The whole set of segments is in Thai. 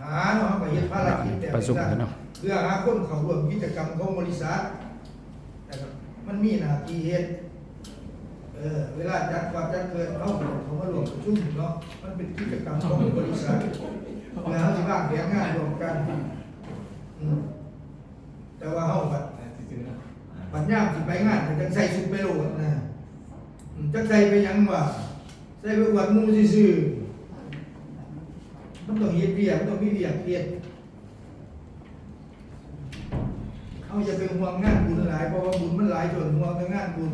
หาเนาะก็เฮ็ดภารกิจแบบ ประชุม นี้ กันเนาะ เพื่อหาคนเข้าร่วมกิจกรรมของบริษัทนะครับมันมีหน้าที่เฮ็ดเวลาจัดความจัดเกิดเขามาร่วมประชุมเนาะมันเป็นกิจกรรมของบริษัทแล้วสิบ้างแผนงานร่วมกันแต่ว่าเฮาบัดยามสิไปงานก็จังใส่ชุดไปโลดนะจังใส่ไปหยังวะใส่ไปอวดหมู่ซื่อๆมันต้องเฮ็ดเวียกมันต้องมีเวียกเฮ็ดเอาจะเป็นห่วงงานบุญหลายเพราะว่าบุญมันหลายจนห่วงแต่งานบุญ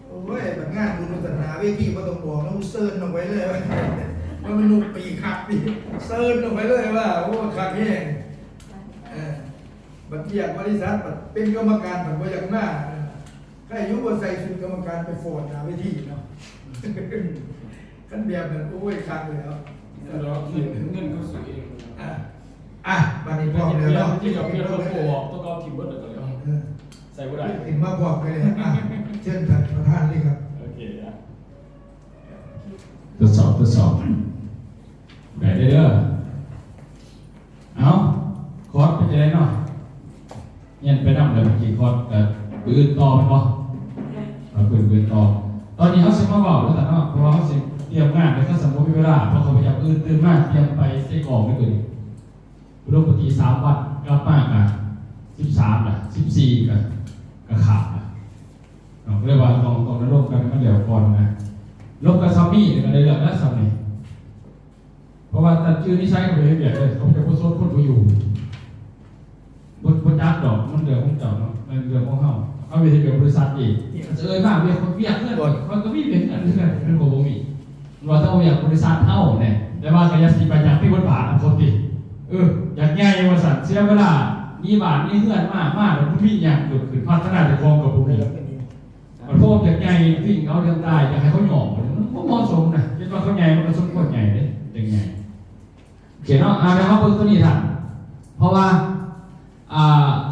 โอ้ยแบบงานบุญศาสนาเวทีบ่ต้องบอกนะเซิร์นออกไปเลยว่ามันนุกปีคักดิเซิร์นออกไปเลยว่าโอ้คักแห้งบัดเรียกบริษัทบัดเป็นกรรมการบัดบ่อยากหน้าใครอายุบ่ใส่ชุดกรรมการไปโฟนหน้าเวทีเนาะกันแบบนั้นโอ้ยคักแล้วเราเงินเขาซื้อเองบัดนี้พร้อมแล้วเนาะ ที่เราพี่เราโผล่ต้องเอาทีมเบิร์ดกันแล้วใส่บ่ได้ถึงมาบอกกันเลยเชิญท่านประธานเลยครับโอเคทดสอบแบบเด้อเอาคอร์สเป็นยังไงเนาะยันไปนำเลยเมื่อกี้คอร์สปืนต่อเป็นบ่ปืนต่อตอนนี้เขาสิมาบอกแล้วแต่เนาะเพราะว่าเขาสิเตรียมงานแล้วก็สมมุติมีเวลาเพราะเขาพยายามตื่นมากเตรียมไปใส่กล่องไม่เกินปกติ3 วันกลับมากอ่ะ13 14ก็ขาดเราเรียกว่าตรงนั้นร่วมกันมันเดี๋ยวก่อนนะร่วมกับซอมบี้กันเลยเรื่องนั้นซอมบี้เพราะว่าตัดชื่อนิสัยเขาไปเบียดเลยเขาจะพูดโซนคนผู้อยู่บนจักดอกมันเดือดของเจ้าเนาะมันเดือดของเขาเอาไปที่เกี่ยวกับบริษัทอีกเอ้ยมากเวียคนเวียเพื่อนมันก็มีเป็นอันเพื่อนเป็นของผมอีกเราถ้าเราอยากบริษัทเท่าเนี่ยแต่ว่าขยันสีไปจากที่วัดป่าคนติอยากง่ายบริษัทเสียเวลามีบาทมีเพื่อนมากแล้วพี่อยากเกิดขึ้นพัฒนาแต่คลองกับผมนี่มันพวกอยากใหญ่วิ่งเขาเดินได้อยากให้เขาหย่อมันเหมาะสมนะคิดว่าเขาใหญ่มันสมควรใหญ่เลยยังไงเขียนเนาะแล้วเขาเปิดตัวนี้ทันเพราะว่า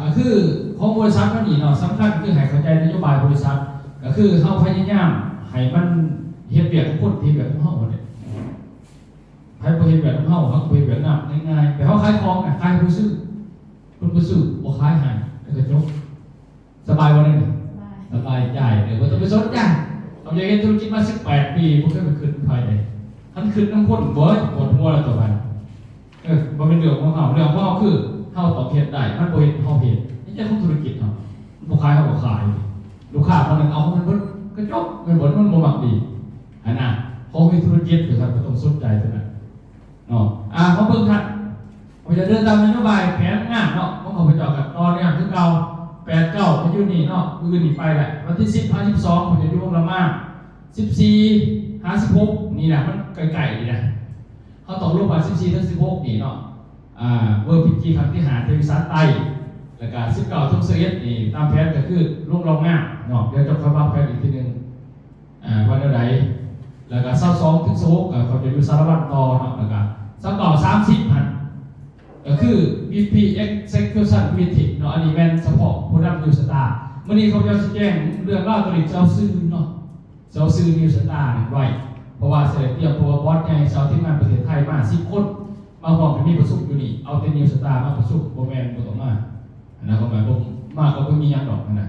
ก็คือของบริษัทมันนี่เนาะสำคัญคือให้เข้าใจนโยบายบริษัทก็คือเขาพยายามให้มันเฮ็ดแบบทุกคนที่แบบทุกห้องเนี่ยให้บริษัทแบบทุกห้องเขาบริษัทแบบง่ายๆแต่เขาขายของขายผู้ซื้อคุณผู้ซื้อบ่ขายให้แล้วก็จบสบายวันนี้สบายใจเดี๋ยวก็ต้องไปสนใจเราอยากเห็นธุรกิจมา18 ปีพวกเขาไปขึ้นภายในท่านขึ้นน้ำข้นเบิร์ดปวดหัวแล้วต่อไปมันเป็นเรื่องของเขาเรื่องของเขาคือเขาต่อเพจได้มันโปรเห็นเขาเพจนี่จะของธุรกิจเขาลูกค้าเขาบอกขายลูกค้าคนหนึ่งเอามันเบิร์ดก็จบเงินเบิร์ดมันโมบักดีอันน่ะเขามีธุรกิจหรือครับก็ต้องสนใจตัวนั้นเนาะเขาเพิ่งทัดผมจะเดินตามนโยบายแผนงานเนาะของเขาไปจอดกับตอนนี้คือเก่า8 9ไปอยู่นี่เนาะมือหนีไปแหละวันที่10 12ผมจะอยู่วงละมา14 16นี่แหละมันไกลๆนี่นะเขาตกลงมา14 ถึง 16นี่เนาะเวอร์พิจีครั้งที่หาเทวิสันไตแล้วก็19 ถึง 11นี่ตามแผนก็คือลงรองงานเนาะเดี๋ยวจะเข้ามาแผนอีกทีนึงวันใดแล้วก็22 ถึง 16ก็เขาจะอยู่สารวัตรต่อเนาะแล้วก็29 30ก็คือ BP Execution Meeting เนาะอันนี้แม่นเฉพาะผู้นำนิวสตาร์เมื่อนี้เขาจะแจ้งเรื่องเล่าตัวนี้เจ้าซื้อเนาะเจ้าซื้อนิวสตาร์ไว้เพราะว่าเสด็จเตียมตัวบอสใหญ่ชาวที่งานประเทศไทยมา10 คนมาพร้อมกันมีประชุมอยู่นี่เอาแต่นิวสตาร์มาประชุมโปรแมนบ่ต้องมาอันนั้นก็หมายผมมากก็ไม่มีอย่างดอกนะ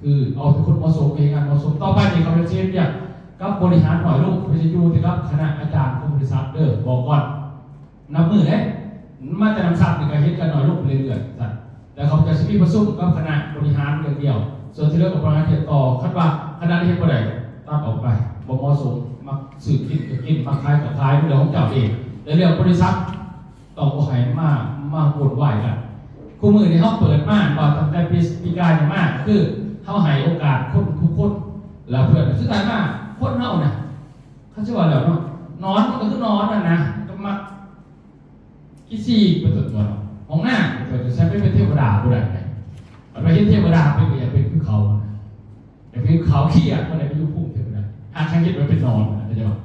คือเอาแต่คนเหมาะสมเองงานเหมาะสมต่อไปนี่เขาจะเช็คเนี่ยกับบริหารหน่อยลูกไปอยู่ที่กับคณะอาจารย์ของบริษัทบอกก่อนนับมือเลยมาจะนำทรัพย์ในการเฮ็ดกันหน่อยลูกเรื่อยๆแต่เขาจะมีประชุมกับคณะบริหารอย่างเดียวส่วนที่เรื่องของบริหารเฮ็ดต่อคาดว่าคณะที่เฮ็ดบ่ได้ตัดออกไปบ่เหมาะสมมักสืบกินมักขายกับขายเรื่องของเจ้าเองแต่เรื่องบริษัทต้องบ่ให้มาโวดวายกันคู่มือที่เขาเปิดมาก่อนตั้งแต่ปีกายมากคือเขาให้โอกาสคนทุกคนแล้วเพื่อนสุดท้ายมาคนเฮาเนี่ยเขาชื่อว่าแล้วเนาะนอนมันก็คือนอนนะก็มักคิดซี่เป็นตัวของหน้าจะใช้เป็นเทวดาบุได้ไงไปเห็นเทวดาเป็นอย่าเป็นคือเขาอย่าเป็นเขาขี้อ่ะคนไหนไปยุ่งพุ่งเทวดาหากใครคิดว่าเป็นนอนนะจ๊ะ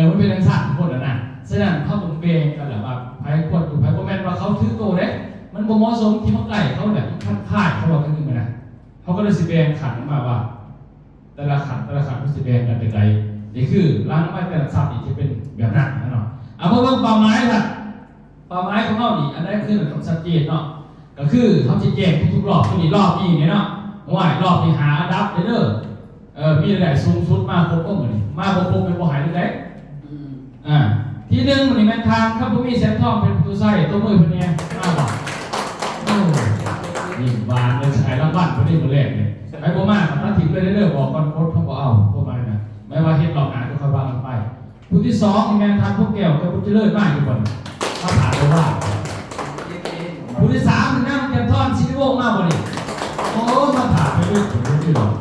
มันเป็นทั้งสัตว์คนนะฉะนั้นเขาต้องเบงกันแหละว่าไพ่ควรถูกไพ่คอมเมนต์ว่าเขาถือโตเด้มันบ่เหมาะสมที่เขาไก่เขาแบบขั้นคาดเขาบอกกันนึงนะเขาก็เลยสิเบงขันมาว่าแต่ละขันมันสิเบงกันแต่ไกลนี่คือล้างไม้แต่ละสัตว์นี่จะเป็นแบบนั้นนะเนาะ เอาเพิ่มเป้าหมายค่ะเป้าหมายของเรานี่อันนั้นคือต้องชัดเจนเนาะก็คือเขาจะแจกทุกๆรอบนี่รอบนี้เนี่ยเนาะว่ารอบนี้หาอันดับเด้อมีอะไรสูงสุดมาครบก็เหมือนมาครบเป็นบ่หายเลยที่หนึ่งมันนี่แม่นทางครับผมมีแสงทองเป็นตัวไส้ตัวมือเป็นเนี่ยมาบอกนี่บานเลยใช้รางวัลคนนี้คนแรกเลยไอ้ผมมาถ้าถิ่นเลยเรื่อยๆบอกก่อนโค้ดเขาบอกเอาพวกมันนะไม่ว่าเฮ็ดหลอกหาก็ค่อยว่ากันไปผู้ที่สองนี่แม่นทางพวกแก้วกับผู้เจริญมากอยู่ก่อนเขาถามเลยว่าผู้ที่สามมันนั่งเตรียมท่อนซีรีโวมากกว่านี่โอ้มาถามไปเรื่อยๆหรอก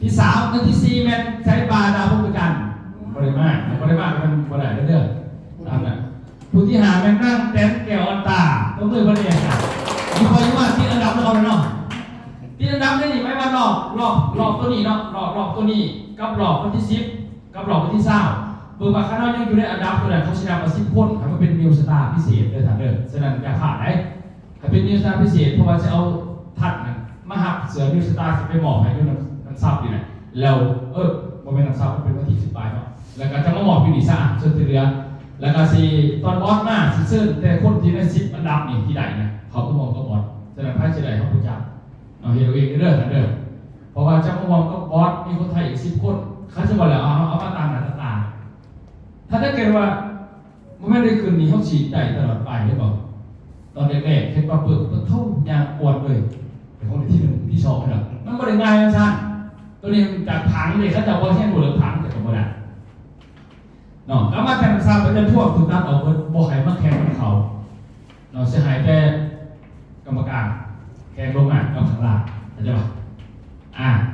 ที่สามกับที่สี่แม่นใช้ปลาดาวพวกประกันบริมาเป็นบริได้เรื่อยๆตามนั้นผู้ที่หาแม่งนั่งแต้มแก้วอันตาต้องเลยประเดี๋ยวมีคนว่าที่อันดับเราเนาะที่อันดับได้นี่ไม่ว่ารอบตัวนี้เนาะรอบตัวนี้กับรอบวันที่10กับรอบวันที่20เบอร์ว่าข้างนอกยังอยู่ในอันดับตัวไหนเขาชนะมา10 คนมันเป็นนิวสตาร์พิเศษเลยท่านเด้อฉะนั้นอย่าขาดได้ถ้าเป็นนิวสตาร์พิเศษเพราะว่าจะเอาทัดนั้นมาหักเสือนิวสตาร์จะไปหมอบให้ด้วยน้ำซับดีนะแล้วโมเมนต์น้ำซับมันเป็นวันที่10 ปลายเนาะแล้วก็จะมาหมอบอยู่นี่ซะจนถึงเรือแล้วก็สิตอนบอสมาสิซึ่งแต่คนที่ได้10 อันดับนี่ที่ใดนะเขาก็มองก็บอสฉะนั้นไพ่จะได้เขาประจักษ์เอาเห็นตัวเองเรื่อยๆเด้อเพราะว่าเจ้ามองก็บอสมีคนไทยอีก10 คนเขาจะบอกแล้วเอามาตามหน้าตาถ้าได้เกิดว่ามันไม่ได้คืนนี้เขาฉีดได้ตลอดไปหรือเปล่าตอนแรกๆเห็นว่าเปิดก็เท่ายางปวดเลยแต่คนที่1ที่2เนี่ยมันไม่ได้ง่ายนะท่านตัวนี้จากผังเลยเขาจะว่าแค่หัวเรือผังแต่ก็ไม่ได้เนาะแล้วมาแข่งซาไปจนทั่วถูกนัดออกบ่หายมาแข่งกับเขาเนาะเสียหายแต่กรรมการแข่งลงมากับข้างล่างเข้าใจป่ะ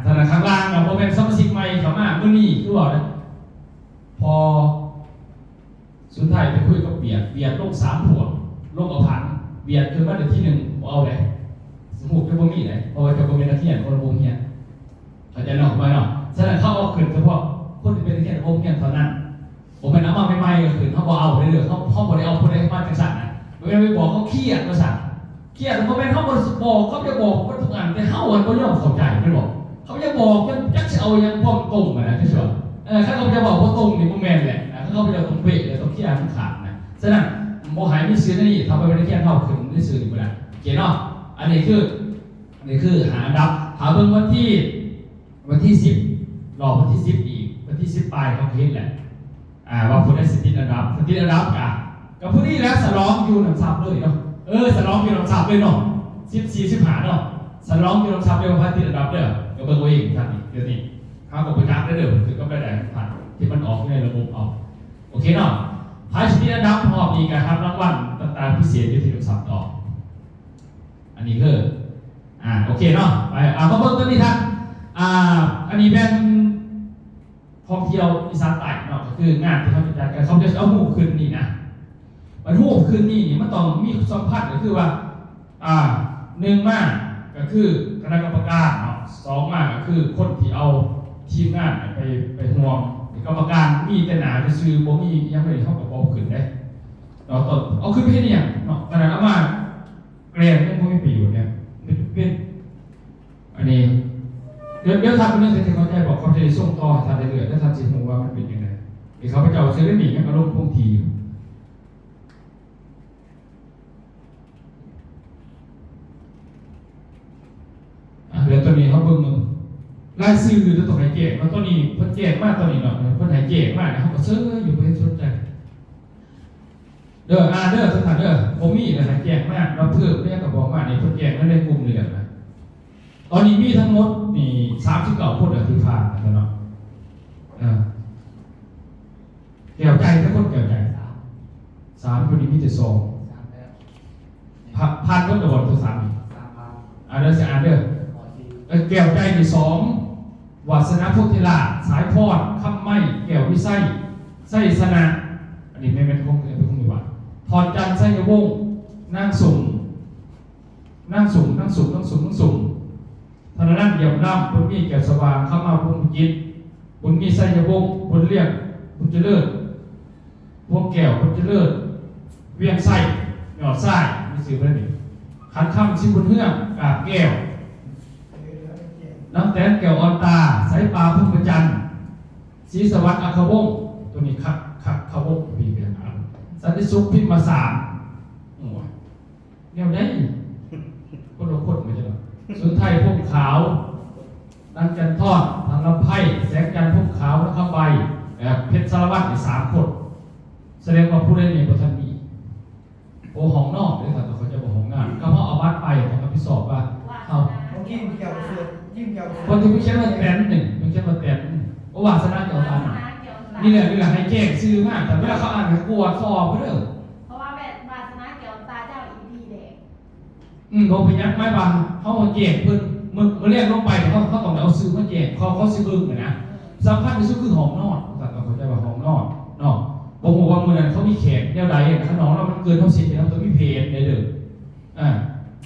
ธนาคารล่างกับโมเมนต์ซัมซิกใหม่เขามาเมื่อนี้คือบอกเลยพอสุดท้ายไปคุยกับเบียดลง3 ผัวลงเอาผันเบียดคือว่าเดี๋ยวที่1เอาเลยสมุดเป็นบ่มีเลยเพราะว่าจะบ่มีนักเรียนคนบ่มีเนี่ยเข้าใจเนาะไปเนาะฉะนั้นเขาเอาขึ้นเฉพาะคนที่เป็นนักเรียนบ่มีเท่านั้นผมเป็นน้ำมาใหม่ๆก็ขึ้นเขาบ่เอาเรื่อยๆเขาบ่ได้เอาคนใดมาจังซั่นนะไม่ได้ไปบอกเขาเครียดว่าซั่นเครียดเพราะเป็นเขาบ่บอกเขาจะบอกว่าทุกอันแต่เฮาบ่ยอมเข้าใจไม่บอกเขาจะบอกจักสิเอายังพร้อมตรงนะใช่ป่ะถ้าเขาจะบอกว่าตรงนี่บ่แม่นแหละนะเขาจะตรงเป๊ะเลยต้องเครียดมันขาดนะฉะนั้นบ่หายมีซื้อนี่ทำไปบ่ได้แค่เท่าขึ้นได้ซื้อนี่บ่ได้โอเคเนาะอันนี้คือหาอันดับหาเบิ่งวันที่10รอวันที่10อีกวันที่10ปลายเขาเฮ็ดแหละว่าผู้ได้สิทธิอันดับกับผู้นี้แล้วสลองอยู่น้ำซับเลยเนาะสลองอยู่น้ำซับเลยเนาะ14 15เนาะสลองอยู่น้ำซับเดียวพันที่อันดับเด้อก็เบิ่งตัวเองท่านนี่เดี๋ยวนี้เขาก็ไปจับได้เด้อคือก็ได้ผ่านที่มันออกในระบบออกโอเคเนาะท้ายสิทธิอันดับหอบอีกครับรางวัลต่างๆพิเศษอยู่ที่น้ำซับต่ออันนี้คือโอเคเนาะไปมาเบิ่งตัวนี้ท่านอันนี้เป็นท่องเที่ยวอีสานใต้เนาะก็คืองานที่เขาจัดกันเขาจะเอาหูขึ้นนี่นะมันหูขึ้นนี่มันต้องมีสัมพันธ์ก็คือว่า1มาก็คือคณะกรรมการเนาะ2มาก็คือคนที่เอาทีมงานไปห่วงกรรมการมีแต่หนาซื่อบ่มียังไม่ได้เข้ากับบ่ขึ้นได้เนาะเอาขึ้นไปเฮ็ดอีหยังเนาะขนาดเอามาเกรนยังบ่มีประโยชน์เนี่ยเป็นอันนี้เดี๋ยวทำเป็นเรื่องที่เขาใจบอกเขาจะส่งต่อทำเรื่อยๆแล้วทำสิหูว่ามันเป็นยังไงไอ้เขาไปเจ้าเซเลมี่ก็ลงพงทีเดี๋ยวตัวนี้เขาเบิ่งรายชื่อหรือตัวไหนเจ๊กแล้วตัวนี้เพิ่นเจ๊กมากตัวนี้เนาะเพิ่นไหนเจ๊กมากเขาก็เชื่ออยู่เพิ่นสนใจเด้อทุกท่านเด้อผมมีแต่ไหนเจ๊กมากเราเพิ่มเรียกกับบอกว่าในเพิ่นเจ๊กนั่นในกลุ่มเรียนนะตอนนี้มีทั้งหมดนี่39 คนที่ผ่านนะครับเนาะแก้วใจทั้งคนแก้วใจ3คนนี้มีแต่2ผ่านคนตะวันตัว3นี่เดี๋ยวจะอ่านเด้อแก้วใจที่2วาสนาพุทธิราชสายพอดคำไม้แก้ววิไสสนะอันนี้ไม่เป็นคงมีว่าถอนจันทร์ไสยวงศ์นั่งสุ่มธนานั่นเยี่ยมน้ำบุญมีแก่สว่างเข้ามาบุญจิตบุญมีไสยวงศ์บุญเรียกบุญเจริญพวกแก้วบุญเจริญเวียงไส้หยอดไส้มีสื่อเรื่องนี้ขันคำชิบุญเฮืองกาบแก้วน้ำแตนแก้วอ่อนตาสายปลาพึ่งประจันศรีสวัสดิ์อัครวงศ์ตัวนี้ขับขวงปีเป็น สันติสุขพิมพ์มา3โอ้ยแนวได้คนละคนไม่ใช่หรอสุนไทยพวกขาวดันจันทอดทางลำไพ่แสงจันทร์พวกขาวแล้วเข้าไปเพชรสารวัตร3 คนแสดงว่าผู้ใดเนี่ยประทันมีโอห้องนอกเลยครับแต่เขาจะบอกห้องงานก็เพราะเอาบัตรไปของพิสอบว่าเอา เขายิ้มแก้วเสือยิ้มแก้วเสื คนที่ไม่ใช่ว่าแตนหนึ่งไม่ใช่ว่าแตนโอวาสนาเกี่ยวกันนี่แหละให้แจ้งซื้อมากแต่เวลาเขาอ่านเขากลัวสอบไปเลย เพราะว่าแบบวาสนาเกี่ยวตาเจ้าอีพีแดง เขาพยักไม้บางเขาแจกเพิ่นมึงเรียกลงไปเขาต้องเอาซื้อมาแจกเขาซื้อเบิ่งนะสำคัญที่สุดคือห้องนอนแต่เขาใจว่าห้องนอนเนาะบอกว่ามื้อนั้นเขามีแขกแนวใดขนมแล้วมันเกินเท่าสิบแล้วต้องมีเพจได้เด้อ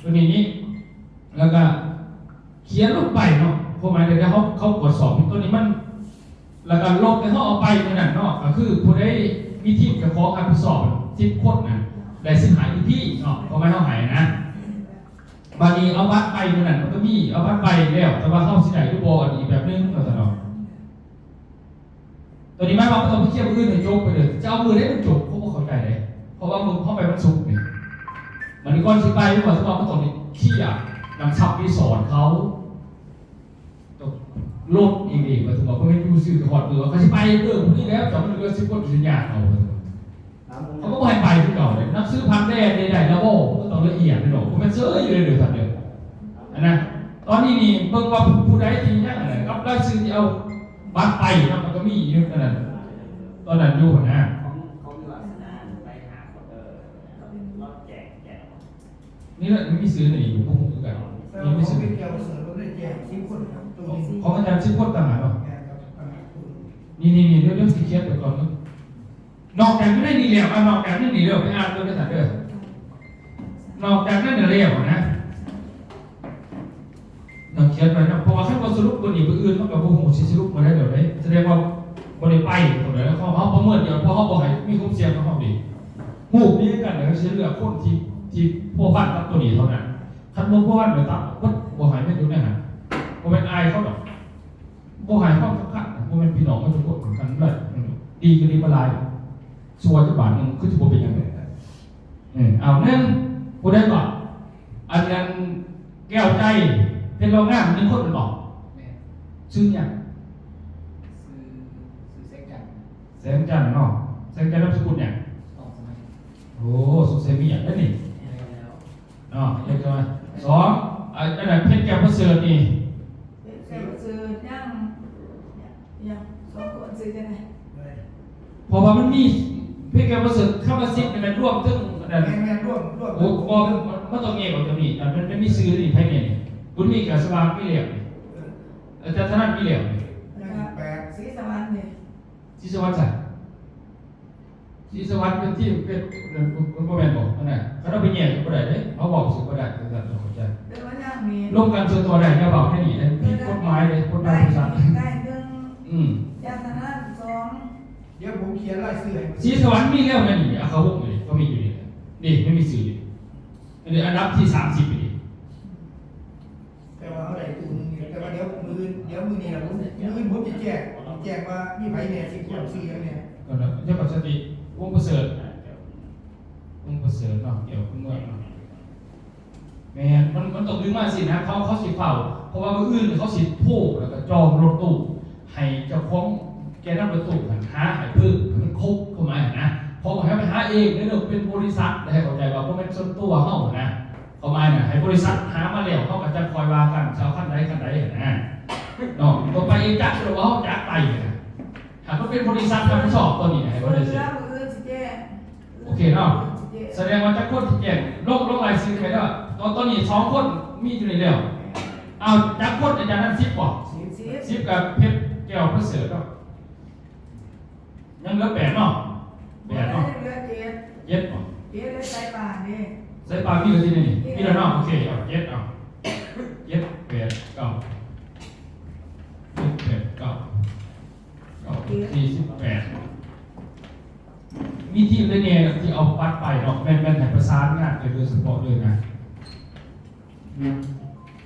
ตัวนี้แล้วก็เขียนลงไปเนาะพวกหมายถึงเขากดสอบตัวนี้มันแล้วก็ลบไปเขาเอาไปมื้อนั้นเนาะก็คือผู้ใดมีทีมจะขอการสอบ10 คนนะได้สิหายที่เนาะก็ไม่เท่าหายนะบางทีเอาบัตรไปมื้อนั้นมันก็มีเอาบัตรไปแล้วแต่ว่าเข้าสิได้รูปบอลอีกแบบนึงเนาะตัวนี้ไม่ว่าต้องไปเทียบอื่นให้จบไปเลยจะเอามือได้มันจบเขาเข้าใจเลยเพราะว่ามึงเข้าไปมันสุกนี่มันก่อนสิไปหรือว่าสมองมันต้องขี้อ่ะนำซับไปสอนเขาโลดอีกมาถึงบอกว่าไม่ดูสื่อถอดมือเขาสิไปพวกนี้แล้วแต่มันเรื่อง10 คนสัญญาเอาเขาก็ให้ไปที่เก่าเลยนักซื้อพันแรกได้แล้วโอ้ก็ต้องละเอียดเลยหรอกมันเชื่ออยู่เลยเดี๋ยวทันเดียวนะตอนนี้นี่เบิ่งว่าผู้ใดที่ยังอะไรกับรายชื่อที่เอาบัตรไปนะมันก็มีอยู่ขนาดตอนนั้นอยู่นะนี่แหละไม่มีซื้อหนีอยู่พวกมึงกัน แต่ นี่ ว่า ไม่ เขา ซื้อ เป็นแก้วเสือเขาได้แจก10 คนครับตัวนี้ ของอาจารย์10 คนต่างหากเนาะ แม่ครับต่างหากคุณ นี่เรื่องสีเขียวเดี๋ยวก่อนนอกจากไม่ได้ดีแล้วนอกจากนั้นหนีเร็วไปอ่านด้วยกันเด้อนอกจากนั้นเร็วนะนอกเขียนไปนะเพราะว่าขั้นตอนสรุปคนอีกอื่นมันกับพวกผมสรุปมาได้เดี๋ยวนี้แสดงว่าบริไปตรงไหนแล้วเขาประเมินเดี๋ยวพอเขาบอกให้มีความเสี่ยงเขาดีหูนี้กันเดี๋ยวเขาเลือกคนที่พวกพันตัดตัวนี้เท่านั้นคันพวกพันเดี๋ยวตัดวัดบัวหายไม่ดูแน่ฮะบัวเป็นอายเขาหรอกบัวหายเขาสักพักบัวเป็นพี่น้องไม่ทุกคนกันเลยดีกันดีมาลายชัวร์จะบาดนึงคือจะบัวเป็นยังไงเอานั่นบัวได้ก่อนอันนั้นแก้วใจเป็นรองงาม1 คนเป็นบอกชื่อเนี่ยแสงจันทร์เนาะแสงจันทร์นามสกุลเนี่ยโอ้สุเซมีอย่างนั้นนี่เนาะเรียกว่า2อันนั้นเพชรแก้วประเสริฐนี่ แก้วซื้อย่าง2 คนซื้อจะไหน เพราะว่ามันมีเพชรแก้วประเสริฐเข้ามา10ในร่วมถึงอันนั้น แม่ร่วม โอ้ก็มันต้องเงี้ยกับจะมีมันมีซื้อนี่ไพ่เนี่ยบุญมีกับสว่างมีเหลี่ยมอาจารย์ธนัทมีเหลี่ยม 8 สีสวรรค์นี่ ที่สวัสดิ์ที่สวัสดิ์เป็นที่เป็นโมเมนต์บอกนั่นแหละเขาต้องไปแย่ก็ได้เลยเขาบอกสิ่งก็ได้แต่เราเข้าใจ เป็นว่าย่างมี ร่วมกันส่วนตัวได้อย่าบอกให้หนีนะผิดกฎหมายเลยกฎหมายบริษัท ได้1ยาสนะ2 เดี๋ยวผมเขียนรายชื่อให้ ที่สวรรค์มีแล้วนะนี่เขาพวกนี้เขามีอยู่นี่ไม่มีสื่อนี่อันดับที่30ไปดิ แต่ว่าเขาได้ตู้นึงแต่ว่าเดี๋ยวมือนี่นะผมจะแจกว่ามีไผเนี่ย10 คนซื้อยังเนี่ย ก็แล้วเจ้าปัจจุบันวงประเสริฐเนาะเกี่ยวกับเมืองเนาะแม่มันตกดึงมาสินะเขาสิเฝ้าเพราะว่ามื้ออื่นเขาสิโทรแล้วก็จองรถตู้ให้เจ้าของแกนั่งรถตู้หันหาให้เพิ่มมันครบเข้ามานะพอให้ไปหาเองเนี่ยเป็นบริษัทให้เข้าใจว่าบ่แม่นส่วนตัวเฮานะเข้ามาน่ะให้บริษัทหามาแล้วเขาก็จะคอยว่ากันชาวคันใดนะเนาะต่อไปเองจักหรือว่าเฮาจักไปนะหากมันเป็นบริษัทรับผิดชอบตัวนี้ให้บริษัทโอเคเนาะแสดงว่าจักคนที่แจ้งโลกรายชื่อไปแล้วตอนนี้2 คนมีอยู่ในแล้วเอาจักคนอาจารย์นั้น10บ่10กับเพชรแก้วประเสริฐเนาะยังเหลือ8เนาะ8เนาะ7บ่ใส่ปากมีอยู่ที่นี่มีแล้วเนาะโอเคเอา7เอา7 8 9 48มีทีมได้เนี่ยที่เอาปัดไปเนาะแม่นให้ประสานงานโดยเฉพาะเลยนะ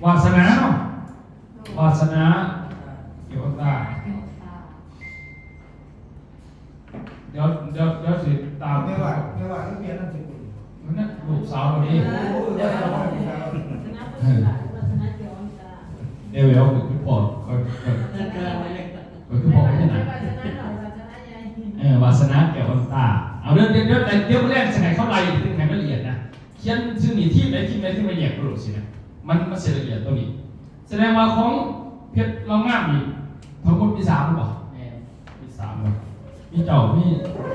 วาสนาเนาะวาสนาเกี่ยวกับตาเดี๋ยวสิตาม ไม่ว่า าวตรงนี้ ชนะคนตลาดว่าชนะเกี่ยวอันตรา เดี๋ยวเราคือปอดก็คือปอดไม่ใช่ไหน ชนะหน่อยชนะยัย วาสนาแก่วันตาเอาเดี๋ยวแต่เดี๋ยวแรกจะไหนเข้าไรถึงไหนละเอียดนะเขียนชื่อหนีที่ไหนที่มาแยกกระโดดสินะมันเสียละเอียดตัวนี้แสดงว่าของเพชรเรางามอีกทั้งหมดมี3หรือเปล่ามี3เลยมีเจ้ามี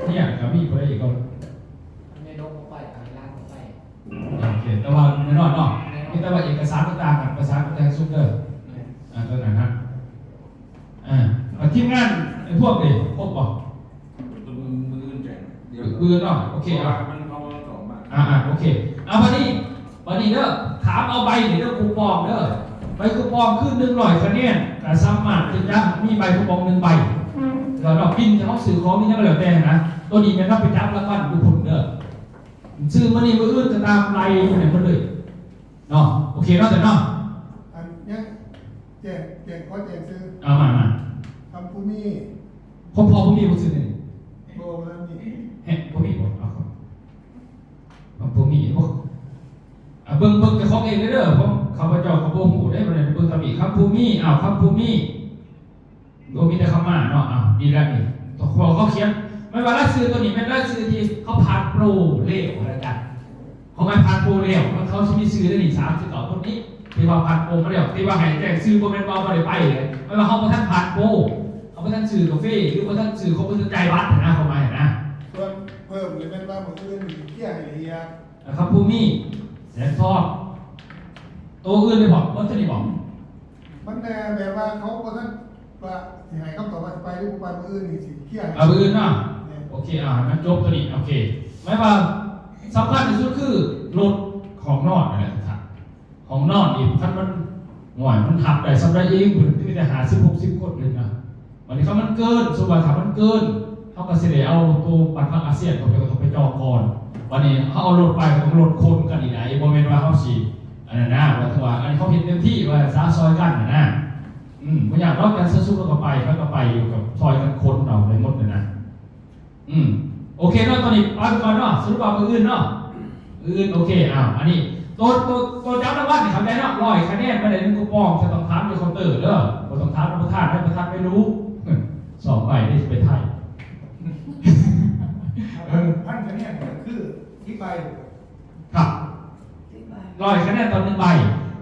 เนี่ยกับมีคนอีกก็ ในโลกเข้าไปอ่านล่างเข้าไป โอเคแต่ว่าแน่นอนเนาะมีแต่ว่าเอกสารต่างๆกันภาษาภาษาซุปเปอร์ตัวไหนฮะทีมงานไอ้พวกนี่ครบป่ะ มือแจกเดี๋ยว ปืนเนาะโอเคอ่ะ มันเขาสองบาท โอเคเอาวันนี้เด้อถามเอาใบนี่เด้อคูปองเด้อใบคูปองขึ้น100คะแนนแต่สามารถที่จะมีใบคูปอง1ใบแล้วเราพิมพ์จะเขาสื่อของนี่ยังก็แล้วแต่นะตัวนี้มันก็ไปจับแล้วกันดูผลเด้อซื้อมันนี่มืออื่นจะตามไล่อยู่ไหนมันเลยเนาะโอเคเนาะแต่เนาะ อันเนี้ยแจกขอแจกซื้อ เอามา ทำภูมิ พอผมมีผมซื้อนี่ โบราณนี่ เฮ้ผมมีบ่เอาครับผมมีพวกเบิ่งจะของเองเด้อผมข้าพเจ้าก็บ่ฮู้ได้บ่ได้เบิ่งตำหนิครับภูมิครับภูมิบ่มีแต่คำมาเนาะดีแล้วนี่เขาเขียนไม่ว่าละซื้อตัวนี้เป็นละซื้อที่เขาผ่านโปรเร็วแล้วกันเขาไม่ผ่านโปรเร็วมันเขาสิมีซื้อได้นี่39คนนี้ที่ว่าผ่านโปรมาแล้วที่ว่าให้แจ้งซื้อบ่แม่นว่าบ่ได้ไปเลยไม่ว่าเขาบ่ทันผ่านโปรเขาบ่ทันซื้อกาแฟหรือบ่ทันซื้อเขาบ่ทันจ่ายบัตรนะเขามาเห็นนะ ส่วนเพิ่มหรือเป็นว่ามืออื่นเที่ยงอะไรเงี้ย นะครับภูมิแสนทอดตัวอื่นเลยบอกมันจะนี่บอก มันแน่แบบว่าเขาก็ท่านว่าสิให้คำตอบว่าไปหรือบ่ไปมืออื่นนี่สิเที่ยง เอาอื่นเนาะโอเคงั้นจบตัวนี้โอเคไม่ว่าสำคัญที่สุดคือรถของนอนอะไรครับของนอนอีกท่านมันหน่วยมันหักได้สำหรับเองมันไม่ได้หา10-60คนเลยนะวันนี้เขามันเกินสุวรรณถามมันเกินเขาก็เสด็จเอาตัวปัตตาอาเซียนเขาไปจองก่อนวันนี้เขาเอารถไปของรถคนกันอีกไหนโมเมนต์ว่าเขาสีอันนั้นนะว่าอันนี้เขาเห็นเต็มที่ว่าซาซอยกันนะไม่อยากรอบกันสู้แล้วก็ไปแล้วก็ไปอยู่กับซอยกันคนเราไปหมดเลยนะโอเคเนาะตอนนี้เอาก่อนเนาะสรุปว่ามืออื่นเนาะอื่นโอเคอันนี้ตัวจับรางวัลเนี่ยเขาได้เนาะ100คะแนนไม่ได้1คูปองจะต้องถามในเคาน์เตอร์เด้อบ่ต้องถามประธานให้ประธานไม่รู้2ใบได้ไปไทย พันคะแนนก็คือที่ไป ครับ100คะแนนต่อ1ใบ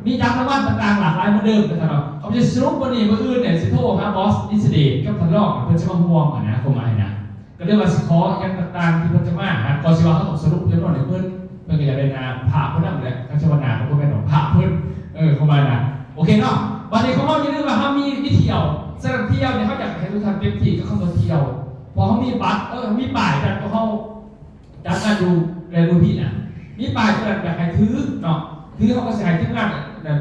มีจับรางวัลต่างๆหลากหลายเหมือนเดิมนะครับเขาจะสรุปวันนี้มื้ออื่นเนี่ยสิโทรหาบอสอินซิเดตกับทางรองเพิ่นจะมาห่วงนะเข้ามานะก็เรียกว่าสิขออย่างต่างๆที่เพิ่นจะมาก่อนสิว่าเขาต้องสรุปเรียบร้อยเพิ่นก็จะได้นาผ่าเพิ่นนำแหละกัชวนาเขาบ่แม่นผ่าเพิ่นเข้ามานะโอเคเนาะวันนี้เขาบอกอย่าลืมว่าเฮามีวิเที่ยวสถานเที่ยวเนี่ยเขาอยากให้ทุกท่านเต็มที่ก็เข้ามาเที่ยวพอเขามีบัตรมีป้ายกันก็เขาจัดการดูแลดูพี่นะมีป้ายที่อยากให้ถือเนาะถือเขาก็ใส่ที่งาน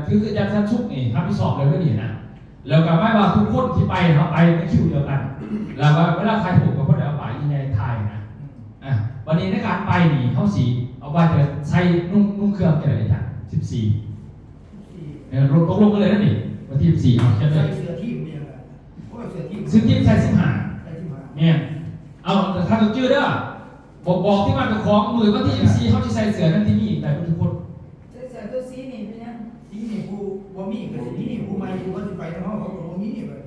ถือคือยันชั้นชุกนี่ครับที่สอบเลยก็นี่นะแล้วก็ไม่ว่าทุกคนที่ไปเขาไปในคิวเดียวกันแล้วเวลาใครถูกก็ได้เอาไปยังไงทายนะวันนี้ในการไปนี่เขาสีเอาไปจะใช้นุ่งเครื่องอะไรจ้ะ14ตกลงกันเลยนะนี่วันที่14เอาแค่ ใส่ เลย เสื้อทีมเนี่ยนะโอ้ยเสื้อทีม ซึ่งที่ใช้15 ใส่ที่มา เนี่ยเอาแต่ถ้าต้องจื้อเด้อบอกที่มันเป็นของมือว่าที่14เขาจะใส่เสื้อนั่นที่นี่แต่ทุกคน เสื้อตัวสีนี่เป็นยัง ที่นี่ผู้บ่มีก็สินี่ผู้ใหม่ผู้ว่าสิไปทางเฮาเขาก็บ่มีแบบ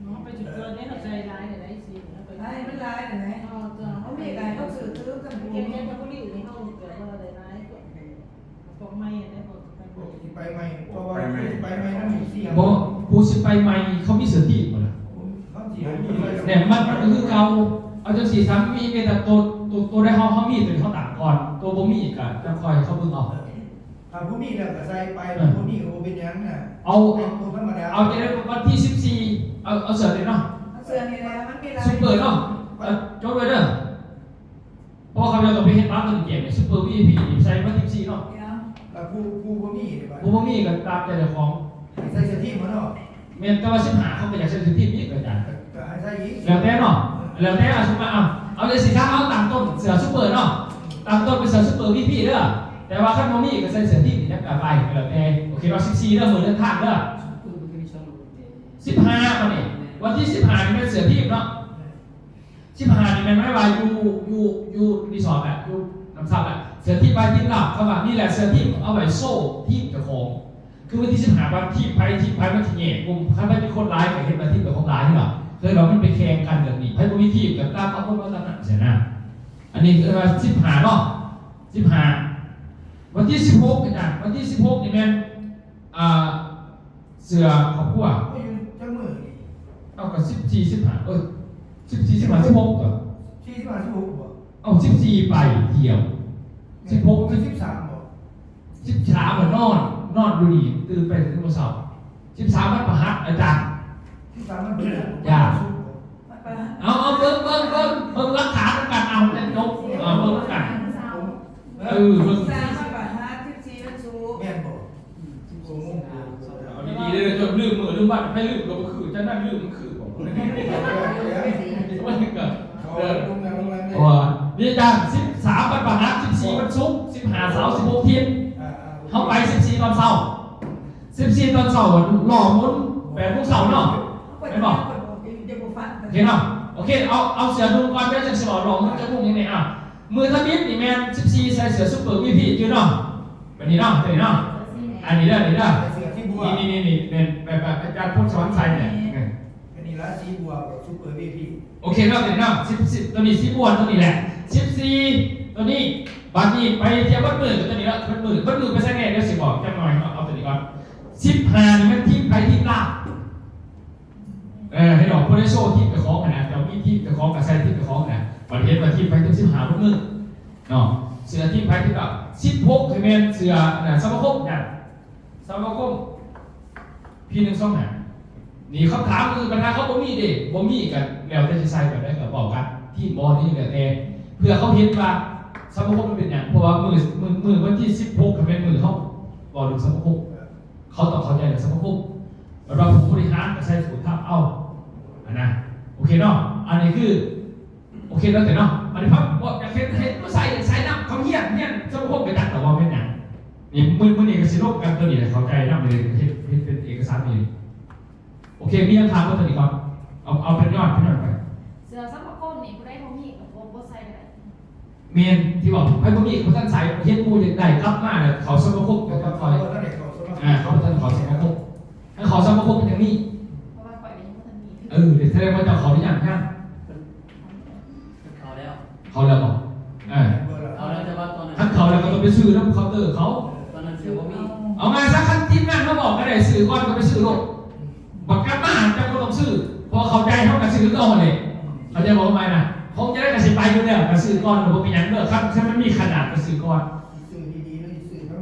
น้องไปจุดเกินได้เขาใจร้ายเลยได้สิแล้วไป ไอ้มันลายเห็นไหม เขาจะ เขามีการเขาสื่อถือกัน เก็บเงินกับผู้หญิงให้เขาเกิดว่าอะไรร้ายพวกไม่ได้พวก สิไปใหม่เพราะว่าไปใหม่นำเสียง บอกผู้สิไปใหม่เขามีเสื้อที่หมดละ เขาสิให้มี เนี่ยมันก็คือเก่าเอาจังสี่ซ้ำมีแต่ตัวได้เขามีตัวเขาต่างก่อนตัวบ่มีอีกอ่ะจะคอยเขาเบิ่งเอา ถ้าผู้มีแล้วก็ใส่ไปผู้มีก็บ่เป็นหยังน่ะ เอา ธรรมดา จะได้วันที่14เอาเสื้อเลยเนาะ เสื้อนี่แหละมันมีลาย ซุปเปอร์เนาะจดไว้เด้อเพราะเขาจะต้องไปเฮ็ดร้านตัวเก็บเนี่ยซุปเปอร์ VIP ใส่วันที่14เนาะ แล้วผู้บ่มีนี่ ผู้บ่มีก็ตามใจเจ้าของ ใส่เสื้อทีมมาเนาะ แม่นแต่ว่า15เขาก็อยากใส่เสื้อทีมนี้ก็อาจารย์ ก็ให้ใส่อีก แล้วแต่เนาะแล้วแต่สมมุติเอาเลยสิถ้าเอาตามต้นเสือซุปเปอร์เนาะตามต้นเป็นเสือซุปเปอร์ VIP เด้อแต่ว่าคันบ่มีก็ใส่เสื้อทีมนี่นะก็ไปแล้วแต่โอเคว่า14เด้อมื้อเดินทางเด้อ15วันนี้วันที่15นี่เป็นเสือทีมเนาะ 15นี่แม่นไม่ว่าอยู่รีสอร์ทอ่ะอยู่น้ำซับอ่ะเสือที่ไปที่หลับเขาว่านี่แหละเสือที่เอาไว้โซ่ที่เจ้าของคือวันที่15วันที่ไปมันที่แง่กลุ่มถ้าไม่มีคนร้ายก็เห็นมาที่กับของร้ายนี่หรอเคยเรามันไปแข่งกันแบบนี้ให้บ่มีทีมกับตามเขาคนว่าตามนั้นใช่นะอันนี้คือว่า15เนาะ15วันที่16อาจารย์วันที่16นี่แม่นเสือครอบครัว ก็อยู่จังมือนี่ เอากับ14 1514 15 16ก็ ที่มาที่6บ่ เอา14ไปเที่ยว16 ที่13บ่ 13มันนอนดูดีตื่นไปถึงวันเสาร์13มันประหัตอาจารย์ 13มันเป็น เอาเบิ่งรักฐานกันเอาจะยกเบิ่งกัน เบิ่ง สามมาบาทห้า14มันสูง แม่นบ่ เอาดีๆเลยจนลืมมือลืมบัตรไม่ลืมก็คือจะนั่งลืมมันคือผมว่าเกิด เขาลงแรงลงแรง อ๋อนี่อาจารย์13วันประหัต14วันศุกร์15เสาร์16เที่ยงเข้าไป14ตอนเช้า14ตอนเช้าหล่อมุน8โมงเช้าเนาะไม่บอก เดี๋ยวกูฟัง โอเคเนาะโอเคเอาเสือดูก่อนเดี๋ยวจะสอนลองมันจะพุ่งยังไงอ่ะมือทมิดนี่แมน14ใส่เสือซุปเปอร์วีพีจื้อเนาะแบบนี้เนาะตัวนี้เนาะอันนี้เด้อนี่เด้อ เสือที่บัว นี่เป็นแบบอาจารย์พูดสอนใส่เนี่ย อันนี้ละสีบัวกับซุปเปอร์วีพี โอเคเนาะตัวนี้เนาะ10ตัวนี้10บวกตัวนี้แหละ14ตัวนี้บางทีไปเที่ยววัดมือตัวนี้ละวัดมือไปใส่แน่เดี๋ยวสิบอกจังหน่อยเอาตัวนี้ก่อน15นี่มันทีมไปทีมลาบให้ดอกโพลิโซที่ไปคล้องกันนะเดี๋ยวมีที่ไปคล้องกับไซที่ไปคล้องนะวันเห็นว่าที่ไปถึง15มือเนาะเสือที่ไปที่แบบ16คือแม่นเสือสมาคมเนี่ยสมาคมพี่1 2 5นี่คำถามคือปัญหาเขาบ่มีเด้บ่มีกันแล้วจะใส่แบบได้ก็บอกกันที่บ่นี่ก็แต่เพื่อเขาเห็นว่าสมาคมมันเป็นหยังเพราะว่ามือวันที่16คือแม่นมือเขาบ่ถึงสมาคมเขาต้องเข้าใจกับสมาคมเราผู้บริหารก็ใช้สูตรทับเอานะโอเคเนาะอันนี้คือโอเคแล้วแต่เนาะอันนี้พับว่าอยากให้ใส่น้ำเขาเหี้ยเนี่ยสมมติไปตัดแต่ว่าเป็นอย่างนี่มือนี่ก็สิโลกกันตัวนี้เข้าใจน้ำเลยเป็นเอกสารนี่โอเคมีคำถามว่าตัวนี้ก่อนเอาเป็นยอดไป เสือซักก้นนี่กูได้พอมีกับโกโก้ใส่ได้ เมียนที่บอกให้พวกนี้เขาท่านใส่เฮ็ดปูได้กลับมาเนี่ยเขาสมคบ เขา กับ เขา คอย ตั้งแต่เขาสมัคร เขาท่านเขาสมคบให้เขาสมคบเป็นอย่างนี้ เพราะว่าปล่อยไปยังไม่ทันมี เดี๋ยวแสดงว่าจะเขาได้อย่างยัง เขาแล้ว เขาแล้วบอก เขาแล้วจะว่าตอนนั้น ถ้าเขาแล้วก็ต้องไปซื้อน้ำเคาน์เตอร์เขา ตอนนั้นเสียว่ามี เอาไงสักขั้นทีมงานเขาบอกก็ได้ซื้อก่อนก็ไปซื้อรถบักกันมาจะก็ต้องซื้อพอเข้าใจเขาก็ซื้อก็เอาเลยเขาจะบอกว่าไงนะเขาจะได้กระสิไปอยู่แล้วก็ซื้อก่อนหรือว่าเป็นอย่างเด้อครับถ้ามันมีขนาดก็ซื้อก่อน สื่อดีๆเลยสื่อทั้ง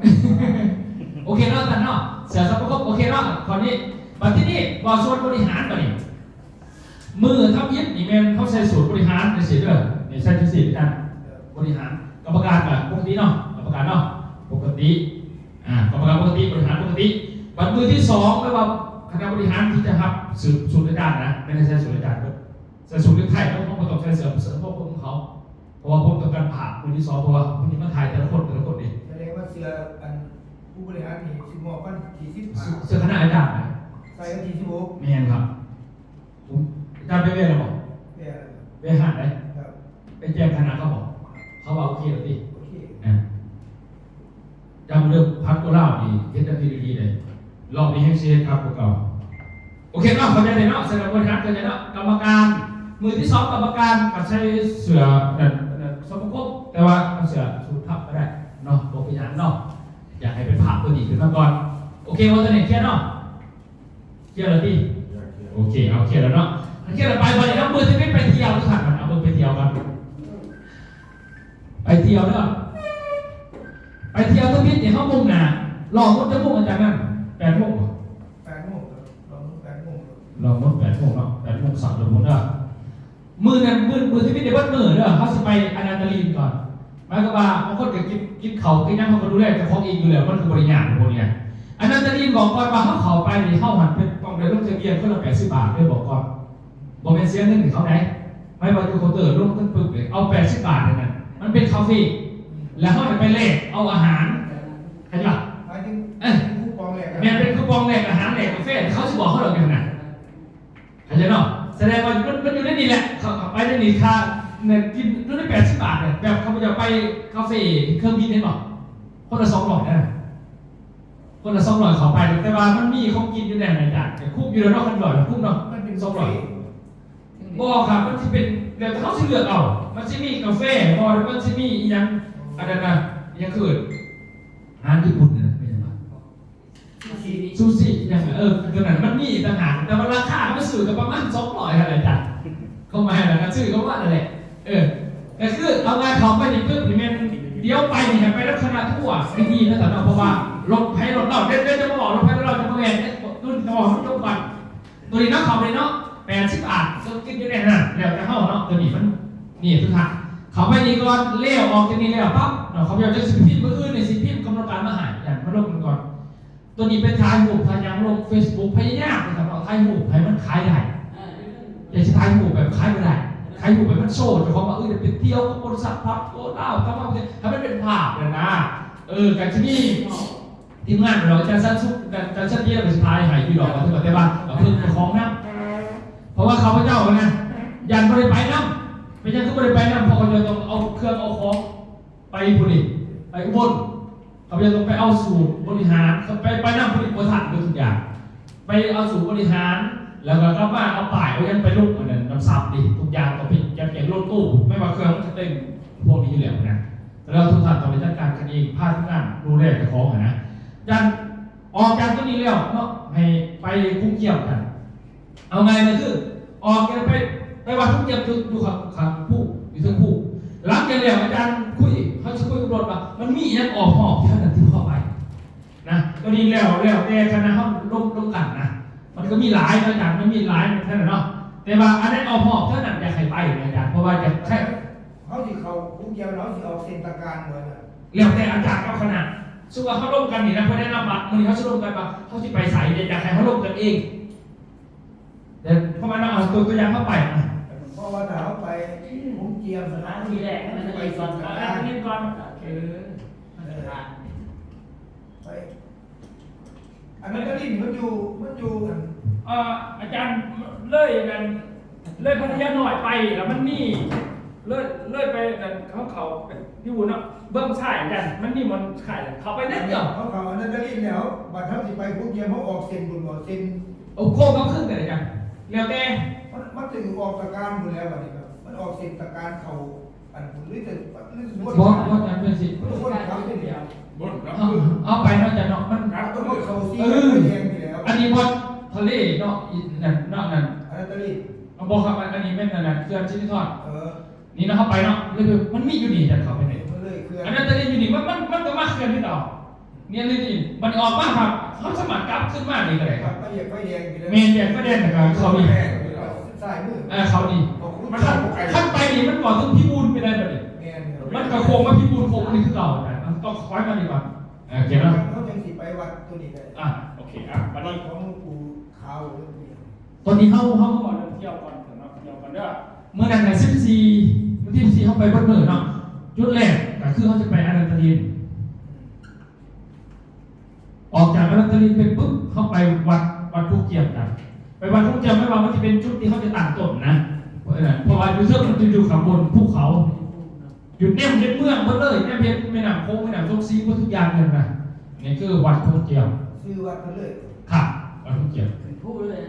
โอเคเนาะท่านเนาะเสียสัพพะโอเคเนาะคราวนี้บัดที่นี่ว่าส่วนบริหารก่อนนี่มือทับยึดนี่แม่นเขาใช้สูตรบริหารในสิเด้อนี่ใช้ที่สิกันบริหารกรรมการแบบปกติเนาะกรรมการเนาะปกติกรรมการปกติบริหารปกติบัดมือที่2ไม่ว่าคณะบริหารที่จะรับสูตรอาจารย์นะไม่ได้ใช้สูตรอาจารย์ด้วยใช้สูตรเรื่องไทยต้องต้องใช้เสริมพวกของเขาเพราะว่าผมต้องการผ่ามือที่2เพราะว่าคนนี้มาถ่ายแต่ละคนดิ แสดงว่าเสืออันผู้บริหารนี่สิบหมอกกันที่15 เสื้อคณะอาจารย์นะ ใส่กันที่16 ไม่เห็นครับผมอาจารย์ไปเวรหรอบอก เนี่ย ไปหาไหน ครับ ไปแจ้งคณะเขาบอกเขาบอกโอเคแล้วดิ โอเค จำเรื่องพักตัวเล่าดีเฮ็ดได้ดีเลยรอบนี้ให้เชียร์ครับพวกเราโอเคเนาะเข้าใจเลยเนาะแสดงว่าทักเข้าใจเนาะกรรมการมือที่2กรรมการกับใช้เสือสมคบแต่ว่าเสือสูทับก็ได้เนาะตัวพยานเนาะอยากให้เป็นภาพตัวนี้ขึ้นมาก่อนโอเคว่าตัวนี้เคลียร์เนาะเคลียร์แล้วดิโอเคเอาเคลียร์แล้วเนาะเคลียร์แล้วไปวันนี้น้ำมือที่ไม่ไปเที่ยวทุกท่านเอามือไปเที่ยวกันไปเที่ยวเนาะไปเที่ยวทุกทิศเนี่ยเขามุ่งหน้าลองรถจะมุ่งอาจารย์นั่น8 โมง 8 โมงครับลอง8 โมง ลองรถ8 โมงเนาะ8 โมง3 เดือนหมดเด้อมือนั้นมือที่ไม่ได้วัดมือเด้อเขาสิไปอนันตลีนก่อนหมายความว่าบางคนก็กินเขากินน้ำเขาก็ดูแลเจ้าของเองอยู่แล้วมันคือบริญญาณพวกนี้อนันตลีนบอกก่อนว่าเขาไปนี่เข้าหันเป็นต้องได้ลงทะเบียนคนละ80 บาทด้วยบอกก่อนบอกเป็นเสียเงินถึงเขาไหนไม่ว่าจะเคาน์เตอร์ลงปึ๊บเลยเอา80 บาทเลยนะมันเป็นคาเฟ่แล้วเขาจะไปแลกเอาอาหารเข้าใจป่ะ หมายถึงคูปองแรก แม่เป็นคูปองแลกอาหารแลกกาแฟเขาจะบอกเขาเราอย่างนั้นเข้าใจเนาะ แสดงว่ามันอยู่ในนี่แหละเขาไปในนี่ค่าเนี่ยกินรุ่นได้80 บาทเนี่ยแบบเขาจะไปคาเฟ่เครื่องบินได้หรอคนละ200นะคนละ200เขาไปแต่ว่ามันมีเขากินอยู่ในไหนจ้ะคุ้มอยู่แล้วเนาะคัน100คุ้มเนาะมันเป็น200บ่ครับมันจะเป็นเดี๋ยวเขาสิเลือกเอามันจะมีกาแฟบ่มันจะมีอย่างอะไรนะอย่างคืออาหารญี่ปุ่นเนี่ยเป็นยังไงซูชิอย่างคือนั้นมันมีต่างหากแต่ว่าราคามันซื้อกันประมาณ200อะไรจ้ะเข้ามาแล้วก็ซื้อก็ว่าอะไรแต่คือเอางานเขาไปนี่ปึ๊บนี่แม่นเดี๋ยวไปนี่ไปลักษณะทั่ววิธีนะแต่เพราะว่ารถให้รถเราเดินจะมาบอกรถให้เราจะมาแหวนรุ่นจะบอกรุ่นจบก่อนตัวนี้เนาะเขาเลยเนาะ80 บาทก็กินอยู่ในนั้นแล้วจะเข้าเนาะตัวนี้มันนี่ทุกท่านเขาไปนี่ก่อนเลี้ยวออกจากนี่แล้วปั๊บเขาอยากจะสิพิมพ์มืออื่นในสิพิมพ์กำหนดการมาหายอย่างมาลงกันก่อนตัวนี้เป็นถ่ายรูปพยายามลง Facebook พยายามนะครับเอาถ่ายรูปให้มันขายได้อย่าจะถ่ายรูปแบบขายไม่ได้ถ่ายรูปแบบมันโชว์แต่เขามาจะเป็นเที่ยวกับบริษัทพับโอ้เล่าทำมาถ้ามันเป็นภาพเลยนะกันที่นี่ทีมงานเราจะสั้นสุดจะสั้นเยี่ยมเป็นสุดท้ายหายพี่ดอกมาถึงแต่ว่าเราเพิ่งจะคล้องนะเพราะว่าเขาพเจ้านะยันบริไปน้ำไม่ใช่คือบริไปน้ำพอเขาจะต้องเอาเครื่องเอาของไปผลิตไปอุบลเขาจะต้องไปเอาสูตรบริหารไปน้ำผลิตบริษัทด้วยทุกอย่างไปเอาสูตรบริหารแล้วก็กลับมาเอาป่ายเอายันไปลูกเหมือนน้ำซับดิทุกอย่างต้องผิดยันเก็บรถตู้ไม่ว่าเครื่องมันจะเต็มพวกนี้อยู่แล้วนะแล้วทุกท่านต้องไปจัดการกันเองพาทุกงานดูแลเจ้าของนะยันออกจากตัวนี้แล้วเนาะให้ไปคุ้มเกี่ยวกันเอาไงมันคือออกกันไปวัดคุ้มเกี่ยวอยู่ครับผู้อยู่ทั้งผู้หลังจากแล้วอาจารย์คุยเขาจะคุยกับรถว่ามันมีอย่างออกหอบที่ท่านที่เข้าไปนะตัวนี้แล้วแต่คณะเขาร่วมกันนะมันก็มีหลายอาจารย์มันมีหลายท่านเนาะแต่ว่าอันนั้นออกหอบท่านอยากให้ไปอาจารย์เพราะว่าจะแค่เขาที่เขาคุ้มเกี่ยวเราที่เอาเส้นตะการเหมือนแล้วแต่อาจารย์เอาขนาดซึ่งว่าเขาร่วมกันนี่นะเพราะแนะนำว่ามันเขาจะร่วมกันว่าเขาจะไปใส่อยากให้เขาร่วมกันเองเดี๋ยวเข้ามาเอาตัวอย่างเข้าไปนะเพราะว่าถ้าเขาไปคุ้มเกี่ยวสถานที่แรกมันจะไปส่วนกลางนี่ก่อนไปอันนั้นก็ลิ้นมันอยู่อาจารย์เลื่อยพัทยาหน่อยไปแล้วมันนี่เลื่อยไปเขาที่วุ้นอ่ะเบื้องชายกันมันนี่มันขายเขาไปนิดเดียวเขาอันนั้นก็ลิ้นแล้วบัดเท่าที่ไปคุ้มเกี่ยวเขาออกเส้นบุญบ่เส้นโอ้โค้งเขาขึ้นเลยกันแล้วแต่มันถึงออกตะการบุญแล้วบัดนี้ครับมันออกเส้นตะการเขาอันบุญหรือแต่บอกอาจารย์เป็นสิทุกคนทำเป็นเดียวเอาไปเนาะอาจารย์เนาะมันต้องเขาซีแดงนี่แล้วอันนี้บนทะเลเนาะนั่นอันนั้นทะเลเอาบอกครับอันนี้เป็นนั่นเครื่องชิ้นทอดนี่นะเข้าไปเนาะเลยมันมีอยู่นี่จะเข้าไปไหนอันนั้นทะเลอยู่นี่มันก็มาเคลื่อนที่ต่อเนี่ยเลยนี่มันออกมาครับเขาสมัครกลับขึ้นมานี่ก็ได้ครับไฟแดงเมนแดงก็แดงนะครับเขาดีใช่มือเขาดีมันขั้นไปนี่มันก่อนต้องพิบูลไปได้แบบนี้มันกระโคงว่าพิบูลโคงนี่คือเก่าต้องคอยมาดีกว่าเก็บแล้วเขาจังสิไปวัดตัวนี้ได้โอเควันนี้ของปู่ขาวเรื่องนี้ตอนนี้เขาก่อนเที่ยวก่อนเนาะเที่ยวก่อนเด้อเมื่อนั้นใน14วันที่14เขาไปบนเนินเนาะจุดแรกก็คือเขาจะไปอนันตรินออกจากอนันตรินไปปุ๊บเขาไปวัดภูเก็ตกันไปวัดภูเก็ตไม่ว่ามันจะเป็นจุดที่เขาจะตั้งต้นนะเพราะว่าอยู่เชื่อมมันจะอยู่ข้างบนภูเขาอยู่แนมเพชรเมืองหมดเลยแนมเพชรไม่หนักโค้งไม่หนักโซกซีหมดทุกอย่างเลยนะนี่คือวัดภูเก็ตชื่อวัดกันเลยค่ะวัดภูเก็ตพูดเลย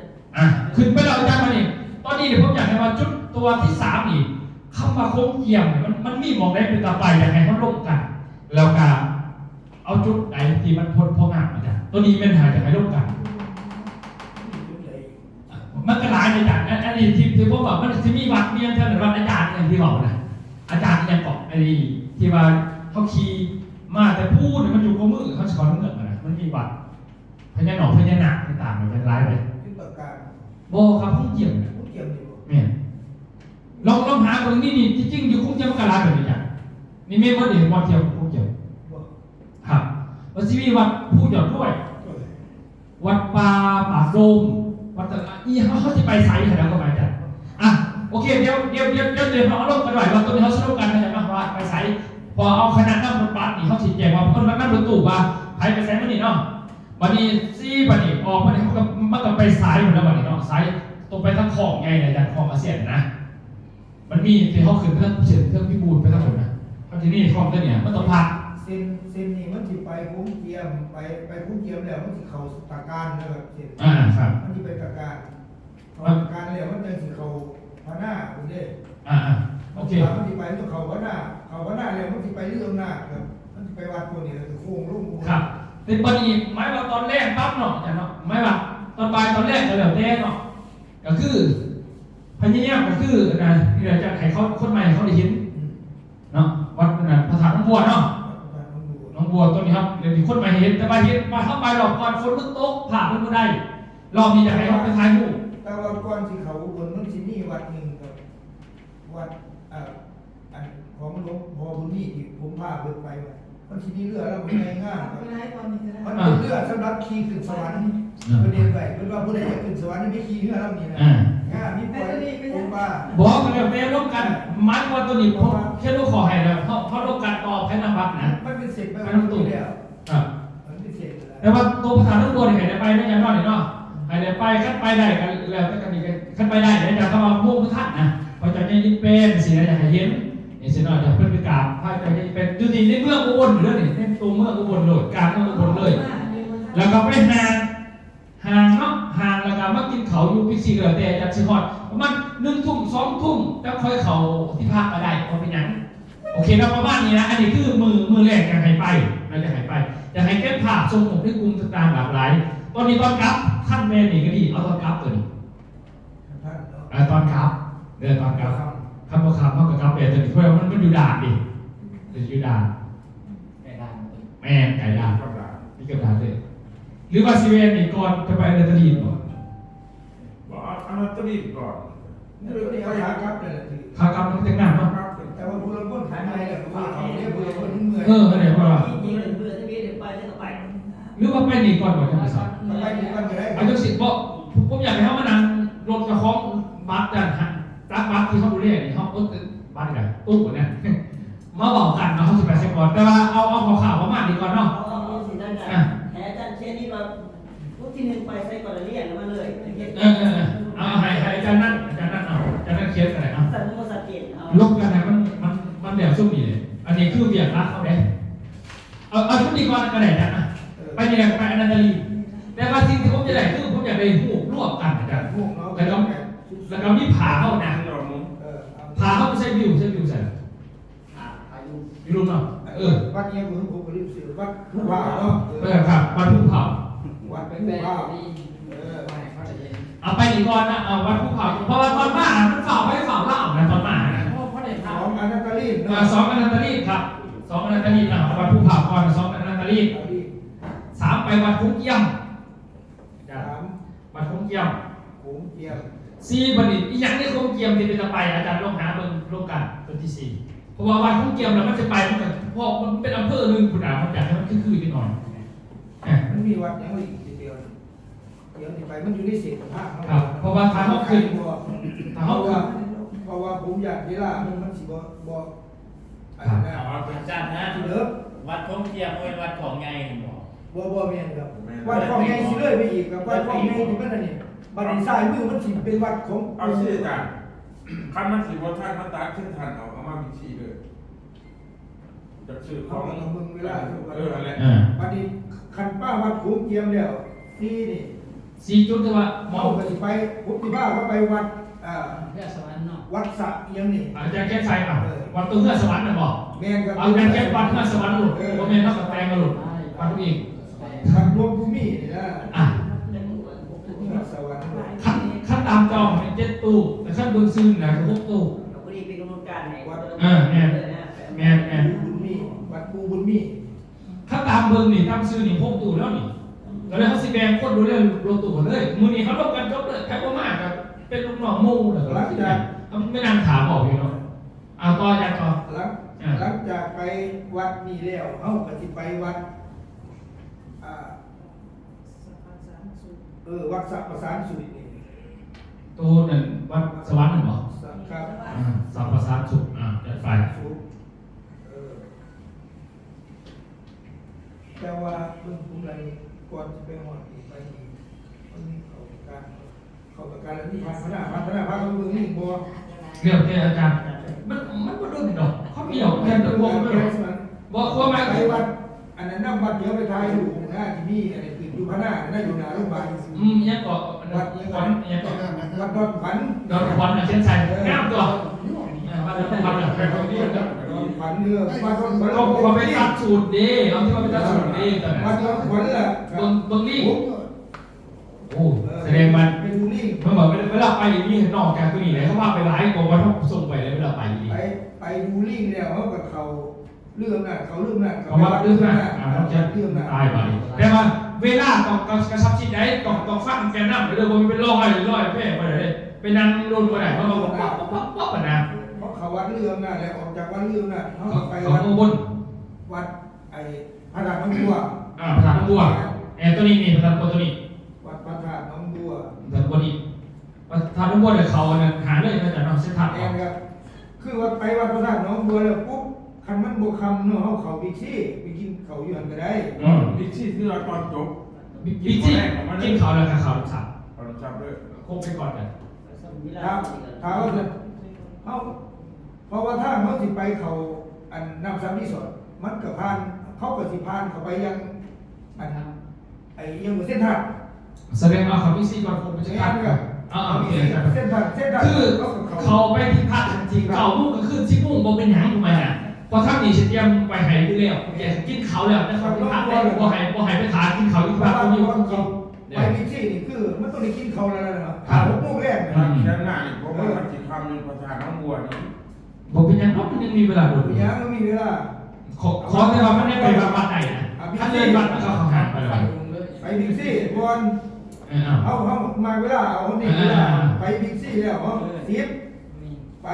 ขึ้นไปเราอาจารย์มานี่ตอนนี้เดี๋ยวผมอยากให้ว่าจุดตัวที่3นี่คำว่าโค้งเกี่ยมมันมีมองได้เป็นตาไปยังไงเขาลงกันแล้วก็เอาจุดไหนที่มันพ้นพองามอาจารย์ตัวนี้เป็นหายจากไหนลงกันมันกระไรอาจารย์อันนี้ที่ผมบอกมันจะมีวัดเมียนท่านวัดอาจารย์อย่างที่บอกนะอาจารย์ยังบอกไอ้ที่ว่าเขาขี่มาแต่พูดมันอยู่กับมือเขาช้อนเงินนะมันมีวัดพญาหนอกพญานาคต่างๆมันเป็นไรเลยโบครับพุ่งเกี่ยวนะเนี่ยลองหาตรงนี้นี่จริงๆอยู่คุ้งเจียวกะลาแบบนี้จ้ะนี่ไม่ว่าเดี๋ยววัดเจียวคุ้งเจียวครับวัดซีวีวัดผู้หยอดด้วยวัดป่าโดมวัดต่างๆนี่เขาจะไปไซส์แล้วก็ไปจ้ะโอเคเดี๋ยวเขาเอาลงกันหน่อยว่าตัวนี้เขาสรุปกันนะครับว่าไปไซส์พอเอาขนาดน้ำรถบัสนี่เขาชี้แจงว่าคนนั่งรถตู้ว่าใครไปไซส์มันนี่เนาะวันนี้ซีวันนี้ออกวันนี้เขาก็มันก็ไปไซส์หมดแล้ววันนี้เนาะไซส์ ตรงไปทางของไงนะจากของอาเซียนนะมันมีที่เขาขึ้นเรื่องเสียเรื่องพิบูลไปทั้งหมดนะเพราะที่นี่ของตัวเนี่ยมันต้องพัก เส้นนี้มันสิไปคุ้มเกียมไปคุ้มเกียมแล้วมันสิเข้าตาการนะครับเส้น ครับ มันสิไปตาการการแล้วมันจังสิเข้าพน้าคุณเด้ โอเค มันสิไปมันต้องเข้าพน้าแล้วมันสิไปเรื่องหน้าครับมันสิไปวัดตัวนี้แล้วโค้งลง ครับเป็นปณีไม้ว่าตอนแรกปั๊บเนาะจ้ะเนาะไม้ว่าตอนปลายตอนแรกก็แล้วแต่เนาะก็คือพญายามก็คือนะที่เราจะให้เขาคนใหม่เขาได้เห็นเนาะวัดนะภาษาน้องบัวเนาะน้องบัวตัวนี้ครับเดี๋ยวนี้คนใหม่เห็นแต่ว่าเห็นมาเข้าไปหรอกก่อนฝนมันตกผ่ามันบ่ได้รอบนี้จะให้เขาไปถ่ายรูป แต่ว่าก่อนสิเขาอุบลมันสิมีวัดหนึ่งครับวัดอันของหลวงพ่อบุญนี่ที่ผมพาเพิ่นไปว่ามันสิมีเรือแล้วมันง่ายๆครับ ไม่ได้ตอนนี้ก็ได้ มันเป็นเรือสำหรับขี่ขึ้นสวรรค์ประเด็นไปเป็นว่าผู้ใดอยากขึ้นสวรรค์นี่ไม่ขี่เรือลำนี้นะง่ายมีปล่อยผมว่า บอกกันแล้วแต่ร่วมกันมัดว่าตัวนี้ผมแค่รู้ขอให้แล้วเขาร่วมกันต่อให้นำบัตรนะ มันเป็นเสร็จไปมันตู้แล้ว ครับ มันเป็นเสร็จแล้ว แต่ว่าตัวภาษาทั้งตัวเนี่ยให้ได้ไปได้ยังนอนเนาะให้ได้ไปขั้นไปได้กันแล้วแต่กันนี่ขั้นไปได้แต่เข้ามาพุ่งท่านนะเพราะจะได้ยินเป็นสิ่งอะไรอย่างเห็นนี่สินอยจะเพิ่นไปกราบพระจะเป็นดูดีในเมืองอุบลอยู่แล้วนี่ในตัวเมืองอุบลโดดกลางเมืองอุบลเลย แล้วก็ไปห่างเนาะห่างแล้วก็มากินเขาอยู่พิซีเหลือแต่จากสิฮอดประมาณ1 ทุ่ม 2 ทุ่มแล้วค่อยเขาที่พักก็ได้พอเป็นหยังโอเคนะประมาณนี้นะอันนี้คือมือแรกอยากให้ไปเราจะให้ไปอยากให้เก็บภาพทรงผมในกลุ่มต่างๆหลากหลายตอนนี้ตอนกลับขั้นแม่นี่ก็ดีเอาตอนกลับตัวนี้ ท่านเนาะ ตอนกลับเดินตอนกลับคำว่าคำเท่ากับกลับแต่ตัวนี้เพราะมันอยู่ด่านดิอยู่ด่าน ไก่ดาน แม่ไก่ด่านนี่กับด่านเลยหรือว่าซีเวนนี่ก่อนจะไปอันเดอร์ลีนก่อน บอกเอามาตรีก่อน นี่ตัวนี้เอาขาครับนี่แหละที่ ขากลับมันจะงานเนาะ แต่ว่าผู้ลงคนขายไม่แหละผู้เขาเนี่ยผู้ลงคนเมื่อย เนี่ยว่า จริงๆเบื่อที่มีเดี๋ยวไปแล้วก็ไป หรือว่าไปนี่ก่อนก่อนจะไปสอบ ไปดูกันก็ได้ อายุ10บอกผมอยากให้เขามานั่งรถกระของบัตรกันฮะรักบัตรที่เขาดูเรียกนี่เขาบัตรกันตู้เนี่ยมาบอกกันเนาะเขาสิไปเซ็ก่อนแต่ว่าเอาข่าวประมาณนี้ก่อนเนาะ เอาสินั่นกันแอาจารย์เช่นนี้มาลูกที่หนึ่งไปใส่ก่อนเรียนแล้วมาเลย เอาให้อาจารย์นั่นเอาอาจารย์นั่นเคสอะไรเอา สันโมสเกตเอา ลบกันนะมันแบบซุ่มนี่เลยอันนี้คือเบียดรักเขาเด้เอาชุดนี้ก่อนก็ได้นะไปนี่แหละไปอนันตลีแต่ว่าสิ่งที่ผมจะได้คือผมอยากได้หูรวบกันอาจารย์ พวกเรา แล้วก็มีผ่าเข้านะ พาเขาไปใช้วิวใส่ อายุ วิวเนาะ วัดนี้ผมก็รีบสื่อวัดผู้ว่าเนาะ ครับวัดภูเผา วัดเป็น แม่ ผู้ว่า นี่ไม่เขาจะเย็น เอาไปอีกก่อนนะเอาวัดภูเผาเพราะว่าตอนมามันเฝ้าไว้เฝ้าเล่านะตอนมานะ เพราะเด็ก ส ท องอนันตลีน สองอนันตลีครับสองอนันตลีวัดภูเผาก่อนสองอนันตลี3ไปวัดคุ้งเยี่ยม สาม วัดคุ้งเยี่ยม ผมเกียม 4บัณฑิตอีกอย่างนี้คุ้งเยี่ยมที่เป็นไปอาจารย์ลงหาเบิ่งร่วมกันตัวที่4เพราะว่าวัดคุ้งเยี่ยมแล้วมันจะไปมันก็เพราะมันเป็นอำเภอหนึ่งคุณอามันอยากให้มันคือๆนิดหน่อย มันมีวัดยังอีกเดียวเดี๋ยวไปมันอยู่ในเศษภาพ ครับเพราะว่าทางเขาขึ้น ถ้าเขาเพราะว่าผมอยากเวลามันสิบ่อะไรนะ เอาอาจารย์นะ ที่เลิก วัดของเทียมเป็นวัดของไงบอก บ่แม่นครับวัดของใหญ่สิเลยไปอีกครับวัดของใหญ่ที่มันอันนี้บัดนี้ซ้ายมือมันสิเป็นวัดของ เอาชื่ออาจารย์คันมันสิว่าท่านมาตาขึ้นทันเอามาบิชีเลยจะชื่อของอะไร บัดนี้คันป้าวัดขุงเจียมแล้วที่นี่ 4 จุดที่ว่า เมาก็สิไปผมสิบ้าก็ไปวัดำแค่สวรรค์เนาะ วัดสะเอียงนี่ อาจารย์แก้ไขป่ะวัดตัวเฮือสวรรค์น่ะบอก แม่นครับ เอาอาจารย์แก้วัดเฮือสวรรค์หลุดบ่แม่นนักแปลงมาหลุดวัดทุกอีก คันรวมภูมินี่นะ อ่ะ สวรรค์ ขั้นตามจองเป็น7 ตู้แต่ขั้นบนซึ่งนะคือ6 ตู้ พอดีเป็นกำหนดการไหน แม่น บุญมีวัดปูบุญมี ขั้นตามเบิ่งนี่ตามซื้อนี่6 ตู้แล้วนี่ก็เลยเขาสิแบ่งคนดูแลรถตู้เลยมื้อนี้เขาลงกันจบเลยใครบ่มาก็เป็นลูกน้องหมู่แล้วก็ไม่นานถามออกอยู่เนาะต่ออาจารย์ต่อ หลังจากไปวัดนี่แล้วเฮาก็สิไปวัดวัดสะประสานสุขนี่ ตู้นั่นวัดสวรรค์นั่นบ่ ครับ สัมประสานสุขจัดไฟ สุขแต่ว่าเพิ่งผมอะไรก่อนจะไปหอดอีกไปอีกมันมีเขาการเ เขาประกันแล้วที่พัฒนาพาเขาเมืองนี่บ่ เรื่องแกอาจารย์มันบ่ดุนดอกเขามีดอกแค่ตัวบ่ไม่หรอกบ่ควรมา ไปวัดอันนั้นนำวัดเดี๋ยวไปทายอยู่นะที่นี่อะไรขึ้นอยู่พระนานั่นอยู่หน้าโรงพยาบาล ยังก็วัดยังก็ วัดดอนขวัญ ดอนควันเช่นใส่งามตัววัดดอนควันแต่ตรงนี้ ดอนขวัญเนี่ยวัดดอนขวัญ ก็เขาไปตัดสูตรดีเอาที่เขาไปตัดสูตรดีตอนนั้น วัดดอนขวัญล่ะ เบิ่งนี่โอ้แสดงมัน ไปดูนี่ มันเหมือนเวลาไปนี่เห็นนอกจากตัวนี้เลยเขาว่าไปหลายกว่าเขาส่งไปเลยเวลาไปดี ไปดูลิงแล้วเขากับเขาเรื่องน่ะเขาเรื่องน่ะ เพราะว่าเรื่องนั้นเขาจะ เรื่องน่ะ ตายไปแต่ว่าเวลาต้องกระชับชิดได้ต้องฟังแกนำไปเลยว่ามันเป็นร้อยเพ่ไปเลยไปนั่งโดนไปไหนเพราะเราบอกป๊อปนะ เพราะเขาวัดเรื่องน่ะแล้วออกจากวัดเรื่องน่ะเขาไป เขา วัด โมบน วัดไอ้พระธาตุน้องบัว ประธานบัวตัวนี้นี่ประธานบัวตัวนี้ วัดพระธาตุน้องบัว ประธานบัวนี้ประธานบัวเนี่ยเขาเนี่ยหาเลยมาจากนอกเส้นทาง แอนครับคือวัดไปวัดพระธาตุน้องบัวแล้วปุ๊บคันมันบกคำเนาะเขาบิ๊กซี่ไปกินเขาอยู่หันก็ได้ บิ๊กซี่ที่เราตอนจบ บิ๊กซี่กินเขาแล้วกับเขาสับ เราจับด้วย คงไปก่อนกัน ครับถามว่าเขาเพราะว่าถ้าเขาสิไปเขาอันน้ำซ้ำที่สดมันกับพานเขากับสิพานเขาไปยังอันไอ้ยังเส้นทาง แสดงว่าเขาบิ๊กซี่ก่อนคงไปจะกันกันเส้นทางคือเขาไปที่พักจริงเก่ามุ่งก็คือที่มุ่งบ่เป็นหยังถูกไหมฮะพอท่านนี่เตรียมไปหายไปแล้วแกกินเขาแล้วนะครับที่พักได้บ่หายไปทานกินเขาที่พักก็มีคนกิน ไปบิ๊กซี่นี่คือมันต้องได้กินเขาแล้วนะถามผมโมกแรกนะ ทางด้านหน้านี่เพราะว่ามันจิตคำหนึ่งประธานน้องบัวนี่ บ่เป็นหยังมันยังมีเวลาดู ยังไม่มีเวลา ขอแต่ว่ามันได้ไปวัดไหนนะถ้าเดินวัดมันก็หาไปเลย ไปบิ๊กซี่บอล เอา เอามาเวลาเอาคนนี้เวลาไปบิ๊กซี่แล้วเขาทิปไป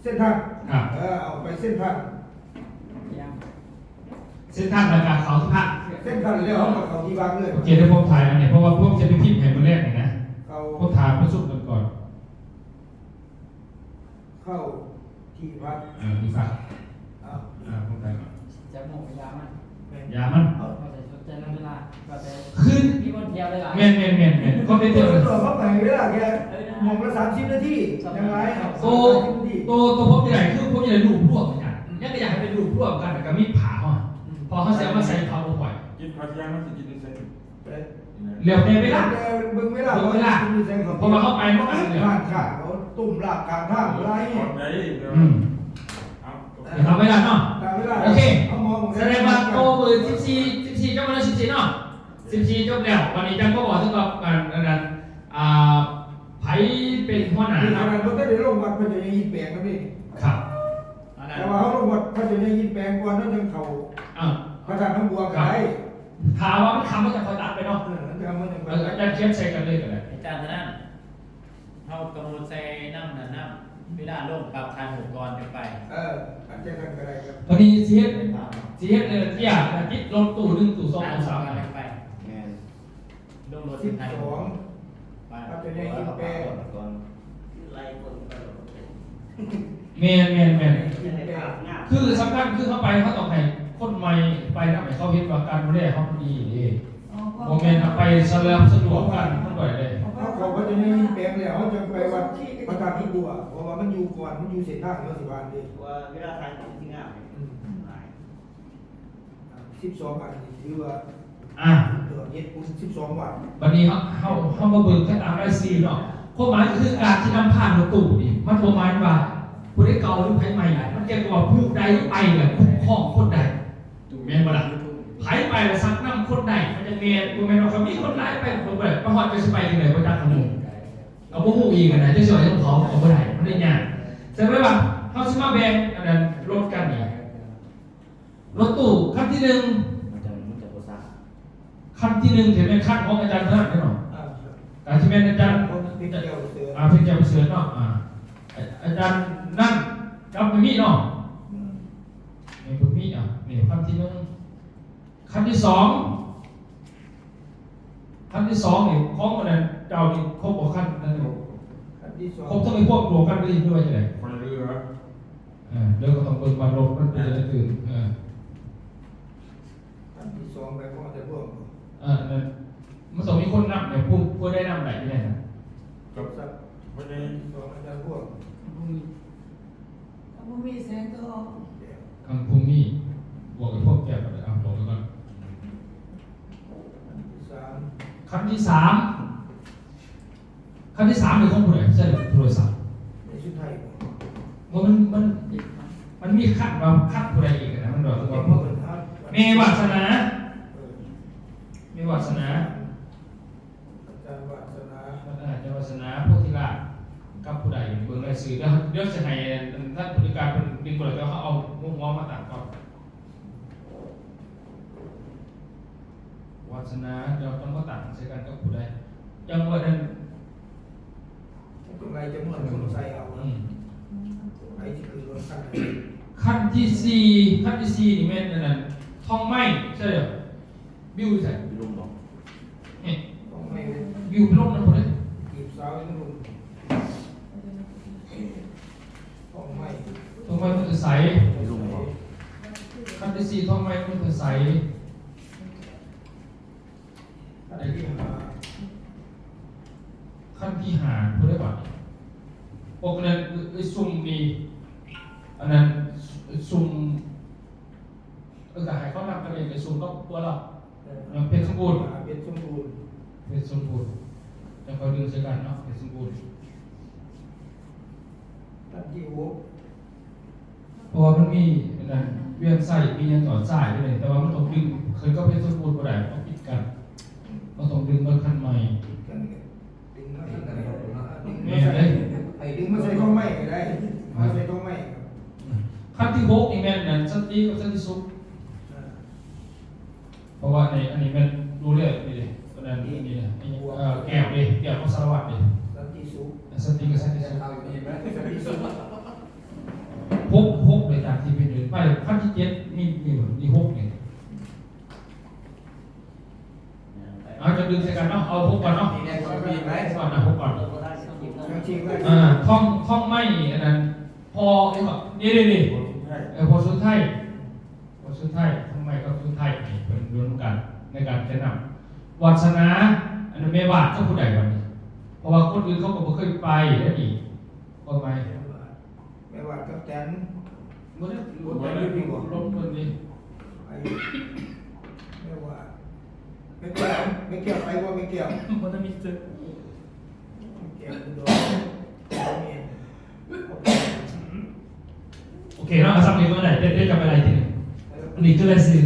เส้นทางเอาไปเส้นทาง เส้นทางราคาเขาที่พัก เส้นทางแล้วเขาที่วางเลย โอเคได้พบถ่ายแล้วเนี่ยเพราะว่าพวกจะไปพิมพ์ให้มันแรกนะ เขา พวกถ่ายมาสุดกันก่อน เข้าที่วัด ดีฝาก เอา พวกถ่ายก่อน จะหมกยามัน ยามัน ก็จะสนใจนั่นเวลาก็จะ ขึ้น มีคนเที่ยวเลยหลาย เมนก็ได้เจอ ตัวเขาไปเวลาแกมองละ30 นาทียังไง ตัวพบใหญ่คือพบใหญ่รูปร่วมเหมือนกันยังอยากให้เป็นรูปร่วมกันแต่ก็มีผาพอเขาเสียมาใส่เขาลงไป กินข้าวยางมันจะกินได้ใช่ เรียวในเวลา เบิ่งเวลา พอมาเข้าไปมันก็เหลือ ร้านขาเขาตุ่มลาบกลางทางไร ขอดได้ เดี๋ยวทำเวลาเนาะ โอเคแสดงว่าโตมือ14จบมาแล้ว14เนาะ14จบแล้ววันนี้จังก็บอกถึงกับนั้นไผเป็นหัวหน้า ขนาดมันได้ลงวัดพระเจ้ายินแปลงครับนี่ ครับ แต่ว่าเขาลงวัดพระเจ้ายินแปลงก่อนนั้นยังเขาพระธาตุน้ำบัวกันได้ ถามว่ามันทำมันจะคอยตัดไปเนาะ จะมันยังไป อาจารย์เขียนใส่กันเลยกันเลย อาจารย์ท่านนั้นเขากำหนดใส่น้ำนั่นน้ำเวลาลงปรับทางหกกรจะไป อาจจะทำอะไรครับ วันนี้เสียเลยที่อยากติดรถตู้1ตู้2ตู้3 ไปไปลงรถที่ไทย 12พระเจ้ายินแปลง ไล่คนไปหรอก เมน ยินแปลงง่าย คือสำคัญคือเขาไปเขาต้องให้คนใหม่ไปทำให้เขาเห็นว่าการดูแลเขาดีดีโมเมนต์ไปสะดวกกันทั้งหมดเลย เขาพระเจ้ายินแปลงแล้วเขาจะไปวัดพระธาตุน้ำบัวเพราะว่ามันอยู่ก่อนมันอยู่เส้นทางเนื้อสิบานดี ว่าเวลาทานที่ง่าย 12 วันถือว่าเย็ดปุ่น12 วัน วันนี้เขามาเบิกกันตามไอซีเนาะข้อหมายคือการที่นำผ่านรถตู้นี่มันประมาณว่าผู้ได้เก่าหรือไผใหม่มันเกี่ยวกับผู้ใดไปแบบคุ้มครองคนใดเมนบ่ล่ะไผไปแล้วซักน้ำคนใดมันจะเมนบ่แม่นว่าเขามีคนร้ายไปคนแบบประหอดจะสิไปจังได๋บ่จักกันนึงเอาบ่ฮู้อีกนะจะสิว่าของเขาเอาบ่ได้มันได้ยากแสดงว่าเขาสิมาแบ่งอันนั้นรถกันนี่รถตู้คันที่1คันที่1ถือเป็นคันของอาจารย์เท่านั้นเนาะแต่ที่เป็นอาจารย์เป็นเกี่ยวเสือ เพิ่นจะไปเสือเนาะอาจารย์นั่นกับมีเนาะนี่เพิ่นมีนี่คันที่1คันที่2นี่ของอันนั้นเจ้านี่ครบบ่คันนั่นนี่ อันที่2 ครบทั้งไอ้พวกรวมกันด้วยจังได๋ ไฟเรือ เดี๋ยวก็ต้องเบิ่งว่ารถมันเป็นจังได๋อันที่2ไปพอจะร่วม นั่น มันต้องมีคนนำเนี่ยผู้ได้นำไหนที่ไหนนะ กับสักไม่ได้ สองอาจารย์พวก ถ้ามันมีแสงก็ คำภูมิบวกกับพวกแก่กับอ่ะบอกไปก่อน สาม ขั้นที่สามเป็นของผู้ใดใช่หรือโทรศัพท์ ในชุดไทย ว่ามันมีขั้นว่าขั้นผู้ใดอีกนะมันบอกว่าพวกเมวาสนาเมวาสนา อาจารย์วาสนา เมวาสนาพวกที่ละกับผู้ใดเบิ่งรายชื่อแล้วเดี๋ยวจะให้ท่านผู้จัดการเป็นดึงคนแล้วเขาเอามุ้งง้อมาตัดก่อนวาสนาเดี๋ยวต้องมาตัดใช้กันกับผู้ใดยังว่านั้น ตรงไหนจะเหมือนคนใส่เอาไอ้ที่คือรถคันไหน ขั้นที่สี่นี่แม่นนั่นทองไม้ใช่หรือบิวใส่ ลุงบอก เนี่ย ต้องไม่ บิวเป็นลมนะคนเลย จีบสาวยังรุ่นต้องไม่ ทองไม้มันจะใส ลุงบอก ขั้นที่สี่ทองไม้มันจะใส อะไรที่หา ขั้นที่หาผู้ได้บัตรพวกนั้นซุ่มมีอันนั้นซุ่มก็ให้เขานำกันเองไปซุ่มก็ตัวเราเพชรสมบูรณ์ เป็นสมบูรณ์ เพชรสมบูรณ์จะคอยดึงใช้กันเนาะเพชรสมบูรณ์ ตัดที่หัว เพราะว่ามันมีอันนั้นเวียนไส้มีอย่างต่อสายด้วยแต่ว่ามันต้องดึงเคยก็เพชรสมบูรณ์ก็ได้ต้องปิดกันมันต้องดึงมาขั้นใหม่ กันดึงมาทางไหนดึง แม่ มาใส่ ได้ ไอ้ดึงมาใส่ข้องไม้ก็ได้มาใส่ข้องไม้ ขั้นที่หกนี่แม่นนั่นสติกับสติสุขเพราะว่าในอันนี้แม่นรู้เรื่องนี่เลยเพราะนั้นนี่เลยแก้วเลยแก้วของสารวัตรเลย สันติสุข สติกับสติสุข สันติสุข หกเลยจากที่เป็นอยู่ไปขั้นที่เจ็ดมีหกเนี่ยเอาจะดึงใส่กันเนาะเอาหกก่อนเนาะก่อนนะหกก่อน ยังชิงได้ ท่องไม่อันนั้นพอไอ้ก่อนนี่ พอสุดท้ายทำไมก็สุดท้ายเป็นร่วมกันในการแนะนำวาสนาอันนั้นไม่วาดก็ผู้ใดวันนี้เพราะว่าคนอื่นเขาก็ไม่เคยไปแล้วนี่ก็ไม่ ไม่ว่ากับแตน เมื่อได้ลมคนนี้ ไอ้ไม่ว่าไม่เกี่ยวไม่เกี่ยวไปว่าไม่เกี่ยว มันจะมีเจอ เกี่ยวคุณโดน โอเคเนาะสักนิดก็ได้ได้กลับไปอะไรทีนึงอันนี้ก็เลยสิ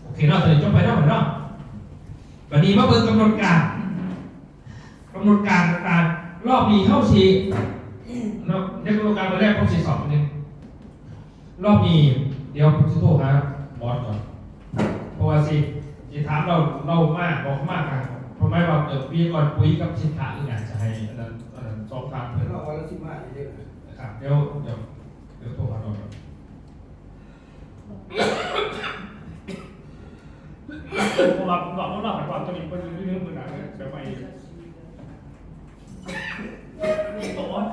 โอเคเนาะเดี๋ยวจบไปแล้วเนาะวันนี้มาเบิ่งกำหนดการรอบนี้เข้าชีเนาะในกำหนดการวันแรกเข้าชี2นึงรอบนี้เดี๋ยวผมจะโทรหาบอสก่อนเพราะว่าสิถามเรามากบอกมากกันเพราะไม่ว่าปีก่อนปุ๋ยกับสินค้าอื่นจะให้อันนั้นสอบถามเพื่อน เราวันละ15เดือน นะครับเดี๋ยวโทรหาเราก่อนผมบอกก่อนตัวนี้เป็นเรื่องมือหนักเลยเดี๋ยวไปโต๊ะ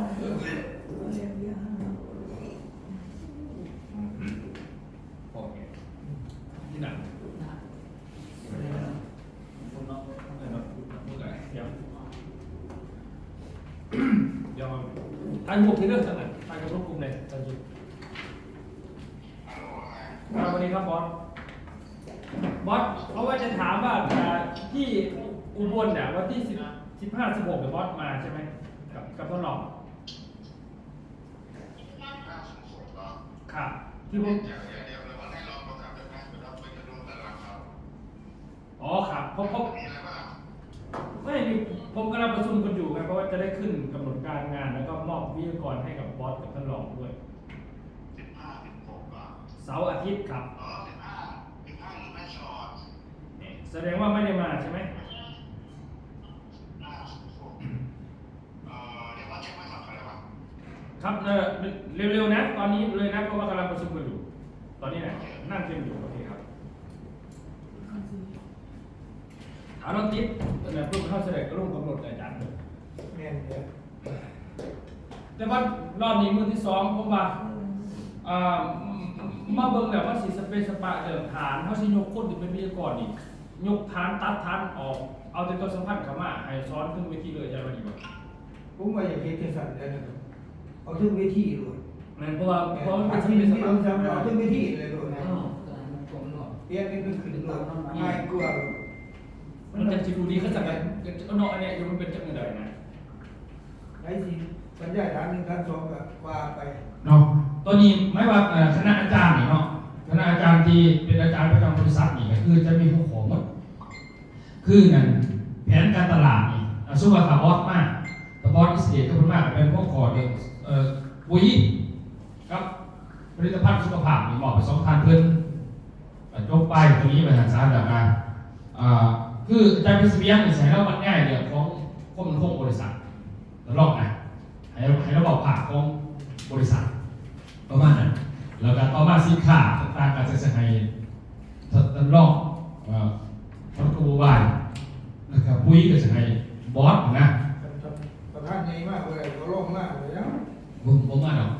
โอเคที่หนักเดี๋ยวทางกลุ่มที่เรื่องจังหวัดทางกลุ่มเลยตอนนี้วันนี้ครับบอสเพราะว่าจะถามว่าที่อุบลเนี่ยวันที่15-16เดี๋ยวบอสมาใช่ไหมกับต้นหลอกครับที่ผมอ๋อครับไม่มีผมกำลังประชุมกันอยู่ไงเพราะว่าจะได้ขึ้นกำหนดการงานแล้วก็มอบวิทยากรให้กับบอสกับท่านรองด้วยเสาร์อาทิตย์ครับแสดงว่าไม่ได้มาใช่ไหมครับเร็วๆนะตอนนี้เลยนะเพราะว่ากำลังประชุมกันอยู่ตอนนี้นะนั่งเต็มอยู่โอเคครับถามน้องติ๊บเนี่ยเพิ่งเข้าเสด็จก็ร่วมกำหนดอาจารย์เลย แม่นเนี่ย แต่ว่ารอบนี้มือที่สองผมว่ามาเบิ่งแล้วว่าสิสเปซสปะเดิมฐานเขาสิยกคนที่เป็นวิทยากรนี่ยกฐานตัดฐานออกเอาแต่ตัวสัมพันธ์เข้ามาให้ซ้อนขึ้นเวทีเลยจะว่าดีบ่ ผมว่าอยากเห็นจังซั่นได้นะครับเอาถึงเวทีเลย นั่นเพราะว่ามัน อา เป็น ชี ส พ เปซส ที่ ปะ เราทำเอาถึงเวทีเลยโดย อ๋อมัน เปลี่ยนเป็นขึ้นเลยง่ายกว่า มันจะสิดูดีขึ้นจากกันเนาะอันเนี้ยอยู่มันเป็นจังได๋นะ ไอ้สิบรรยายฐานหนึ่งฐานสองก็ว่าไป เนาะตัวนี้ไม่ว่าคณะอาจารย์นี่เนาะคณะอาจารย์ที่เป็นอาจารย์ประจำบริษัทนี่ก็คือจะมีหัวข้อหมดคือนั่นแผนการตลาดนี่สู้กับคาร์บอนมากคาร์บอนอิสเตทก็เป็นมากเป็นพวกขอเรื่องปุ๋ยกับผลิตภัณฑ์สุขภาพนี่เหมาะไปสองทานเพิ่นจบไปตรงนี้ไปหาสารแบบมาคืออาจารย์เป็นเสบียงนี่ใช้แล้วมันง่ายเรื่องของข้อมูลของบริษัทแล้วลอกนะให้ระบบผ่าของบริษัทประมาณนั้นแล้วก็ต่อมาสินค้าต่างๆการจะให้ทดลองทดกระบวนการแล้วก็ปุ๋ยก็จะให้บอสนะ ประธานใหญ่มากเลยเขาลงมากเลยนะ บ่มาดอก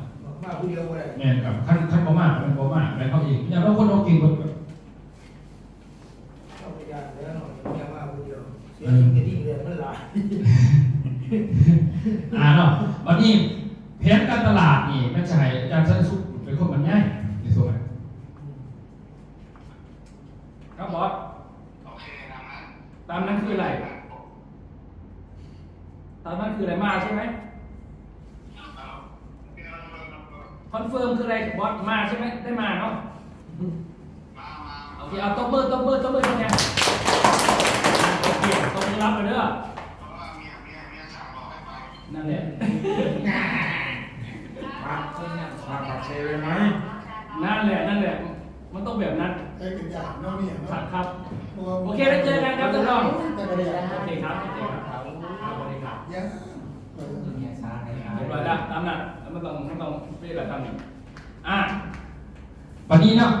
มากผู้เดียวเลย แม่นกับขั้นบ่มามันบ่มาแล้วเขาเองอย่างเราคนเอาเก่งกว่า เข้าไปยากแล้วหน่อยเนี่ยมากผู้เดียวเสียจริงก็ดีเลยมันหลาย เนาะวันนี้แผนการตลาดนี่มันจะให้อาจารย์สันสุขเป็นคนบรรยายในส่วนนั้น ครับบอสตามนั้นคืออะไรตามนั้นคืออะไรมาใช่ไหมคอนเฟิร์มคืออะไรบอสมาใช่ไหมได้มาเนาะโอเคเอาตบมือใช่ไหมโอเคตบมือรับไปเด้อนั่นแหละ มาปักเชยเลยไหม นั่นแหละมันต้องแบบนั้น ไอ้เป็นอย่างเนาะเนี่ย ครั เนาะ บครับโอเคแล้วเจอกันครับท่านรอง แต่ก็ได้อย่าง โอเคครับครับสวัสดีครับ ยัง เรียบร้อยแล้วตามนั้นไม่ต้องเปลี่ยนแบบตามนี้วันนี้เนาะ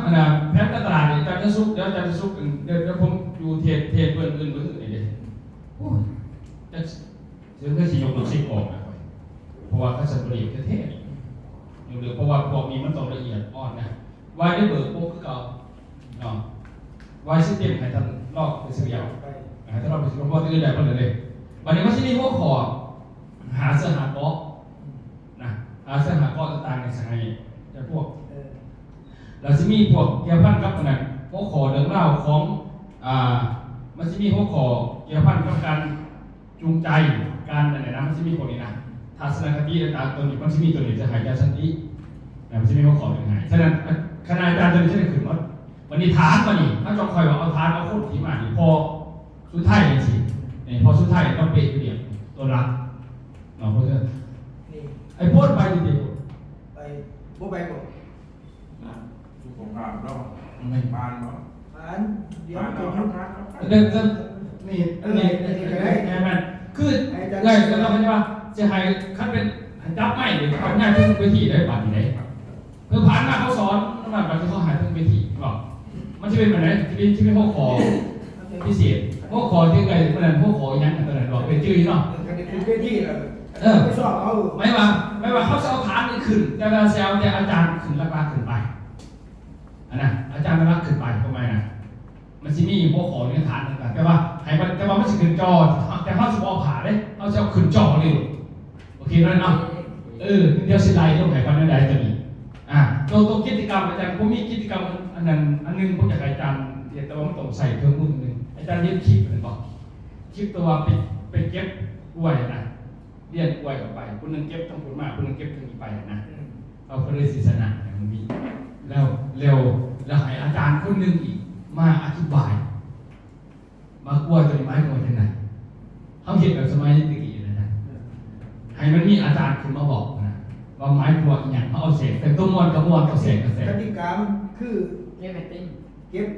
แผนการตลาดเนี่ยอาจารย์สันสุขเดี๋ยวอาจารย์สันสุขเดี๋ยวผมอยู่เทศเพื่อนอื่นนี่เด้โอ้ยจะเรื่องสิยกตัวสิออกนะเพราะว่าเขาสันบริเทศอยู่หรือเพราะว่าพวกนี้มันต้องละเอียดอ่อนนะวายได้เบิกปุ๊บคือเก่าเนาะวายซิสเต็มให้ท่านลอกไปเสียเอาให้ท่านลอกไปเสียเพราะว่าตื่นได้คนเลยวันนี้มันจะมีหัวข้อหาเสื้อหาเกาะนะหาเสื้อหาเกาะต่างๆในสายจะพวกเราจะมีพวกเกี่ยวพันกับนั่นหัวข้อเรื่องเล่าของมันจะมีหัวข้อเกี่ยวพันกับการจูงใจการอะไรนะมันจะมีพวกนี้นะทัศนคติต่างๆตัวนี้มันจะมีตัวนี้จะหายใจสันติมันจะมีหัวข้อหนึ่งหายฉะนั้นคณะอาจารย์ตัวนี้จะได้ขึ้นว่าวันนี้ฐานวันนี้ถ้าจงคอยว่าเอาฐานเอาโคตรที่มานี่พอสุดท้ายเลยสิพอสุดท้ายต้องเปลี่ยนเดียวตัวรักเนาะเพื่อน นี่ ไอ้โพดไปจริง ไปบ่ไปบ่ สุขภาพเนาะ ๆไม่ บ้านเนาะ ผ่านเดี๋ยว บ้าน จะ เรา ยุบ ทำงานครับ เดิน นี่นี่นี่ก็ได้ ไงมันคือไงก็ต้องใช่ป่ะจะให้ขั้นเป็นจับไม่หรือทำงานที่เวทีได้บัตรไหนเพื่อผ่านมาเขาสอนมาบัตรที่เขาหายทั้งเวทีหรอมันจะเป็นแบบไหนที่เป็นพวกคอพิเศษพวกคอที่ไงมันพวกคอยังตัวไหนหรอเป็นชื่อเนาะ กันในพื้นที่เราไปสอบเอา ไม่ว่าเขาจะเอาฐานนี่ขึ้นแต่เวลาเซลแต่อาจารย์ขึ้นรักขึ้นไปอันน่ะอาจารย์รักขึ้นไปทำไมนะมันจะมีพวกของในฐานต่างๆแต่ว่ามันจะขึ้นจอแต่เขาจะเอาผ่าได้เขาจะเอาขึ้นจอเลยโอเคนั่นเนาะเดี๋ยวสิไลต้องไขความได้ตัวนี้ตัวกิจกรรมอาจารย์ผมมีกิจกรรมอันนึงผมอยากให้อาจารย์เรียนแต่ว่ามันต้องใส่เครื่องมือนึงอาจารย์เรียนคลิปเลยบอกคลิปตัวเป็นเก็บกล้วยนะเรียนกล้วยออกไปคนนึงเก็บทั้งผลมาคนนึงเก็บทั้งอีไปนะเอาคนเลยศิษณะมันมีแล้วให้อาจารย์คนนึงอีกมาอธิบายมากล้วยตัวนี้ไม้กล้วยที่ไหนเขาเห็นแบบสมัยตะกี้นะให้มันมีอาจารย์ขึ้นมาบอกนะว่าไม้กล้วยอย่างเขาเอาเศษแต่ตัวมวลกับมวลกับเศษกับเศษ กติกามันคือ เรียกแมตติ้ง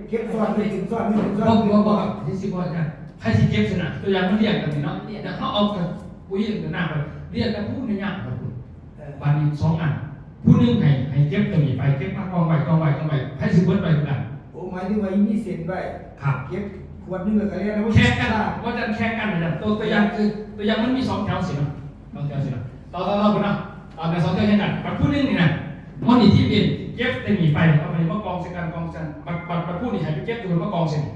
เก็บซ้อนไม่ถึงซ้อนไม่ถึงซ้อน บอกที่สิบวันกันให้สิเก็บชนะตัวอย่างมันเรียกกันเนาะแต่เขาเอากับปุ้ยกันหน้าไปเรียกกันพูดในอย่างกับคุณบานนี้สองอันผู้นึงให้เก็บตัวนี้ไปเก็บมากองไว้ให้สิบวันไปกัน โอ้หมายถึงว่ามีเส้นไว้ ครับ เก็บขวดนึงแล้วก็เรียกแล้ว แข่งกันว่าจะแข่งกันนะตัวอย่างคือตัวอย่างมันมีสองแถวสินะสองแถวสินะ ต่อคุณเนาะต่อในสองเจ้าแข่งกันบัดพูดนึงนี่นะมันนี่ที่เป็นเก็บเต็มหนีไปเอาไปมากองเสกันกองเสกันบัดพูดนี่ให้ไปเก็บตัวมากองเสกัน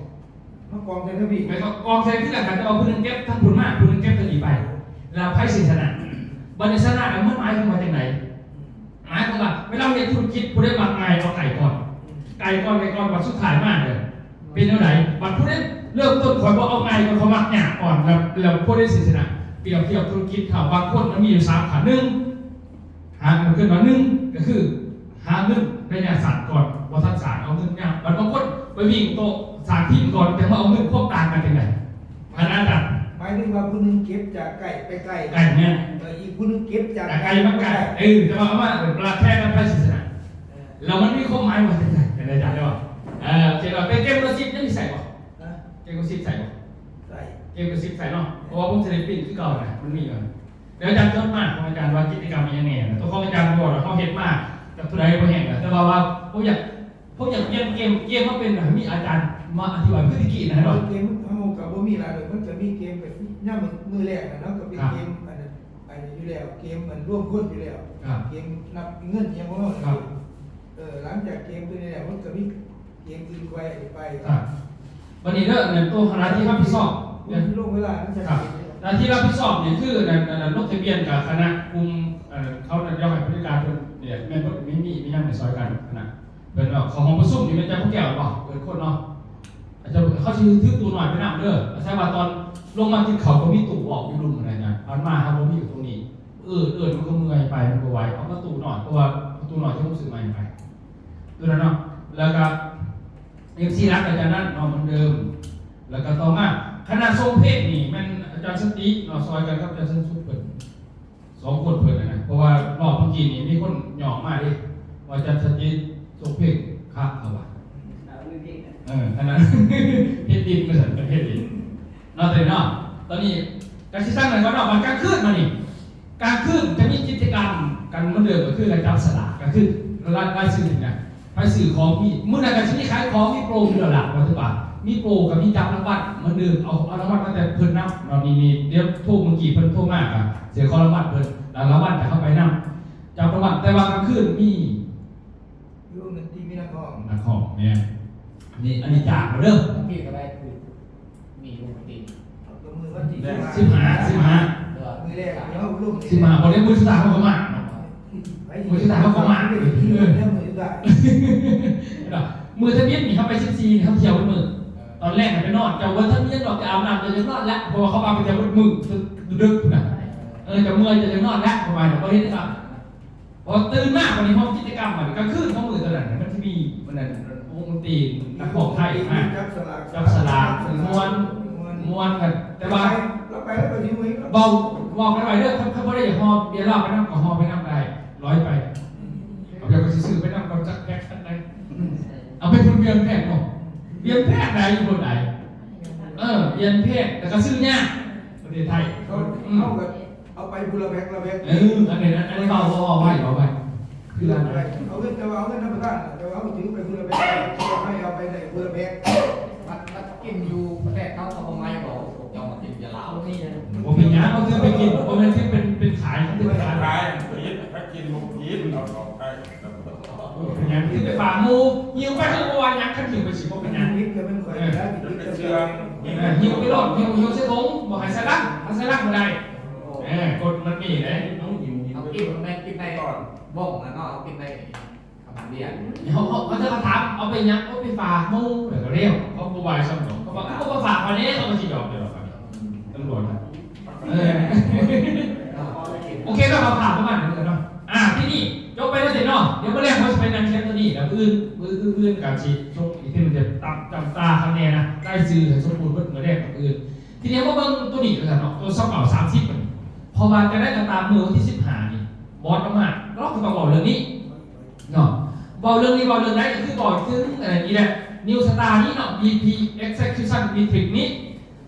มากองเซนพี่ ไม่ก็กองเสกันที่หลังกันจะเอาพูดนึงเก็บทั้งพูดมากพูดนึงเก็บตัวหนีไปแล้วไพ่สิชนะบัดในชนะเมื่อไม้ขึ้นมาจากไหนหมายความว่าเวลาเรียนธุรกิจผู้ได้บัตรไงเอาไก่ก่อนบัตรสุดท้ายมากเลยเป็นเท่าไหร่บัตรผู้ได้เริ่มต้นคอยว่าเอาไงก่อนเขามักหยาก่อนแล้วผู้ได้สิชนะเปรียบเทียบธุรกิจเขาบางคนมันมีอยู่3 ขาหาเงินขึ้นมา1ก็คือหาเงินในเนี่ยศาสตร์ก่อนวัฒนศาสตร์เอาเงินเนี่ยบางคนไปวิ่งโตศาสตร์ที่ก่อนแต่ว่าเอาเงินควบต่างกันเป็นไงอันนั้นอ่ะ หมายถึงว่าผู้นึงเก็บจากไก่ไปไก่ ไก่เนี่ย อีกผู้นึงเก็บจาก ไก่มันไก่แต่ว่าเอามาปลาแค่กันไปศาสนาแล้วมันมีข้อหมายว่าเป็นไงเป็นอาจารย์ได้ป่ะเกี่ยวกับเกมกระซิบนี่มีใส่ป่ะเกมกระซิบใส่ป่ะ ใส่ เกมกระซิบใส่เนาะเพราะว่าผมจะได้ปิ้นขึ้นก่อนนะมันมีก่อนเดี๋ยวอาจารย์ต้นมากของอาจารย์ว่ากิจกรรมเป็นยังไงตัวของอาจารย์บอกว่าเขาเห็นมากกับตัวใดตัวแห่งแต่ว่าผมอยากเกมมาเป็นมีอาจารย์มาอธิบายพฤติกรรมนะเนาะ เกมเขากับว่ามีอะไรเลยมันจะมีเกมแบบย่ามือแรกนะเนาะก็เป็นเกมอันอยู่แล้วเกมมันร่วมคนอยู่แล้วเกมนับเงินยังว่าหลังจากเกมตัวนี้แล้วมันก็มีเกมอื่นไป วันนี้เรื่องเงินตัวคณะที่รับผิดชอบ เนี่ยที่ลงเวลามันจะ หน้าที่รับผิดชอบเนี่ยคือลงทะเบียนกับคณะกลุ่มเขาย่อให้บริการเนี่ยแม่ก็ไม่ยังในซอยกันนะเป็นของห้องประชุมนี่มันจะพวกแก้วป่ะเกิดคนเนาะอาจจะเขาชื่อถือตัวหน่อยไปนั่งเด้อใช่ว่าตอนลงมาที่เขาก็มีตู้ออกอยู่รุมอะไรนะมันมาครับผมอยู่ตรงนี้มันก็เมื่อยไปมันก็ไวเอาประตูหน่อยเพราะว่าประตูหน่อยที่ผมซื้อมาไปตัวนั้นเนาะแล้วก็ที่รักอาจารย์นั่นนอนเหมือนเดิมแล้วก็ต่อมาคณะทรงเพศนี่มันอาจารย์สติเราซอยกันครับอาจารย์สุเปิด2 คนเปิดนะเพราะว่ารอบเมื่อกี้นี่มีคนหยอกมากดิว่าอาจารย์สติทรงเพศครับเขาว่าขนาดเพศดินไม่ใช่เป็นเพศดินนอกจากนั้นตอนนี้การที่สร้างหน่อยก็นอกมันการขึ้นมานี่การขึ้นจะมีกิจกรรมกันเหมือนเดิมก็คือการจับสลากก็คือรายสื่อนะรายสื่อของมีเมื่อไหร่การชนิดขายของมีโปรมีหลักวัตถุบาทมีโปรกับมีจับรางวัลเหมือนเดิมเอารางวัลตั้งแต่เพิ่นนับเรามีเดี๋ยวโทรเมื่อกี้เพิ่นโทรมากอ่ะเสียข้อรางวัลเพิ่นแล้วรางวัลจะเข้าไปนับจับรางวัลแต่ว่ากลางคืนมีอยู่เงินที่มีนักของเนี่ยนี่อันนี้จากมาเริ่ม พี่ก็ได้คือมีวงดนตรี ตัวมือวันที่15มือแรกเดี๋ยวลูก 15คนเล่นมือสุดท้ายเขาก็มามือสุดท้ายเขาก็มามือทะเบียนมีเข้าไป14เขาเที่ยวมือตอนแรกไปนอนจะวันทะเบียนดอกจะอาบน้ำจะนอนแล้วเพราะว่าเขาเอาไปจะมือดึกนะจะเมื่อยจะนอนแล้วประมาณนี้เขาเห็นครับพอตื่นมากวันนี้พอกิจกรรมมันก็ขึ้นข้อมือตลอดมันจะมีมันนั่นวงตีนักของไทยมากจับสลากม้วนกันแต่ว่า เราไปแล้วไปที่มือ เบากันไปเรื่องเขาไม่ได้อย่าหอบเดี๋ยวเราไปนั่งกับหอบไปนั่งได้100ไปเอาเดี๋ยวก็ซื้อไปนั่งกับจักแพ็คกันได้เอาไปคนเบียนแพทย์เนาะเบียนแพทย์ใดอยู่คนไหนเบียนแพทย์แต่ก็ซื้อยากประเทศไทยเขาเอาไปบุรแบกอันนี้เบาไปคืออะไร เอาเงินจะเอาเงินธรรมดาจะเอาถือไปบุรแบกให้เอาไปไหนบุรแบก มันกินอยู่ประเทศเขาทำไมบอกจะมากินยาลาวนี่นะ ผมเป็นยาเขาซื้อไปกินผมเป็นที่เป็นขายที่เป็นขาย ขายพีชถ้ากินลูกพีชเราลองได้ เป็นยาที่ไปฝากมูยิวไปคือวันยังขันยิวไปสิผมเป็นยา นิดก็เป็นข่อยแล้ว เป็นเชือก ยิวไปรอดยิวเส้นทงบอกให้ใส่ลักมาได้กดมันมีเลย น้องหิว เอากินในกินใน ก่อน บ่งแล้วเนาะเอากินในคำเดียน เขาจะถามเอาไปยังเอาไปฝากมูเดี๋ยวเรียกเขาบวายสมองเขาบอกเขาก็ฝากวันนี้เขาก็จะยอมเดี๋ยวครับตำรวจโอเคก็มาผ่านประมาณนั้นเนาะที่นี่ยกไปแล้วเสร็จเนาะเดี๋ยวเมื่อแรกเขาจะเป็นนักเชียร์ตัวนี้แล้วอื่นการชีชกอีกที่มันจะจำตาคะแนนนะได้ซื้อสมบูรณ์เมื่อแรกกับอื่นทีนี้ว่าเบิ้งตัวนี้กันเนาะตัวซับเก่า30พอมาจะได้ตามมือวันที่15นี่บอสมากเราก็ต้องบอกเรื่องนี้เนาะบอกเรื่องนี้บอกเรื่องไหนก็คือบอกถึงนี่แหละนิวสตาร์นี้เนาะ BP Execution Matrix นี้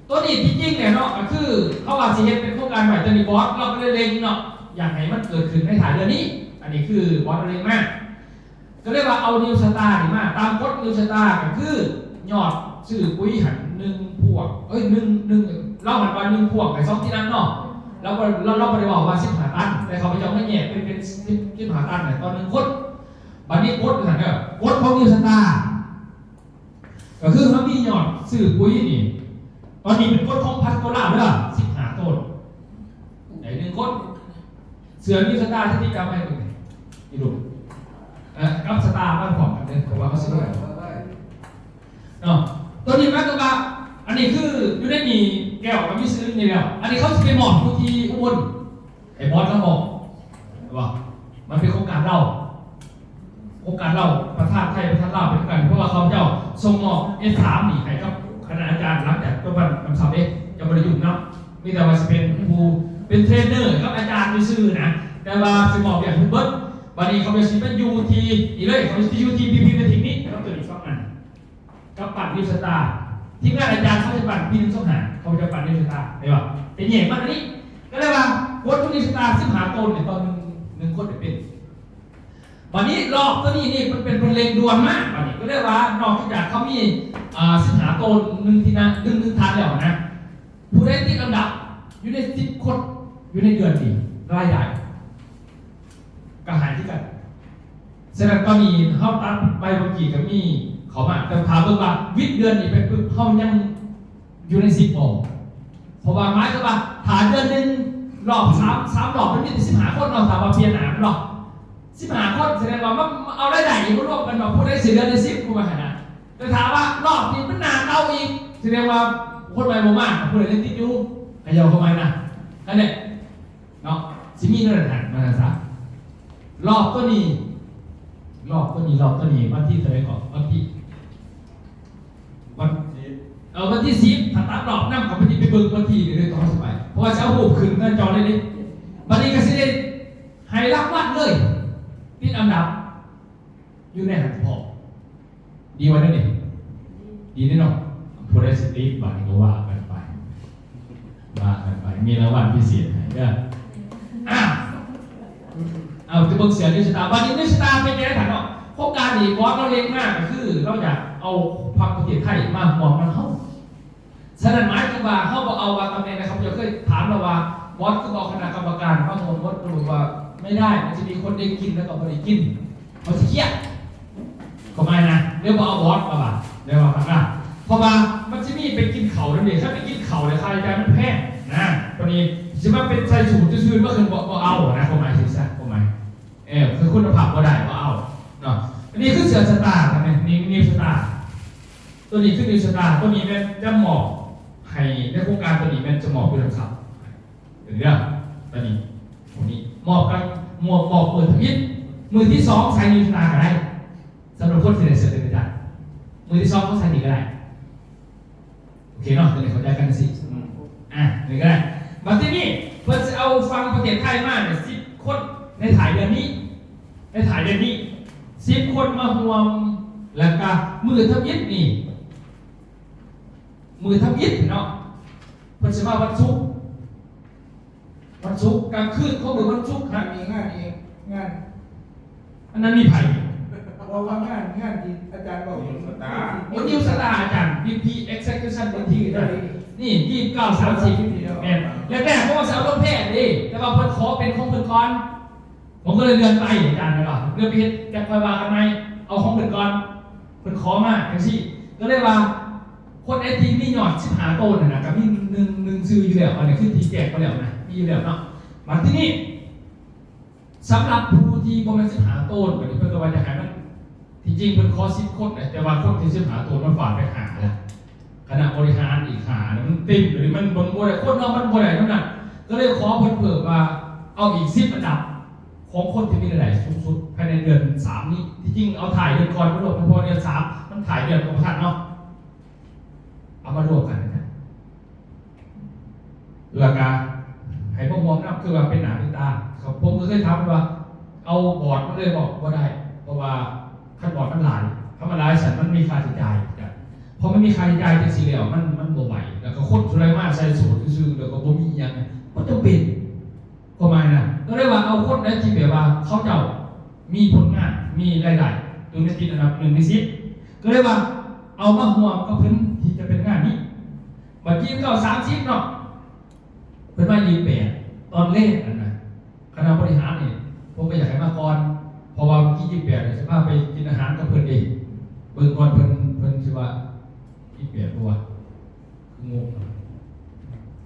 ตัวนี้ที่จริงเนี่ยเนาะก็คือเขาว่าสิเฮ็ดเป็นโครงการใหม่ตัวนี้บอสเราก็เลยเล็งเนาะอยากให้มันเกิดขึ้นในฐานเรื่องนี้อันนี้คือบอสเล็งมากก็เรียกว่าเอานิวสตาร์นี่มาตามกฎนิวสตาร์ก็คือยอดซื้อปุ๋ยหัน1 พวง1เล่าหันวัน1 พวงไป2ที่นั่นเนาะ เราไม่ได้บอกว่า15 ตันแต่เขาไปจะไม่แยกเป็น15 ตันเนี่ยตอน1 คนบัดนี้กดหันเนี่ยกดของนิวสตาร์ก็คือเขามียอดซื้อปุ๋ยนี่ตอนนี้เป็นกดของพัสโกล่าเด้อ15 ต้นไหน1 คนเสือนิวสตาร์ที่กำให้ดูนี่ดูกับสตาร์บ้านของกันเลยเพราะว่าเขาซื้อเนาะตัวนี้มันก็ว่าอันนี้คืออยู่ในนี่แก้วก็มีซื้อนี่แล้วอันนี้เขาจะไปหมอนผู้ที่อุบลไอ้บอสก็บอกว่ามันเป็นโครงการเราประธานไทยประธานลาวเป็นกันเพราะว่าเขาเจ้าส่งมอบ S3 นี่ให้กับคณะอาจารย์หลังจากตัวบันคำศัพท์จะบริยุทธ์เนาะมีแต่ว่าจะเป็นผู้เป็นเทรนเนอร์กับอาจารย์ซื่อๆนะแต่ว่าสิมอบอย่างเบิร์ดวันนี้เขาจะเป็นยูทีอีเลยเขาจะยูทีพีพีเป็นทีนี้ต้องตัวนี้2 อันกับปั่นนิวสตาร์ที่งานอาจารย์เขาจะปั่นพี่นึง2 หาเขาจะปั่นนิวสตาร์ได้ป่ะเป็นใหญ่มากนี้ก็เลยว่าวัดนิวสตาร์15 ต้นเนี่ยตอน1 คนเป็นวันนี้รอบตัวนี้นี่มันเป็นเร่งด่วนมากวันนี้ก็เรียกว่านอกจากเขามี15 ต้น1 ที่นะ1 ทานแล้วนะผู้ได้ติดอันดับอยู่ใน10 คนอยู่ในเดือนนี้รายได้กระหายที่กันแสดงตอนนี้เขาตัดใบบางกีกับมีเขามาแต่ถามเบิ่งว่าวิทย์เดือนนี้เป็นปึ๊บเขายังอยู่ใน10 โมงเพราะว่าไม้ก็ว่าฐานเดือนนึงรอบ3 รอบมันมีแต่15 คนเราถามว่าเพียรหนาหรอก15 คนแสดงว่ามันเอาได้ไหนอยู่รวมกันแบบพูดได้4 เดือนใน10กูมาขนาดแต่ถามว่ารอบนี้มันนานเอาอีกแสดงว่าคนใหม่บ่มากพูดได้ติดอยู่ให้ยาวเข้ามานะนั่นแหละเนาะสิมีนั่นแหละมาซะรอบตัวนี้วันที่เท่าไหร่ก่อนวันที่10ถ้าตัดรอบนั่งกับวันที่ไปเบิ่งวันที่เลยต้องสบายเพราะว่าจะเอาหูขึ้นหน้าจอได้เลยวันนี้ก็สิได้ให้รางวัลเลยติดอันดับอยู่ในหันพอดีวันนั้นนี่ดีแน่นอนผู้ได้สติบาทก็ว่ากันไปมีรางวัลพิเศษให้เด้อเอาจะเบิ่งเสียนิวสตาร์วันนี้นิวสตาร์เป็นยังไงถามเนาะโครงการนี้บอสเราเล็งมากก็คือเราอยากเอาพรรคประเทศไทยมามองมันเข้าฉะนั้นหมายถึงว่าเขาบอกเอาว่าตำแหน่งนะครับจะเคยถามเราว่าบอสคือบอกคณะกรรมการบางคนวัดรู้ว่าไม่ได้มันจะมีคนได้กินแล้วก็ไม่ได้กินเขาจะเครียดก็ไม่นะเรียกว่าเอาบอสมาบ่าเรียกว่าพักนะเพราะว่ามันจะมีไปกินเข่าแล้วเนี่ยถ้าไปกินเข่าเลยค่าใช้จ่ายมันแพงนะตอนนี้จะมาเป็นใส่สูตรซื่อๆเมื่อคืนบอกเอานะเขาหมายถึงซะเขาหมายคือคุณภาพก็ได้ก็เอาเนาะอันนี้คือเสือสตาร์นะนี่นิวสตาร์ตัวนี้คือนิวสตาร์ตัวนี้เป็นจะเหมาะให้ในโครงการตัวนี้เป็นจะเหมาะเป็นครับเดี๋ยวตัวนี้เหมาะกับหมวกบอกเปิดทวิตมือที่2ใส่นิวสตาร์ก็ได้สำหรับคนที่ได้เสือเลยจ้ะมือที่2เขาใส่ดีก็ได้โอเคเนาะตัวนี้เข้าใจกันสินี่ก็ได้บัดนี้เพื่อจะเอาฟังประเทศไทยมากเนี่ย10 คนในถ่ายเดือนนี้10 คนมาห่วงแล้วก็มือทวิตนี่มือทวิตเนาะเพื่อจะมาวันศุกร์กลางคืนเขาบอกวันศุกร์นะมีงานอันนั้นมีไผ่ว่างานที่อาจารย์บอกนิวสตาร์ วันนิวสตาร์อาจารย์ BP Execution วันที่นี่29-30แม่นแล้วแต่เพราะว่าจะเอารถแพทย์ดิแต่ว่าเพิ่นขอเป็นของเพิ่นก่อนผมก็เลยเลื่อนไปอาจารย์เลยว่าเลื่อนไปเฮ็ดจะคอยว่ากันไหมเอาของเพิ่นก่อนเพิ่นขอมาจังซี่ก็เลยว่าคนไอทีมียอด15 ต้นนะกับมี1ซื้ออยู่แล้วอันนี้คือที่แจกไปแล้วนะมีอยู่แล้วเนาะมาที่นี่สำหรับผู้ที่บ่แม่น15 ต้นก็เพิ่นก็ว่าจะให้มันที่จริงเพิ่นขอ10 คนแต่ว่าคนที่15 ต้นมันฝากไปหาแล้วคณะบริหารอีกหามันติ่มหรือมันบ่ได้คนเนาะมันบ่ได้นั่นน่ะก็เลยขอเพิ่นเพิ่มว่าเอาอีก10 อันดับของคนที่มีรายได้สูงสุดภายในเดือน3นี้ที่จริงเอาถ่ายเดือนก่อนมาลงพอเดือน3มันถ่ายเดือนของท่านเนาะเอามารวมกันนะราคาให้พวกมองนับคือว่าเป็นหนาเป็นตาครับผมก็เคยทำว่าเอาบอร์ดมาเลยบอกว่าได้เพราะว่าขั้นบอร์ดมันหลายถ้ามันหลายสันมันมีค่าใช้จ่ายพอมันมีค่าใช้จ่ายจะสีเหลี่ยมมันบ่ไหวแล้วก็โคตรสุดไรมากใส่สูตรซื่อๆแล้วก็บ่มีอย่างนี้ก็จะเป็นก็ไม่นะก็เรียกว่าเอาคนได้ที่แบบว่าเขาเจ้ามีผลงานมีรายได้ตรงนี้ติดอันดับ1 ใน 10ก็เรียกว่าเอามาห่วงก็เพิ่นที่จะเป็นงานนี้บัดนี้ก็30เนาะเพิ่นมา28 ตอนเล่นนั่นนะคณะบริหารนี่ผมก็อยากให้มาก่อนเพราะว่าเมื่อกี้28เนี่ยจะพาไปกินอาหารกับเพิ่นเองเบิ่งก่อนเพิ่นสิว่า28บ่ว่าคืองง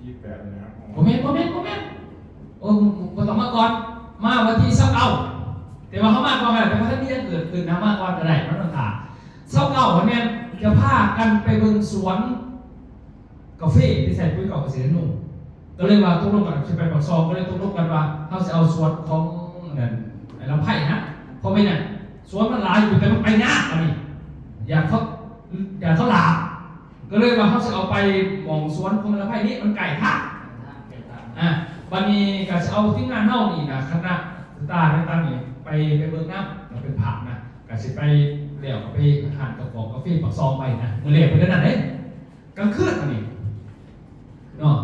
28นะครับ บ่แม่นโอ้บ่ต้องมาก่อนมาวันที่29แต่ว่าเขามาก่อนก็ได้แต่ว่าถ้ามีอย่างเกิดขึ้นนะมาก่อนก็ได้มันต้องถาม29วันนี้จะพากันไปเบิ่งสวนกาแฟที่ใส่ปุ๋ยเก่าเกษตรนุ่มก็เลยว่าตกลงกันจะไปปักซองก็เลยตกลงกันว่าเขาจะเอาสวนของนั่นไอ้ลำไผ่นะเพราะไม่เนี่ยสวนมันหลายอยู่แต่มันไปยากอันนี้อยากเขาลาก็เลยว่าเขาจะเอาไปมองสวนของลำไผ่นี้มันไก่ทักวันนี้ก็จะเอาที่งานเท่านี่นะคณะตาตั้งนี่ไปเบิ่งน้ำเราเป็นผักนะก็จะไปเลี้ยวไปอาหารกระป๋องกาแฟปักซองไปนะมันเลี้ยวไปนั่นเองกลางคืนอันนี้เนาะ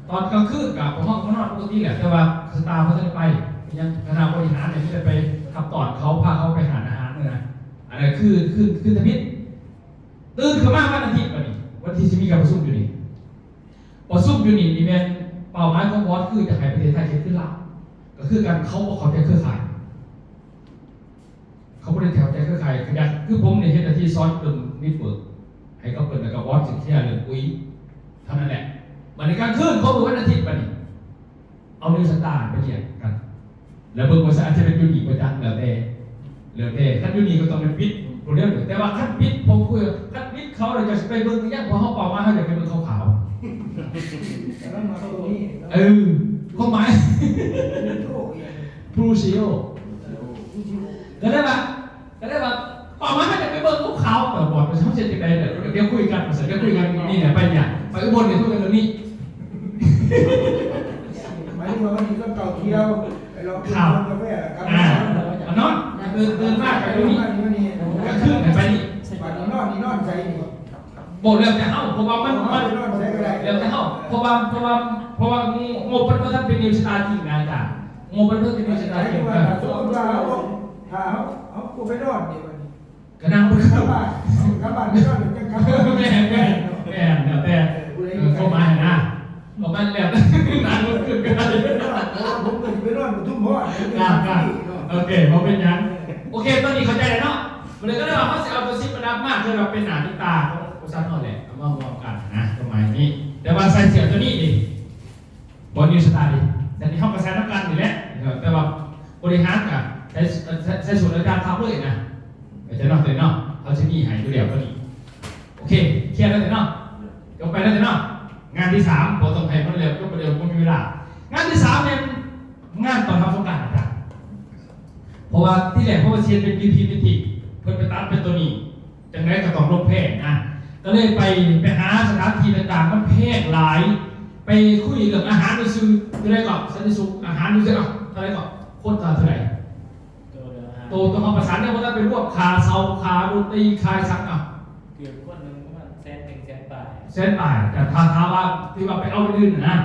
ตอนกลางคืนกับห้องเขานอนปกติแหละแต่ว่าสตาร์เขาจะไปยังคณะบริหารเนี่ยที่จะไปขับตอดเขาพาเขาไปหาอาหารเลยนะอะไรคือทมิตตื่นขึ้นมาวันอาทิตย์วันที่จะมีการประชุมอยู่นี่นี่เป็นเป้าหมายของบอสคือจะให้ประเทศไทยขึ้นหลักก็คือการเขาบอกเขาจะเครือข่ายเขาไม่ได้แถวใจเครือข่ายขยันคือผมเนี่ยเห็นที่ซ้อนเรื่องนิดเวิร์กให้เขาเปิดแล้วก็บอสสิเที่ยเรื่องอุ้ยเท่านั้นแหละวันในการขึ้นเขาบอกวันอาทิตย์วันนี้เอาเนื้อสตาร์ไปเรียนกันแล้วเบิ่งว่าอาจจะเป็นยูนิคประจันแล้วแต่ขั้นยูนิคก็ต้องเป็นปิดผมเรียกแต่ว่าขั้นปิดผมคุยขั้นปิดเขาเลยจะไปเบิ่งยังพอเขาเป่ามาเขาจะไปเบิ่งขาวข้อหมายพรูซิโอก็ได้ป่ะเป่ามาเขาจะไปเบิ่งขาวแต่บอดมันเขาเสร็จยังไงเดี๋ยวคุยกันนี่เนี่ยไปเนี่ยไปอุบลเนี่ยทุกอย่างนี้หมายถึงว่าวันนี้ก็เก่าเที่ยวไปลองกินกาแฟกับนอนเดินมากไปตรงนี้ก็ขึ้นไปนี่วันนี้นอนใจนี่บอกเรื่องแต่เอ้าเพราะว่ามันเรื่องแต่เอ้าเพราะว่างบมันเป็นนิวสตาร์จริงนะจ๊ะงบมันเป็นนิวสตาร์จริงนะสมมติว่าถ้าเขากูไปนอนนี่วันนี้ ก็นั่งบนกลับบ้านไม่นอนหรือจะกลับแม่แต่เข้ามานะบอกมันแบบนั่งบนขึ้นกันผมก็ไปนอนทุ่มหัวโอเคเพราะเป็นยังโอเคตอนนี้เข้าใจแล้วเนาะมันเลยก็ได้ว่าเขาจะเอาตัวซิปมาดับมากคือเราเป็นหนาที่ตาของอุตสาหกรรมแหละเอามามองกันนะประมาณนี้แต่ว่าใส่เสียงตัวนี้ดิบอลนิวสตาร์ดิแต่นี่เข้ากับแซนน้ำกันอยู่แล้วแต่ว่าบริหารกับใช้ส่วนในการทำเลยนะแต่นอกแต่นอกเขาจะมีหายตัวเดียวตัวนี้โอเคเคลียร์แล้วแต่นอกจบไปแล้วแต่นอกงานที่3พอต้องให้มันเร็วก็เร็วไม่มีเวลางานที่3เนี่ยงานตอนทำสงกรานต์อาจารย์เพราะว่าที่แรกเพราะว่าเชียร์เป็น BP เป็นทีเพื่อนไปตัดเป็นตัวนี้จังไรก็ต้องลงแพงนะก็เลยไปหาสถานที่ต่างๆมันแพงหลายไปคุยเรื่องอาหารดูซื้อเท่าไรก่อนสันติสุขอาหารดูซื้อเท่าไรก่อนโคตรเท่าไหร่ตัวเขาประสานเนี่ยว่าถ้าเป็นพวกคาเซาคาดนตรีคาชักเกือบคนหนึ่งประมาณ100,000 เส้นป่ายแต่ทาว่าที่ว่าไปเอาไปอื่นนะ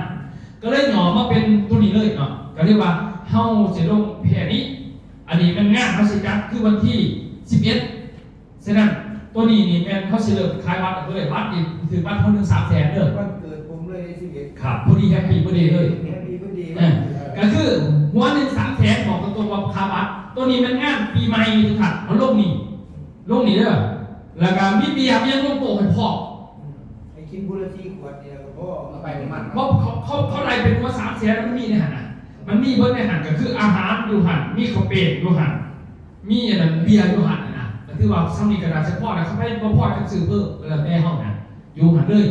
ก็เลยหน่อมาเป็นตัวนี้เลยเนาะก็เรียกว่าเฮาเสียลงแผ่นี้อันนี้มันงานเขาสิจัดคือวันที่11ฉะนั้นตัวนี้นี่แม่นเขาสิเลิกขายบัตรเลยบัตรอีกถือบัตรคนหนึ่ง300,000เด้อวันเกิดผมเลย11ครับพอดีแฮปปี้พอดีเลย แฮปปี้พอดีก็คือหัวหนึ่ง300,000ของตัวคาบัตตัวนี้มันงานปีใหม่ทุกท่านเขาลงนี่เด้อแล้วก็มีเบียร์ยังลงโต๊ะให้พ่อให้กินบุหรี่4 ขวดนี่แล้วก็พ่อเอาไปมันเพราะเขาไล่เป็นหัว300,000มันมีในหันมันมีเบิ้ลในหันก็คืออาหารอยู่หันมีข้าวเป็ดอยู่หันมีอะไรเบียร์อยู่หันนะก็คือว่าสามีกระดาษเฉพาะนะเขาไม่พ่อจะซื้อเพิ่มแล้วแม่ห้องนะอยู่หันเลย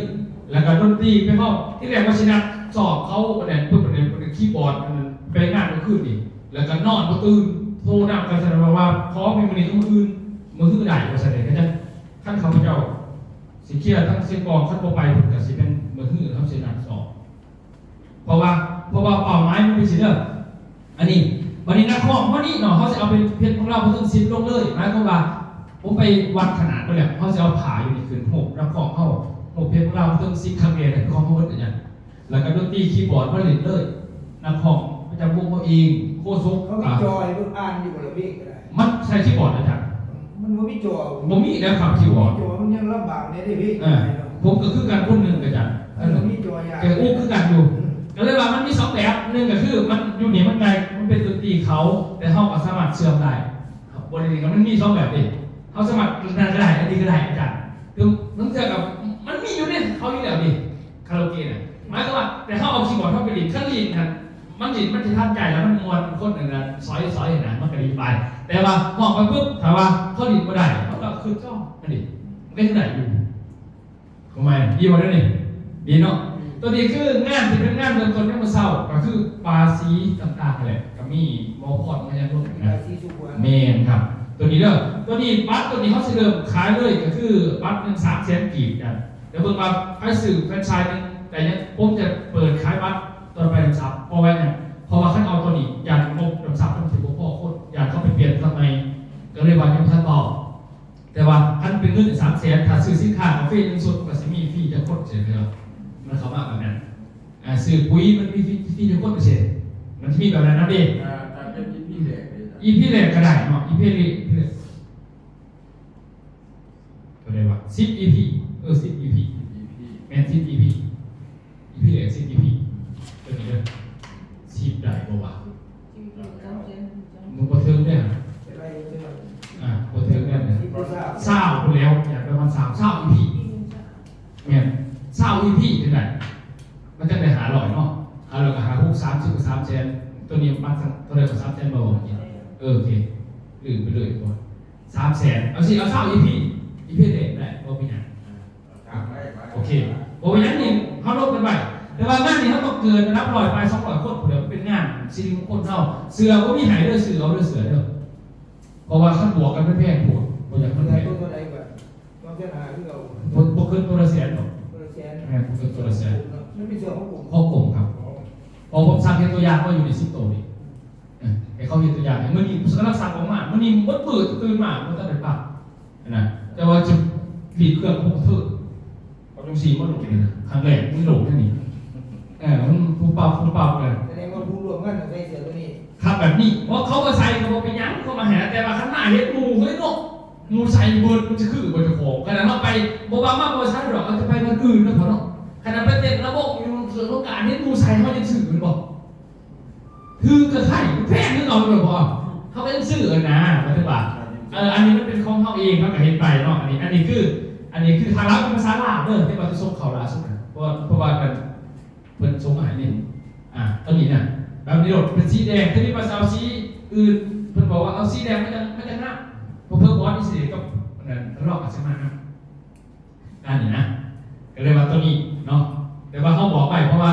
แล้วก็ดนตรีไปห้องที่แรกว่าชินะสอบเขาเนี่ยเพื่อเป็นคีย์บอร์ดไปงานเมื่อคืนนี่แล้วก็นอนก็ตื่นโทรนำกันแสดงว่าพร้อมมีมันในทุกคืนมือถือได้ก็แสดงก็จะขั้นเขาพเจ้าสีเขียวทั้งเส้นกองขั้นโปรไปถึงกับสีเป็นมือถือทั้งเส้นหนักสอบเพราะว่าเป่าไม้มันเป็นสีเลือดอันนี้วันนี้นักข้อวันนี้เนาะเขาจะเอาเป็นเพชรของเราเพิ่งซิปลงเลยหมายความว่าผมไปวัดขนาดไปแล้วเขาจะเอาผ่าอยู่ในคืน6นักข้อเข้า6เพชรของเราเพิ่งซิปคาเมร์ข้อเขาเพิ่งอย่างแล้วก็ดนตรีคีย์บอร์ดผลิตเลยนักข้อประจำวงเขาเองโคซุกเขามีจอยเพิ่งอ่านอยู่บนระเบียงก็ได้มันใช้คีย์บอร์ดอาจารย์มันไม่มีจอผมมีแล้วครับคีย์บอร์ดจอมันยังลำบากเนี่ยดิพี่ผมก็คือการคนหนึ่งอาจารย์มันมีจอยาแกอู้คือการอยู่ ก็เลยว่ามันมี2แบบหนึ่งก็คือมันอยู่นี่มันไงมันเป็นดนตรีเขาแต่เขาก็สามารถเชื่อมได้ครับบริเวณมันมี2แบบเองเขาสามารถนั่นก็ได้อันนี้ก็ได้อาจารย์คือมันเจอกับมันมีอยู่เนี่ยเขาอยู่แล้วดิคาราโอเกะน่ะหมายถึงว่าแต่เขาเอาคีย์บอร์ดเข้าไปดิขั้นลินนะมันดิมันจะท่านใจแล้วมันมวนคนหนึ่งนะซอยนะมันก็ดีไปแต่ว่าห้องไปปุ๊บถามว่าเขาดิไม่ได้เขาก็คือจ้องมันดิมันก็ได้อยู่ทำไมดีกว่านั้นนี่ดีเนาะตัวนี้คืองานที่เป็นงานเดิมคนที่มาเศร้าก็คือปาซีต่างๆเลยก็มีมอพอดมาอย่างพวกนี้นะเมนครับตัวนี้เด้อตัวนี้บัตรตัวนี้เขาจะเริ่มขายเลยก็คือบัตร1-300,000 กีบกันเดี๋ยวเบิ่งว่าใครสื่อแฟรนไชส์นึงแต่ยังผมจะเปิดขายบัตรตัวไปดำซับเพราะว่าเนี่ยเพราะว่าขั้นเอาตัวนี้อยากงบดำซับมันถือว่าพ่อโคตรอยากเข้าไปเปลี่ยนทำไมก็เลยว่ายังท่านบอกแต่ว่าท่านเป็นเงิน300,000ถ้าซื้อสินค้ากาแฟ1 ชุดก็จะมีฟรีจะโคตรเสียเลยมันเข้ามาแบบนั้นซื้อปุ๋ยมันมีฟรีจะโคตรเสียมันจะมีแบบนั้นนะเด็กถ้าเป็นพี่แหลกเลย อีพีแรกก็ได้เนาะอีพีแรกก็ได้ว่า10 EP 10 EP แม่น10 EP อีพีแรก10 EP ตัวนี้เลย10ได้บ่วะมันบ่ถึงเนี่ยบ่ถึงเนี่ยเศร้าคนแล้วอยากไปวัน3เศร้า EP แม่นเศร้า EP เป็นไงมันจะได้หา100เนาะหา100ก็หา30กับ300,000ตัวนี้มันเท่าไหร่กับ300,000บ่บ่โอเคลืมไปเลยก่อน300,000เอาสิเอาเศร้า EP เด็กได้บ่มีหยังโอเคบ่มีหยังนี่เฮาลบกันไปแต่ว่างานนี้เฮาต้องเกินรับ100ไป200คนเดี๋ยวเป็นงานสิริมงคลเฮาเสือบ่มีหายเด้อเสือเอาเด้อเสือเด้อเพราะว่าคันบวกกันเป็นแพงโหดบ่อยากมันแพง ตัวใดก่อนต้องเส้นหาที่เรา บ่เกินตัวละแสนหรอก ตัวแสน แม่นบ่เกินตัวละแสน นั่นเป็นส่วนของผม ข้อกลมครับพอผมสั่งเห็นตัวอย่างว่าอยู่ใน10ตัวนี่ให้เขาเห็นตัวอย่างมื้อนี้ผมกำลังสั่งออกมามื้อนี้บ่เปิดตื่นมาบ่ทันได้ปรับนะแต่ว่าจะผิดเครื่องผมเถิดเอาจังซี่มาลงนี่นะครั้งแรกมันโหลดแค่นี้มันผู้ปรับกัน แสดงว่าผู้รวมกันใส่เสื้อตัวนี้ ครับแบบนี้เพราะเขาก็ใส่ก็บ่เป็นหยังเขามาหาแต่ว่าข้างหน้าเฮ็ดหมู่เฮ้ยเนาะหมู่ใส่เบิดมันจะคือบ่จะของขนาดเฮาไปบ่ว่ามาบ่ใช่หรอกเอาจะไปวันอื่นนะพ่อเนาะขนาดไปเต้นระบบอยู่ส่วนโอกาสเฮ็ดหมู่ใส่เฮายังซื้อมันบ่คือกระไข่แพงนึกเอาเลยบ่เขาเป็นซื้อนะว่าถือว่าอันนี้มันเป็นของเฮาเองเฮาก็เฮ็ดไปเนาะอันนี้คือทางลับเป็นภาษาลาวเด้อที่ว่าจะส่งเข้าลาวสุดนะเพราะว่ากันเพิ่นส่งมาให้นี่ตอนนี้น่ะแบบนี้โดดเป็นสีแดงที่มีภาษาสีอื่นเพิ่นบอกว่าเอาสีแดงมันจะงามเพราะเพิ่นบอสนี่สิกับนั่นรอบอาจจะมานะอันนี้นะก็เลยว่าตัวนี้เนาะแต่ว่าเขาบอกไปเพราะว่า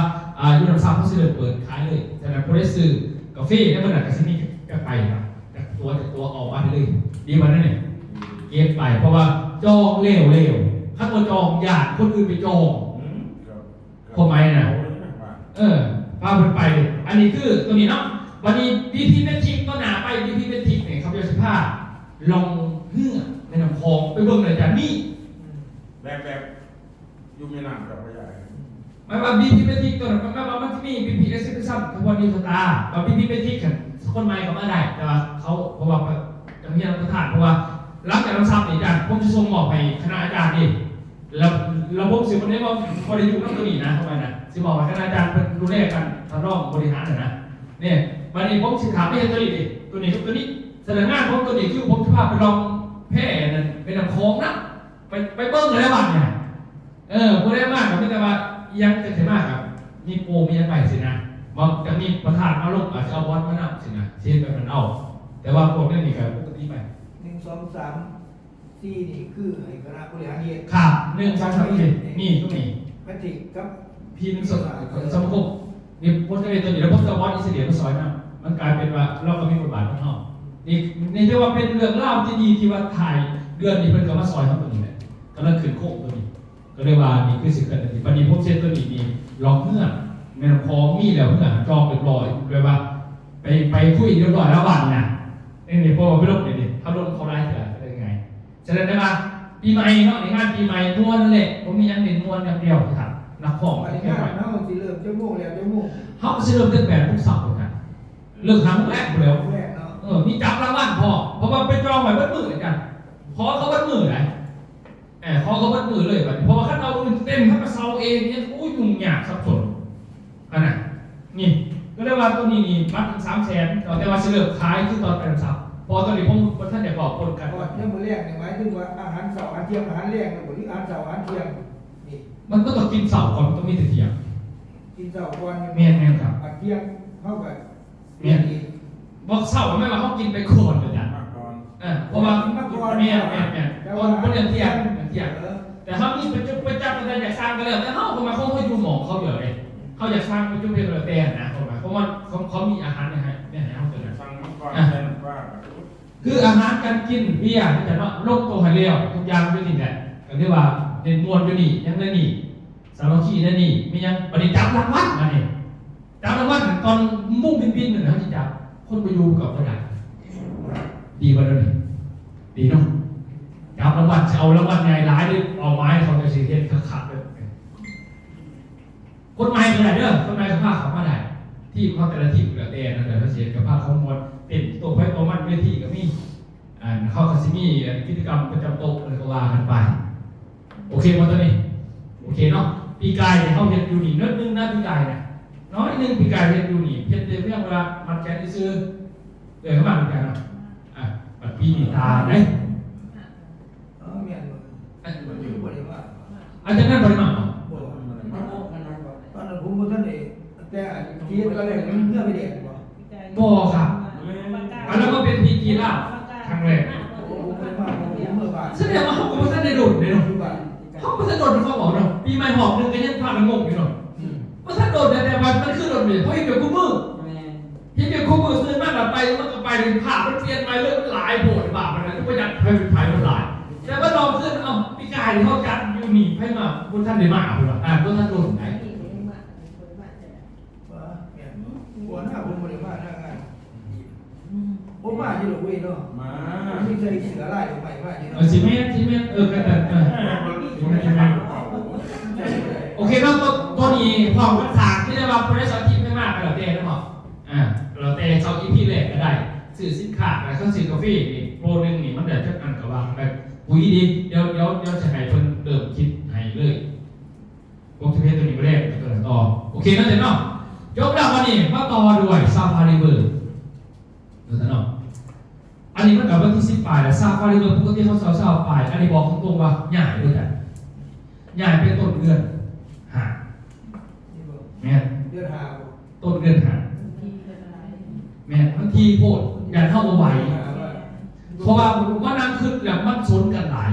ยูนิฟอร์มเขาสิเปิดขายเลยแต่ละโปรเดสซื้อกาแฟแล้วมันก็สิมีก็ไปครับจากตัวออกมาเลยดีมานั่นเนี่ยเก็บไปเพราะว่าจองเร็วถ้าตัวจองอยากคนอื่นไปจองพอไหมนะพาเพิ่นไปอันนี้คือตัวนี้เนาะวันนี้พีพีเมทิกก็หนาไปพีพีเมทิกเนี่ยครับเดี๋ยว15ลองเหื่อในน้ำคลองไปเบิ่งหน่อยจ้ะนี่แบบอยู่ไม่นานกับพยาไม่ว่าพีพีเมทิกตัวนั้นไม่ว่ามันจะมีพีพีเอสเอซัมทุกวันนี้สตาร์ว่าพีพีเมทิกกันคนใหม่ก็มาได้แต่ว่าเขาเพราะว่าจะมีรับประทานเพราะว่าหลังจากรับทราบนี่จ้ะผมจะส่งมอบให้คณะอาจารย์นี่แล้วผมสิวันนี้ว่าพอได้อยู่น้ำตัวนี้นะทำไมนะสิบอกว่าคณะอาจารย์เป็นดูแลกันทำร่องบริหารนะเนี่ยวันนี้ผมสิถามไม่ใช่ตัวนี้ดิตัวนี้แสดงงานผมตัวนี้คือผมจะพาไปลองแพร่นั่นเป็นน้ำคลองนะไปเบิ้งเลยบ้างเนี่ยพูดได้มากกับไม่แต่ว่ายังจะเสียมากครับมีโปรมีอะไรสินะมันจะมีประธานอารมณ์อาจจะเอาบอสมาหนักสินะเช่นแบบนั้นเอาแต่ว่าพวกนี้นี่ครับปกติไป1 2 3 4นี่คือให้คณะบริหารเฮ็ดครับ1 2 3 4นี่ตรงนี้แมทริกกับพีนึงสมคบนี่พ้นจะเป็นตัวนี้แล้วพ้นจะบอสอิสเดียมันซอยนะมันกลายเป็นว่าเราก็มีบทบาทของเรานี่เรียกว่าเป็นเรื่องเล่าที่ดีที่ว่าถ่ายเดือนนี้เป็นกับว่าซอยเขาตัวนี้แหละกำลังขึ้นโค้งตัวนี้ก็เรียกว่านี่คือสิ่งเกิดขึ้นวันนี้พบเช่นตัวนี้นี่ลองเมื่อแม่พอมีแล้วเมื่อจองเรียบร้อยเลยว่าไปคุยเรียบร้อยแล้ววันน่ะนี่พอไปลบนี่ถ้าลงเขาได้จะเป็นยังไงฉะนั้นได้มาปีใหม่เนาะในงานปีใหม่นวลเลยผมมีอันหนึ่งนวลอย่างเดียวครับนักของในงานเฮาสิเริ่มชั่วโมงแล้วชั่วโมงเขาจะเริ่มตั้งแต่ทุกเสาร์กันเลิกหาโมงแรกไปแล้วมีจับรางวัลพอเพราะว่าไปจองไว้วัดมือเหมือนกันขอเขาวัดมือไหนขอเขาวัดมือเลยแบบเพราะว่าขั้นเอาเต็มขั้นมาเซาเองเนี่ยโอ้ยยุ่งยากสับสนขนาด ตัวนี้นี่บัตร300,000แต่ว่าเฉลิมขายคือตอนเป็นสับพอตอนนี้ผมท่านอยากบอกคนกัน ก่อนเนี่ยมื้อแรกเนี่ยหมายถึงว่าอาหารเช้าอาหารเที่ยงอาหารแรงเนี่ยบ่หรืออาหารเช้าอาหารเที่ยงนี่ มันก็ต้องกินเสาร์ก่อนมันต้องมีแต่เที่ยง กินเช้าก่อน แม่นครับ อาหารเที่ยงเท่ากับ แม่นบอกเสาร์ไม่ว่าเขากินไปก่อนเลยนะ มาก่อน เพราะว่าแม่คนเรียนเที่ยงแต่เขามีประจำอะไรอยากสร้างกันเลยแต่เขามาเขาอยู่หมองเขาเยอะเลยเขาอยากสร้างเป็นจุดเด่นเลยแต่นะเพราะว่าเขามีอาหารเนี่ยให้เขาเจอ สั่งมาก่อนแทนว่า คืออาหารการกินเบียร์แต่ว่าโรคตัวไฮเลียวทุกอย่างเป็นนี่แหละก็เรียกว่าเด่นมวลอยู่นี่ยังได้นี่สามัคคีได้นี่ไม่ยังปฏิจับรางวัลมาเนี่ยจับรางวัลตอนมุ่งบินเหมือนเขาจะจับคนไปอยู่กับกระดาษดีกว่าเลยดีเนาะจับรางวัลเอารางวัลใหญ่หลายเลยเอาไม้เขาจะเสียเทียนขาดเลยคนใหม่ก็ได้เด้อคนใหม่ก็พาเขามาได้ที่เขาแต่ละทีมกับเต้นั่นแหละเขาเสียกับพาเขาหมดติดตัวไฟตัวมันเวทีก็มีเข้าคาซิมีกิจกรรมประจำโต๊ะอะไรก็ว่ากันไปโอเคหมดตัวนี้โอเคเนาะปีกายเขาเห็นอยู่นี่นิดนึงนะปีกายเนี่ยน้อยนึงปีกายเห็นอยู่นี่เพียงแต่เรื่องเวลามันแกนที่ซื้อเดินเข้ามาเหมือนกันเนาะปัดปีนี่ตาเนี่ย แม่นบ่อยู่บ่ได้ว่า อาจารย์นั่นบริมาเนาะ บ่ตอนนั้นผมบ่ทันได้แต่ที่ก็เลยมันเพื่อไปเด็กบ่ บ่ครับแล้วก็เป็นพีจีล่าครั้งแรก ผมเคยมาผมเมื่อบ่าย แสดงว่าเขาก็ไม่ได้โดดเลยเนาะ อยู่บ้าน เขาไม่ได้โดดเขาบอกเนาะปีใหม่หอบนึงก็ยังพากันงงอยู่เนาะว่าถ้าโดดแต่วันมันคือโดดเลยเพราะเห็นเกี่ยวกับมือเห็นเกี่ยวกับมือซื้อมากแบบไปมันก็ไปเลยผ่ามันเปลี่ยนไปเรื่องหลายโบดบาปมันนะทุกประหยัดไปเป็นไผ่มันหลายแต่ว่าลองขึ้นเอ้าปีกายเขาจัดอยู่นี่ให้มาบนท่านได้มาคุณล่ะบนท่านโดดไหน ว่าแม่นบ่หน้าผมบ่ได้มาหน้างานผมมาอยู่ดอกเว้ยเนาะ มา มีใส่เสื้อลายดอกไม้มาอยู่ เอ เนาะ อสิแม่โอเคแล้วตัวนี้พอมันสากที่ได้ว่าบริษัทที่ไม่มากเราเต้นะหมอเราเต้เช่าอีพีแรกก็ได้ซื้อสินค้าอะไรก็ซื้อกาแฟนี่โปรนึงนี่มันเดือดจักอันกับว่าแบบปุ๋ยดีเดี๋ยวจะให้เพิ่นเริ่มคิดให้เลยพวกที่เพจตัวนี้แรกตัวต่อโอเคนั่นเองเนาะยกดับวันนี้มาต่อด้วยซาฟารีเบอร์เนาะอันนี้มันกับวันที่10 ปลายแล้วซาฟารีเบอร์ปกติเขาเศร้าปลายอันนี้บอกตรงๆว่าใหญ่ด้วยกันใหญ่เป็นต้นเดือนหาแม่เดือน5บ่ ต้นเดือนหาแม่บางทีโพดอย่าเข้ามาไหวเพราะว่านั่งขึ้นแล้วมันชนกันหลาย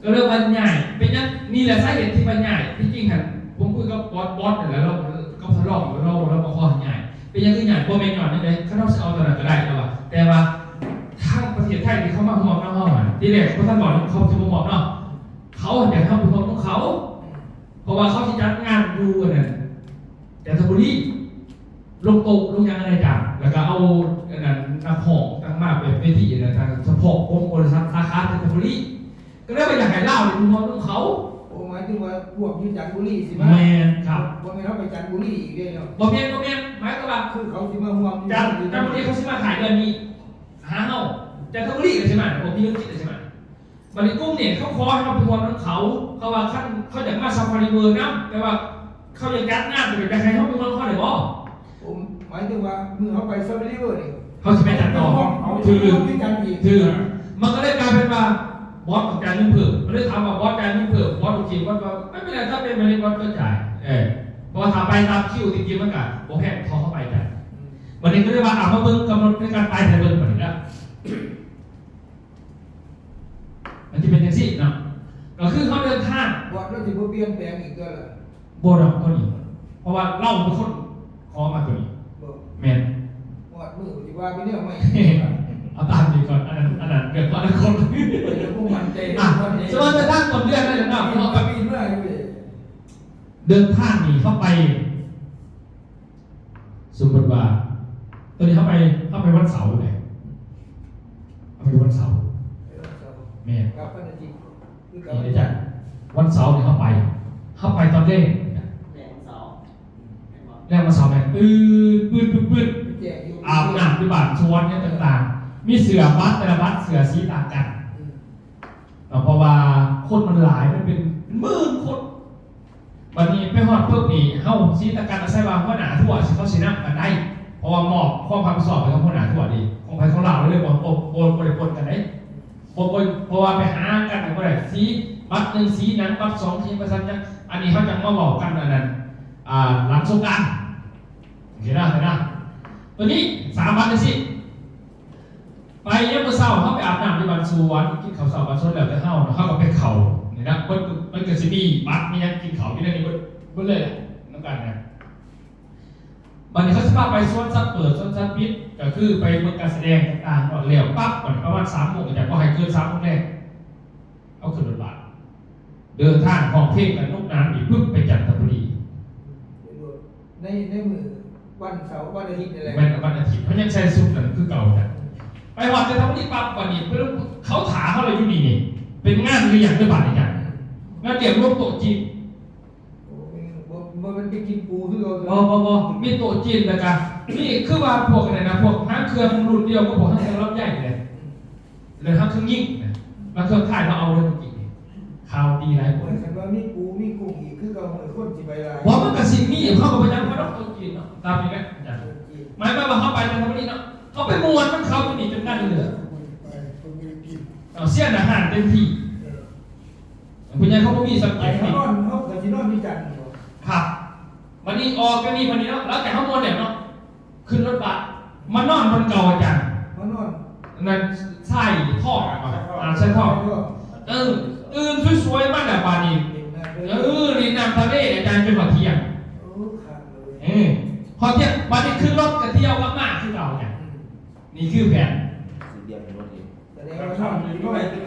ก็เรื่องมันใหญ่เป็นยังนี่แหละสาเหตุที่มันใหญ่ที่จริงค่ะผมคุยกับบอสเนี่ยแล้วก็ทะเลาะเรามาข้อใหญ่เป็นยังคือใหญ่โปรเมนก่อนนี่เลยเขาต้องเอาตัวนั้นก็ได้แต่ว่าทางประเทศไทยที่เขามาห่วงเราที่แรกเขาท่านบอกเขาจะมาบอกเนาะเขาอยากทำเป็นของเขาเพราะว่าเขาที่จัดงานดูเนี่ยแต่ทบุรีลงโต๊ะลงยังอะไรจ้ะแล้วก็เอานักหอกตั้งมากเป็นเวทีนะทางเฉพาะองค์บริษัทสาขาทบุรีก็ได้ไปอยากให้เล่าในมุมมองของเขา โอ้หมายถึงว่าพวกอยู่จันทบุรีสิ แมนครับ บ่แม่นเฮาไปจันทบุรีอีกเด้เนาะ บ่แมนหมายก็ว่า คือเขาสิมาห่วง จันทบุรีเขาสิมาขายเดือนนี้หาเฮาจันทบุรีใช่ไหมผมมีเรื่องคิดใช่ไหมบริกุ้งเนี่ยเขาขอให้เราเป็นคนของเขาว่าเขาอยากมาซาฟารีเวิร์นะแต่ว่าเขาอยากจัดงานแต่อยากให้เขาเป็นคนเขาได้บ่ ผมหมายถึงว่ามือเขาไปซับริเวอร์นี่ เขาจะไปจัดต่อคือมันก็เลยกลายเป็นว่าบอสต้องจ่ายเงินเพิ่มมันเลยถามว่าบอสจ่ายเงินเพิ่มบอสจริงว่าไม่เป็นไรถ้าเป็นบริษัทก็จ่ายพอถามไปตามคิวจริงๆมันก็โอเคพอเข้าไปจ่ายวันนี้ก็เรียกว่ามาเบิ่งกำหนดในการไปแต่เบิ่งเหมือนกันมันจะเป็นอย่างนี้เนาะก็คือเขาเดินทาง บอสแล้วสิบ่เปลี่ยนแปลงอีกก็ล่ะ โบดอกคนนี้เพราะว่าเล่าเป็นคนขอมาตัวนี้ บ่ แมน บอสมือสิว่าไปเนี่ยไม่ เอาตามนี้ก่อนอันนั้นเกิดก่อนคน เดี๋ยวพวกมันใจ สมมติจะตั้งต้นเดือนได้หรือเปล่า เขาก็มีเมื่ออยู่ดิ เดินทางหนีเข้าไปสมมติว่าตอนนี้เข้าไปวันเสาร์เลยเข้าไปวันเสาร์แม่ กับปฏิทินคือกับ นี่เลยจ้ะวันเสาร์เนี่ยเข้าไปตอนเล่น แดงสอง แรกวันเสาร์แม่ปื้ด แจกอยู่ อาบน้ำที่บ้านชวนเนี่ยต่างๆ มีเสือบัตรแต่ละบัตรเสือสีต่างกันเพราะว่าคนมันหลายมันเป็นหมื่นคนวันนี้ไปฮอดเพิ่มนี่เฮ้าสีต่างกันใส่ว่าหัวหน้าทั่วเขาสีน้ำกันได้ ข้อความสอบไปของคนหนาทั่วดีของไปของเราเลยบอกโอนปนกันได้เพราะว่าไปหากันอะไรก็ได้สีบัตรหนึ่งสีนั้นบัตรสองทีประชันยังอันนี้เขาจะมาบอกกันอันนั้นหลังสงกรานต์เห็นนะตัวนี้3 วันเลยสิไปเยี่ยมเมื่อเช้าเขาไปอาบน้ำที่บ้านสวนกินข้าวเช้าบ้านสวนแล้วแต่เขาก็ไปเข่าเนี่ยนะมันเกิดสิมีบัตรมียังกินข้าวที่นั่นนี่มันเลยน้ำกันนะวันนี้เขาจะพาไปสวนสัตว์เปิดสวนสัตว์ปิดก็คือไปเมืองการแสดงต่างๆก่อนเลี้ยวปั๊บก่อนประมาณ3 โมงแต่ก็ให้เกิน3 โมงแรกเอาขึ้นรถบัสเดินทางห้องเพลงกันนกน้ำอีกปึ๊บไปจันทบุรีในมือวันเสาร์วันอาทิตย์อะไร วันอาทิตย์เขายังใช้ซุปนั่นคือเก่าจ้ะไปหอดจะทำที่ปั๊บวันนี้เพื่อนเขาถามเขาเลยอยู่นี่เป็นงานหรืออย่างด้วยบัตรอย่างงานเตรียมรวมโต๊ะจีน มันไปกินปูที่เรา มีโต๊ะจีนนะจ๊ะนี่คือว่าพวกอะไรนะพวกห้างเครื่องรุ่นเดียวก็พวกห้างเครื่องรอบใหญ่เลยเลยห้างเครื่องยิ่งมาเครื่องขายมาเอาเลยเมื่อกี้ข่าวดีไร เหมือนกันว่ามีปูมีกุ้งอีกคือเราเหมือนคนจีบใบลาย เพราะมันกระสิบนี่เข้ากับพยานเขาต้องโต๊ะจีนเนาะตามนี้ไหมจ้ะหมายความว่าเข้าไปจะทำนี่เนาะเขาไปมวนมันเขาอยู่นี่จนนั่นเลยเสี้ยนอาหารเต็มที่พยานเขาไม่มีสังเกต เขานอนเขากับจีนอนมีจันทร์ ครับวันนี้ออกก็นี่วันนี้เนาะแล้วแต่เขามวนเนี่ยเนาะขึ้นรถบัสมานอนบนเก่าอาจารย์ เขานอน นั่นใช่ท่อใช่ท่อตื่นสวยๆมากแบบบานี้นี่น้ำทะเลอาจารย์เป็นหัวเที่ยงพอเที่ยงวันนี้ขึ้นรถกระเที่ยวมากๆคือเก่าเนี่ยนี่คือแผน เดียวเป็นรถเอง แสดงว่านอน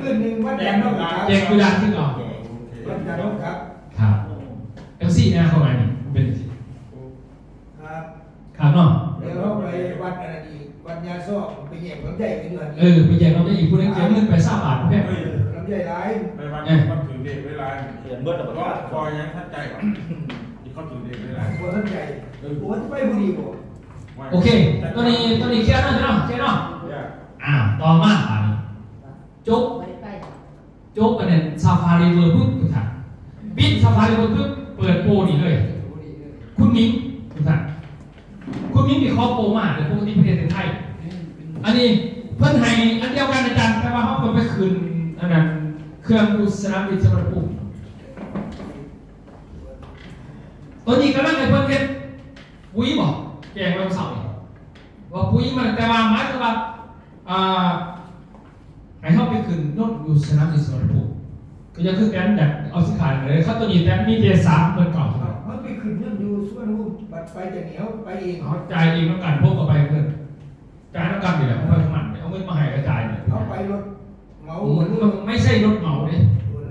ขึ้นหนึ่งวันจันทร์ต้อง แจกกุหลาบคือเก่า วันจันทร์ต้องครับ ครับเอลซี่นะเข้ามานี่เป็นสิ ครับ ครับเนาะ เดี๋ยวเราไปวัดอะไรอีกวัดยาซ้อไปแย่งลำไยกันด้วย ไปแจกเราได้อีกผู้เล่นเกมเงินไป3 บาทเพื่อน ลำไยร้าย ไปวันเขาถือเด็กเวลา เขียนเบิดแต่ ก็ ว่า คอยยังทัดใจก่อนที่เขาถือเด็กเวลา หัวท่านใหญ่หัวที่ไปบุรีบ่ โอเคตัวนี้เคลียร์เนาะเคลียร์เนาะต่อมาอันนี้จุ๊บ ไปไป โจ๊กกันเนี่ยซาฟารีเวอร์ปุ๊บทุกท่านบิดซาฟารีเวอร์ปุ๊บเปิดโปรนี่เลยคุณมิ้งทุกท่านคุณมิ้งมีข้อโปรมากเลยปกติประเทศไทยอันนี้เพื่อนไทยอันเดียวกันอาจารย์แต่ว่าเขาไปคืนอันนั้นเครื่องดูสนามบินสมรภูมิตัวนี้กำลังในเพื่อนเฮ็ดปุ๋ยบอกแกงวันเสาร์ว่าปุ๋ยมันแต่ว่าหมายถึงว่าให้เขาไปขึ้นรถอยู่สนามบินสมรภูมิก็จะคือแกนแบบเอาสิขายเลยเขาตัวนี้แต่มีเทสามเหมือนเก่า มันไปขึ้นเรื่องอยู่ส่วนรูปบัตรไปจะเหนียวไปเอง เขาจ่ายเองต้องการพวกกับไปเพื่อนจ่ายต้องการอยู่แล้วเขาไปมันเอาเงินมาให้กระจายเนี่ย เขาไปรถเหมาเหมือนรถ ไม่ใช่รถเหมาเลย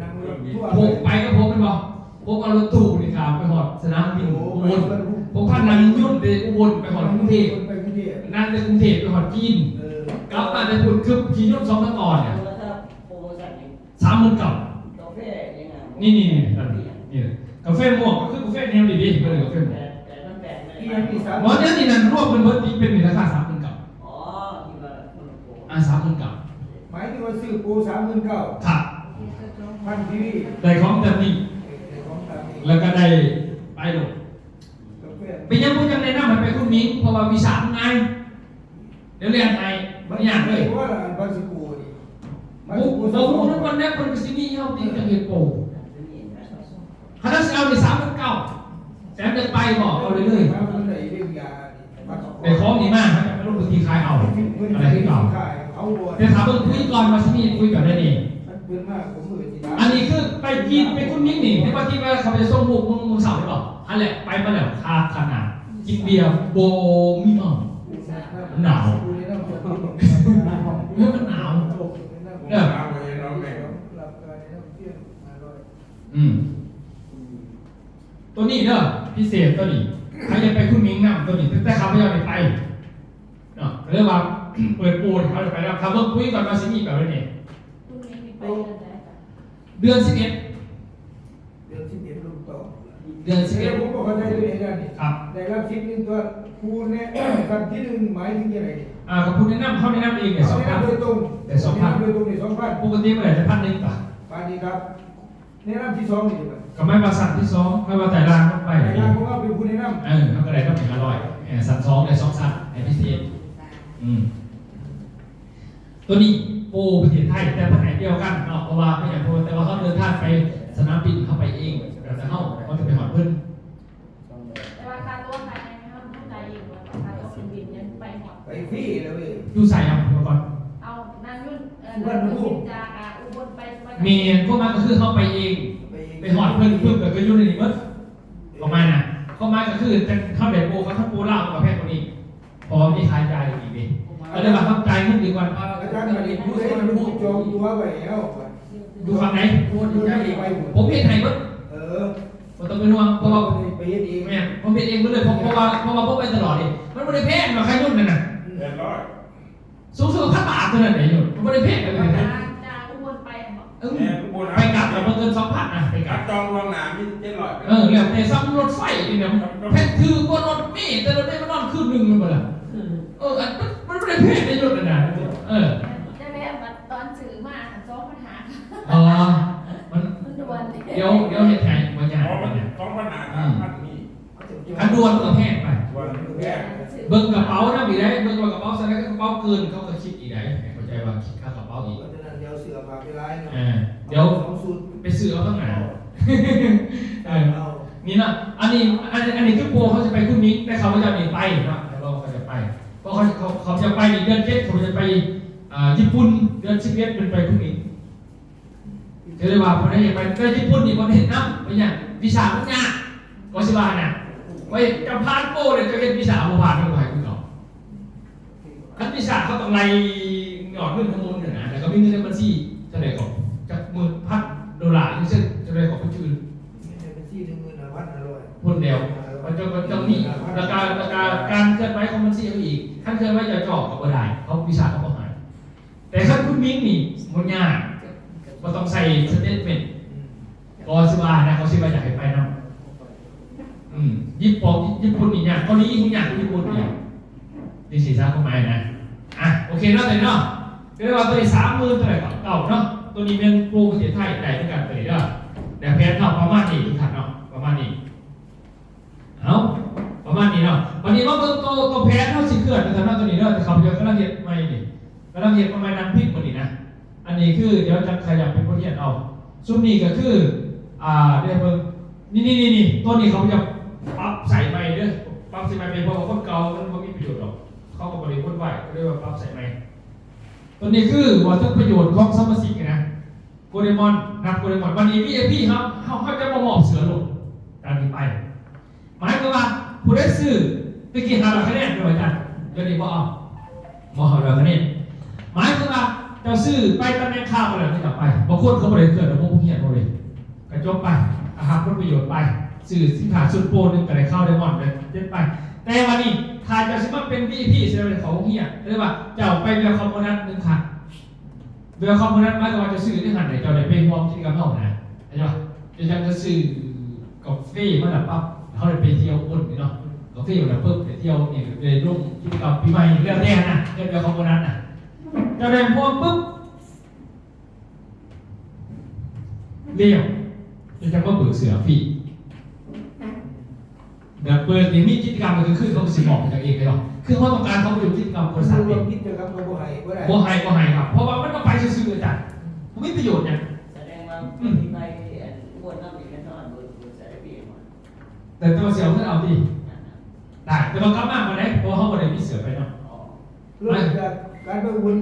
นั่งรถทั่ว พกไปก็พกเป็นบอกพกเอารถตู้นี่ครับไปหอดสนามบินอุบลพกพันนั่งยุ่นไปอุบลไปหอดกรุงเทพ ไปกรุงเทพ นั่งในกรุงเทพไปหอดจีนกลับมาในปุ่นคือขี่ยนต์2 ตอนเนี่ย แล้วถ้าโปรโมชั่นนี้ 30,000กับ กาแฟยังไง นี่กาแฟม่วงก็คือกาแฟแนวดีๆก็เลยกาแฟม่วง แต่มันแปดไม่ ที่ ได้ ยังมีสาม วันนี้นี่นั่นรวบเป็นเบิร์ดเป็นราคา30,000กับ อ๋อที่ว่ามันโปร 30,000กับ หมายถึงว่าซื้อปู39,000 ครับ พันทีวี ได้ของแบบนี้ ของตามนี้ แล้วก็ได้ไปหลบ กาแฟ เป็นยังพูดจังเลยนะมันไปคุณมิ้งเพราะว่าวิชาไงเดี๋ยวเรียนไงมันยากเลย ว่าบัสกูนี่ ผมนั้นวันนี้คนไปซินี่เขาตีกันเหตุโปคณะเอาใน39,000แสนจะไปบอกเอาเลย มันได้เรื่องยา ในของดีมากครับไม่รู้วิธีขายเอาอะไรที่เก่า เอาบัว แต่ถามว่าคุยก่อนมาซินี่คุยกับได้นี่ มันเพิ่นมากผมมือสิดา อันนี้คือไปกินไปคุณมิ้งนี่ไม่ว่าที่ว่าเขาจะส่งมุกมึงเสาร์หรือเปล่าอันแหละไปมาแล้วคาขนาดกินเบียร์โบมิมองหนาวเมื่อมันหนาว เนี่ยเอาไปเราแบ่ง ตัวนี้เด้อพิเศษตัวนี้ใครจะไปคุณมิ้งนำตัวนี้แต่เขาไม่ยอมไปเนาะเรื่องว่าเปิดปูนเขาจะไปแล้วเขาเพิ่งคุยก่อนมาซินี่แบบนี้ คุณเองมีไปเดือนไหนกัน เดือน11 เดือน11ลูกต่อ เดือน ผมบอกเขาได้ด้วยกันนี่ ครับ ได้รับสิทธิ์นึงตัวครูเนี่ยกันที่หนึ่งหมายถึงยังไงนี่ กับคุณแนะนำเขาแนะนำเองเนี่ย เอาแนะนำโดยตรง แต่ 2,000 โดยตรงนี่2,000 ปกติเมื่อไหร่จะ1,000ป่ะ ปานนี้ครับแนะนำที่2นี่ดีกว่า ก็ไม่มาสั่นที่2ไม่มาแต่รางก็ไป รายงานผมว่าเป็นผู้แนะนำ เขาก็ได้ต้องเป็น500สั่น2ได้2สั่นในพิเศษ ผ ตัวนี้โปรประเทศไทยแต่ปัญหาเดียวกันเนาะเพราะว่าไม่อย่างโปรแต่ว่าเขาเดินทางไปสนามบินเขาไปเองแต่เขาจะไปหอดเพิ่น แต่ว่าค่าตัวภายในห้องต้องจ่ายเองว่าค่าตัวเครื่องบินยังไปหอด ไปฟรีเลยเว้ย อยู่ใส่ครับก่อน เอานั่งยุ่นนั่งยุ่นจากอุบลไป เมนพวกมันก็คือเขาไปเองไปหอดเพิ่นก็อยู่ในนี้เบิดประมาณน่ะเข้ามาก็คือจะเข้าแบบโปรเขาโปรเล่าประเภทคนนี้พอมีขายใจอีกนี่ก็เลยว่าเข้าใจมึงดีกว่า อาจารย์มาเรียนรู้ให้มันจองตัวไว้แล้ว ดูฝั่งไหน พูดอยู่ได้ไปหมด ผมเห็นไทยเบิด ผมต้องเป็นห่วงเพราะว่า ไปเฮ็ดเอง แม่ผมเป็นเองเลยเพราะว่าผมไปตลอดเลยมันไม่ได้แพงหรอกใครยุ่นนั่นน่ะ 800สูงสุด1,000 บาทเท่านั้นเองอยู่มันไม่ได้แพงเลยนะ จากอุบลไป ไปกลับแต่เกิน2,000นะไปกลับ จองล่วงหน้ามี700 แล้วแต่ซ้ำรถไฟนี่เนี่ยแพงคือกว่ารถเมล์แต่รถเมล์มันนอนคืนหนึ่งมันบ่ล่ะมันไม่ได้แพงในรถนั่นน่ะได้แม่ตอนซื้อมาโซ่ปัญหา มัน ด่วน เดี๋ยวเห็นไงบางอย่าง 2ปัญหา3,000นี่ อันด่วนก็แพงไป วันแรก เบิ่งกระเป๋านะบีได้เบิ่งว่ากระเป๋าแสดงกระเป๋าเกินเขาก็คิดอีกได้เข้าใจว่าคิดค่ากระเป๋าอีก เพราะฉะนั้นเดี๋ยวเสือพาไปร้ายเนาะ เดี๋ยว 2 สูตร ไปซื้อเอาตั้งหนา เอา นี่นะอันนี้คือโปรเขาจะไปคุณมิ้งแต่เขาจะมีไปนะแต่เราเขาจะไปเพราะเขาจะไปเดือน7เขาจะไปญี่ปุ่นเดือน11เป็นไปคุณมิ้งก็เลยว่าพอได้ไปก็ญี่ปุ่นนี่คนเห็นน้ำเป็นอย่างวิชาพวกนี้ก็สิบาน่ะไว้จะผ่านโปรเนี่ยจะเห็นวิชาผ่านไม่ไหวคุณหรอกขั้นวิชาเขาต้องไล่หยอดเงินทั้งหมดเนี่ยนะแล้วก็มีเงินในบัญชีจะได้ก่อนจาก$10,000ที่เช่นจะได้ของคนอื่น เป็นที่15,500 คนเดียวมันจะมีราคาการเคลื่อนไหวของมันเสียอีกท่านเคลื่อนไหวจะจ่อกับบ่ได้เขาวิชาเขาบอกหายแต่ถ้าคุณมิ้งนี่มันยากก็ต้องใส่สเตทเมนต์ก็สิบานะเขาสิบาอยากให้ไปนะญี่ปุ่นนี่เนี่ยเกาหลีทุกอย่างญี่ปุ่นเนี่ยดีสีซ่าเข้ามานะโอเคเนาะเลยเนาะเรียกว่าตัวนี้30,000ตัวไหนเก่าเนาะตัวนี้เป็นโปรประเทศไทยได้ด้วยกันตัวนี้เนาะแต่แพนเนาะประมาณนี้ทุกท่านเนาะประมาณนี้ประมาณนี้เนาะวันนี้ว่าตัวแพนเท่าสิเคลื่อนแต่ทำหน้าตัวนี้เนาะแต่เขาเยอะก็ละเอียดไม่นี่ก็ละเอียดประมาณนั้นพิกวันนี้นะอันนี้คือเดี๋ยวจะขยับเป็นบทเรียนเอาซุ้มนี้ก็คือเรียกว่านี่ตัวนี้เขาจะปรับใส่ไม้เด้อปรับใส่ไม้เป็นเพราะว่าคนเก่ามันไม่มีประโยชน์หรอกเขาก็บริโภคไว้เรียกว่าปรับใส่ไม้ตัวนี้คือว่าทั้งประโยชน์ของสมาชิกนะโกเดมอนนับโกเดมอนวันนี้พี่ครับเขาจะมาหมอบเสือลงการนี้ไปหมายความว่าผู้ได้ซื้อไปกินหาคะแนนด้วยกันเดี๋ยวนี้บ่เอาบ่หาคะแนนหมายความว่าเจ้าซื้อไปตำแหน่งข้าวอะไรไม่กลับไปบางคนเขาบริเกิดระบบพวกนี้เลยกระจบไปอาหารผลประโยชน์ไปสื่อสินค้าสุดโปรนึงแต่ได้เข้าได้หมดเลยเด็ดไปแต่วันนี้ถ้าจะซื้อมาเป็น VIP เสียเป็นของเฮียเรียกว่าเจ้าไปเวลคอมโพนัส1 ครั้งเวลคอมโพนัสหมายความว่าจะซื้อที่หันไหนเจ้าได้ไปมองกิจกรรมเท่านะใช่ไหมจะซื้อกาแฟมาแบบปั๊บเขาได้ไปเที่ยวอุ่นเนาะกาแฟแบบเพิ่มไปเที่ยวนี่ไปร่วมกิจกรรมปีใหม่เรื่องแรกนะเวลคอมโพนัสนะเจ้าได้พวกปุ๊บเลี้ยวจะว่าเบิกเสือฟรีแบบเปิดมีกิจกรรมมันคือเขาสิบอกจากเองเลยหรอคือเขาต้องการเขาไปอยู่กิจกรรมบริษัทเอง กิจกรรมบ่ให้บ่ได้ บ่ให้ครับเพราะว่ามันต้องไปซื่อๆจ้ะมันไม่ประโยชน์เนี่ย แสดงว่าที่ไปอ้วนน้ำอีกแน่นอนบนสายเปลี่ยน แต่ตัวเสียวเพื่อนเอาดิได้แต่บางครั้งมากกว่านี้เพราะเขาบ่ได้มีเสือไปเนาะ เรื่องจากการไปวน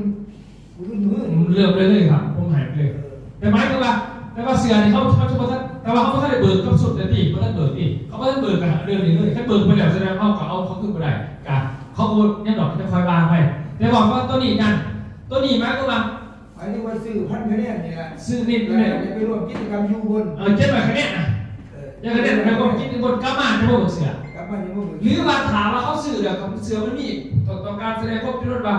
มือ เลือกเลยครับผมหายไปเลยแต่หมายถึงว่าแต่ว่าเสือเนี่ยเขาจะมาแต่ว่าเขาไม่ได้เบิกกับสุดแต่ที่เขาได้เบิกที่เขาไม่ได้เบิกกันเดือนนี้เลยแค่เบิกไปแล้วแสดงว่าเขาขึ้นไปได้กันเขาโอนเนี่ยดอกจะคอยบางไปแต่บอกว่าตัวนี้กันตัวนี้หมายถึงว่า อันนี้ว่าซื้อพันคะแนนนี่แหละ ซื้อนิด จะ เลย ไปร่วมกิจกรรมอยู่บน 700 คะแนนนะอย่างคะแนนแล้วก็กินบนกล้ามาจะบอกเสือก ลับมาอยู่บ่ หรือว่าถามว่าเขาซื้อแล้วกับเสือมันมีต่อการแสดงความพิรุธว่า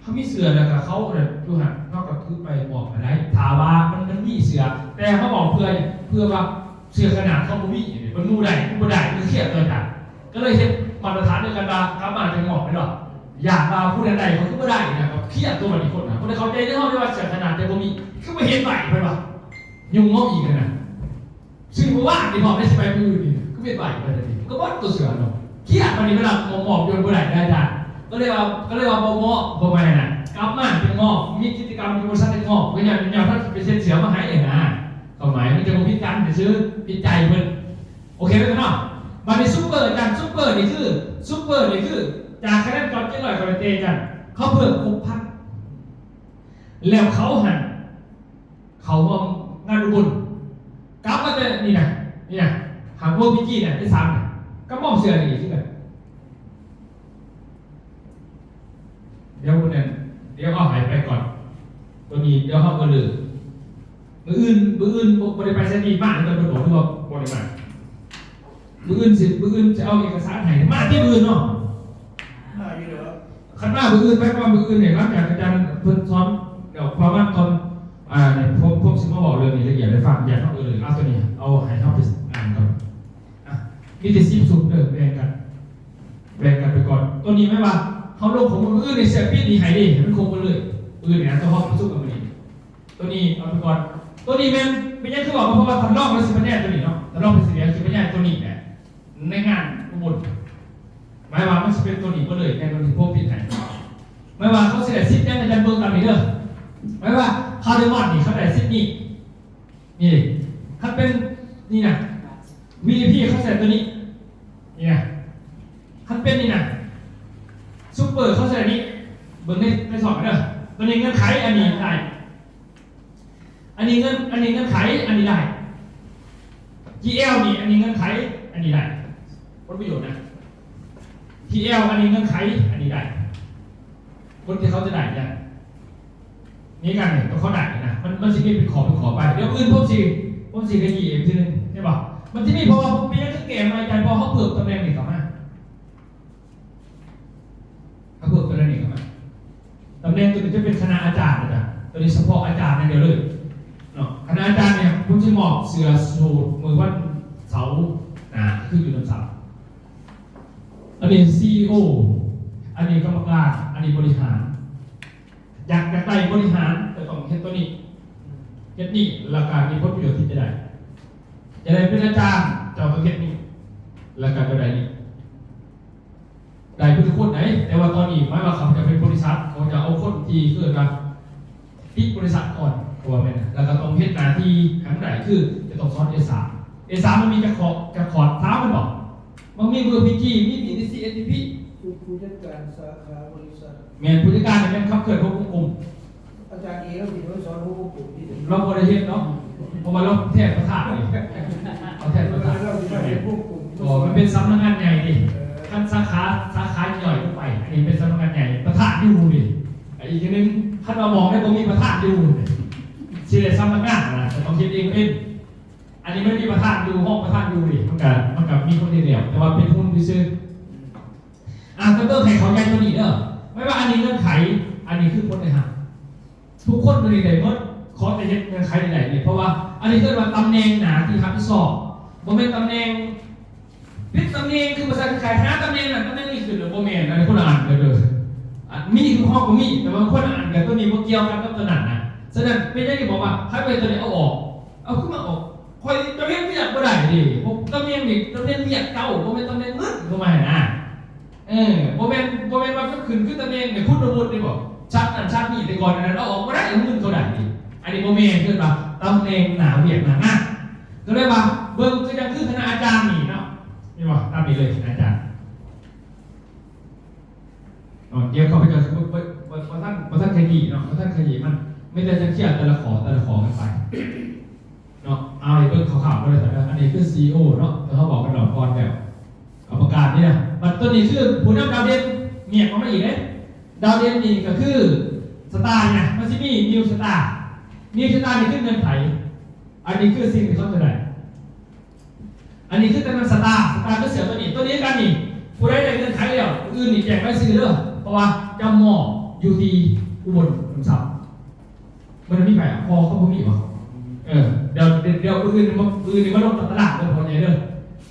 เขามีเสือแล้วกับเขาเนี่ยดูหันนอกจากคือไปบอกอะไรถามว่ามันมีเสือแต่เขาบอกเพื่อว่าเสือขนาดเขาบ่มีมันมูได้มันได้มันเครียดเลยจ้ะก็เลยเห็นมาตรฐานเดียวกันว่ากล้ามาจะงอกไม่หรอกอยากมาผู้ใดเขาคือไม่ได้นะครับเครียดตัวมันอีกคนนะคนที่เขาใจได้เขาได้ว่าเสือขนาดแต่บ่มีคือไม่เห็นไหวเพื่อนว่ายุ่งงอกอีกเลยนะซึ่งว่าที่บอกได้สบายมือนี่ก็เป็นไหวไปเลยก็บอสตัวเสือเนาะเครียดวันนี้เวลามองโยนผู้ใดได้จ้ะ ก็เลยว่าบ่งอกบ่แม่นน่ะกลับมาเป็นงอกมีกิจกรรมอยู่บริษัทเป็นงอกก็อย่างถ้าเป็นเส้นเสียมาให้เองนะความหมายมันจะบ่พิการจะซื้อพิจัยเพิ่นโอเคไหมพี่น้องมาในซุปเปอร์จันซุปเปอร์นี่คือจากคะแนนก่อนจะ100คะแนนเตะจันเขาเพิ่ม6,000แล้วเขาหันเขามางานอุบลกลับมาแต่นี่นะหางพวกพิกี้เนี่ยที่3เนี่ยก็มองเสือนี่คือกันเดี๋ยวคนนั้นเดี๋ยวเอาหายไปก่อนตัวนี้เดี๋ยวเขาก็ลืมมืออื่นบริไปเส้นดีมากเลยเป็นบอกที่ว่าบริมามืออื่นจะเอาเอกสารไหนมาที่มือเนาะ น่าอยู่เด้อ ขันมามืออื่นไปว่ามืออื่นเนี่ยรับจากอาจารย์เพิ่นซ้อนเดี๋ยวความว่าตอนเนี่ยผมสิมาบอกเรื่องนี้ละเอียดให้ฟังอย่าเข้าเลยเอาตัวนี้เอาให้เข้าไปอ่านก่อนมีแต่10 สุดแบ่งกันไปก่อนตัวนี้ไม่ว่าเขาลงของมืออื่นในเสียปีนี่หายดิมันคงไปเลยอื่นเนี่ยตัวห้องสู้กับมันนี่ตัวนี้เอาไปก่อนตัวนี้มันไม่ใช่คือบอกเพราะว่าทำลอกมันสิปัญญาตัวนี้เนาะทำลอกเป็นสิปัญญาตัวนี้แหละในงานอุบลหมายว่ามันจะเป็นตัวนี้ก็เลยในตัวนี้พวกผิดไหนหมายว่าเขาเสียซิปเนี่ยอาจารย์เบิร์ตามนี้เด้อหมายว่าคาร์เดมอนนี่เขาได้ซิปนี่เขาเป็นนี่นะ VIP เขาใส่ตัวนี้นี่นะเขาเป็นนี่นะซุปเปอร์เขาใส่นี้เบิร์ในสอบเด้อตัวนี้เงื่อนไขอันนี้ได้อันนี้เงื่อนไขอันนี้ได้ GL นี่อันนี้เงื่อนไขอันนี้ได้ผลประโยชน์นะ TL อันนี้เงื่อนไขอันนี้ได้คนที่เขาจะได้เนี่ยนี่กันเนี่ยเขาได้นะมันจะเป็นขอไปเดี๋ยวอื่นพวกสี่กระยี่ทีนึงใช่ป่ะมันที่นี่พอปีนี้คือเกมอะไรกันพอเขาเพิ่มตำแหน่งอีกต่อมาเขาเพิ่มตำแหน่งอีกต่อมาตำแหน่งตัวนี้จะเป็นคณะอาจารย์นะจ๊ะตัวนี้เฉพาะอาจารย์นั่นเดียวเลยเนาะคณะอาจารย์เนี่ยผมจะมอบเสือสูทมือวันเสาร์ขึ้นอยู่บนเสาอันนี้ CEO อันนี้กรรมการอันนี้บริหารอยากได้บริหารจะต้องเห็นตัวนี้เห็นนี่ราคามีผลประโยชน์ที่จะได้เป็นอาจารย์จะเอาเห็นนี่ราคาจะได้นี่ได้เพื่อคนไหนแต่ว่าตอนนี้ไม่ว่าเขาจะเป็นบริษัทเขาจะเอาคนที่เกิดการปิดบริษัทก่อนตัวเป็นแล้วก็ต้องเห็นหน้าที่ครั้งใดคือจะต้องสอน A3 มันมีจะขอดเท้ามันบอกมันมีเบอร์พีจีมี BTC STP ผู้จัดการสาขาบริษัท แม่นผู้จัดการเนี่ยเป็นขับเคลื่อนควบคุมกลุ่ม อาจารย์เอแล้วสิว่าสอนผู้ควบคุมที่ไหน เราบริเฮ็ดเนาะเพราะว่าเราแทนประธานนี่เอาแทนประธาน เราสิว่าเป็นควบคุม มันเป็นสำนักงานใหญ่ดิขั้นสาขาย่อยขึ้นไปอันนี้เป็นสำนักงานใหญ่ประธานอยู่ดิอีกทีนึงขั้นมามองได้ตรงมีประธานอยู่ชื่อสำนักงานนะแต่ต้องคิดเองเป็นอันนี้ไม่มีประธานอยู่ห้องประธานอยู่ดิมันกับมีคนเดียวแต่ว่าเป็นหุ้นที่ซื้อก็เติมไขเขาใหญ่ตัวนี้เด้อไม่ว่าอันนี้เงื่อนไขอันนี้คือคนในห้างทุกคนตัวนี้ได้หมดขอแต่เงื่อนไขใดๆเนี่ยเพราะว่าอันนี้คือว่าตำแหน่งหนาที่รับผิดชอบบ่แม่นตำแหน่งพิษตำแหน่งคือภาษาไทยหาตำแหน่งน่ะตำแหน่งนี้คือบ่แม่นอะไรคนละอ่านกันเลยมีคือห้องก็มีแต่ว่าคนอ่านกันตัวนี้บ่เกี่ยวกันกับตัวนั้นนะฉะนั้นไม่ได้บอกว่าให้ไปตัวนี้เอาออกเอาขึ้นมาออกคอยตำแหน่งเรียกบ่ได้ดิตำแหน่งนี่ตำแหน่งเรียกเก่าบ่แม่นตำแหน่งเงินเข้ามานะบ่แม่นว่าขึ้นตำแหน่งเนี่ยคุณระบุนี่บอกชัดนั่นชัดนี่แต่ก่อนนั้นเอาออกบ่ได้เอาเงินเขาได้ดิอันนี้บ่แม่นคือว่าตำแหน่งหนาเวียกหนาหน้าก็เลยว่าเบิ่งก็ยังคือคณะอาจารย์นี่เนาะนี่ว่าตามนี้เลยคณะอาจารย์เดี๋ยวเขาไปจะท่านขยี้เนาะท่านขยี้มันไม่ได้จะเครียดแต่ละขอกันไปเนาะเอาไอ้เบิ่งข่าวๆก็เลยแต่อันนี้คือ CEO เนาะแต่เขาบอกกันดอกก่อนแบบประกาศนี่นะบัดตัวนี้คือผู้นำดาวเด่นเมียมาอีกเลยดาวเด่นนี่ก็คือสตาร์เนี่ยมันจะมีนิวสตาร์นี่คือเงินไขอันนี้คือสิ่งที่เขาจะได้อันนี้คือแต่มันสตาร์ก็เสียตัวนี้กันนี่ผู้ใดได้เงินไขแล้วอื่นนี่แจกไม่ซื้อเด้อเพราะว่าจำหม้ออยู่ที่อุบลน้ำซับมันมีไปพอเขาบ่มีวะเดี๋ยวอื่นมาลงตลาดเด้อพอใหญ่เด้อ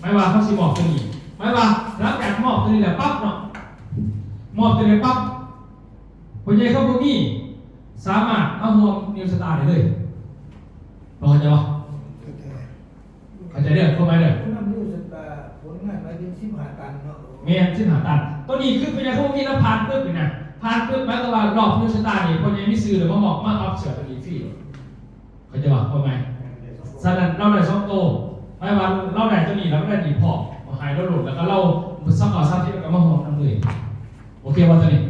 ไม่ว่าเขาสิบอกตัวนี้ไม่ว่ารับจากมอบตัวนี้แหละปั๊บเนาะมอบตัวนี้ปั๊บพอใหญ่เขาบ่มีสามารถเอาหัวนิวสตาร์ได้เลยพอจะวะเข้าใจเด้อเข้าไปเด้อ ผู้นำนิวสตาร์ผลงานหมายถึง15 ตันเนาะ เมนซึ่งหาตันตัวนี้คือเป็นพวกที่เราผ่านปึ๊บเลยนะผ่านปึ๊บแล้วก็ว่ารอบนิวสตาร์นี่คนยังไม่ซื้อหรือว่าเหมาะมากเอาเสือตัวนี้ฟรีเขาจะบอกว่าไงฉะนั้นเราได้ช่องโตไม่ว่าเราได้ตัวนี้เราก็ได้ดีพอมาหายเราหลุดแล้วก็เราซักก่อซักที่แล้วก็มาหอมน้ำเลยโอเคว่าตัวนี้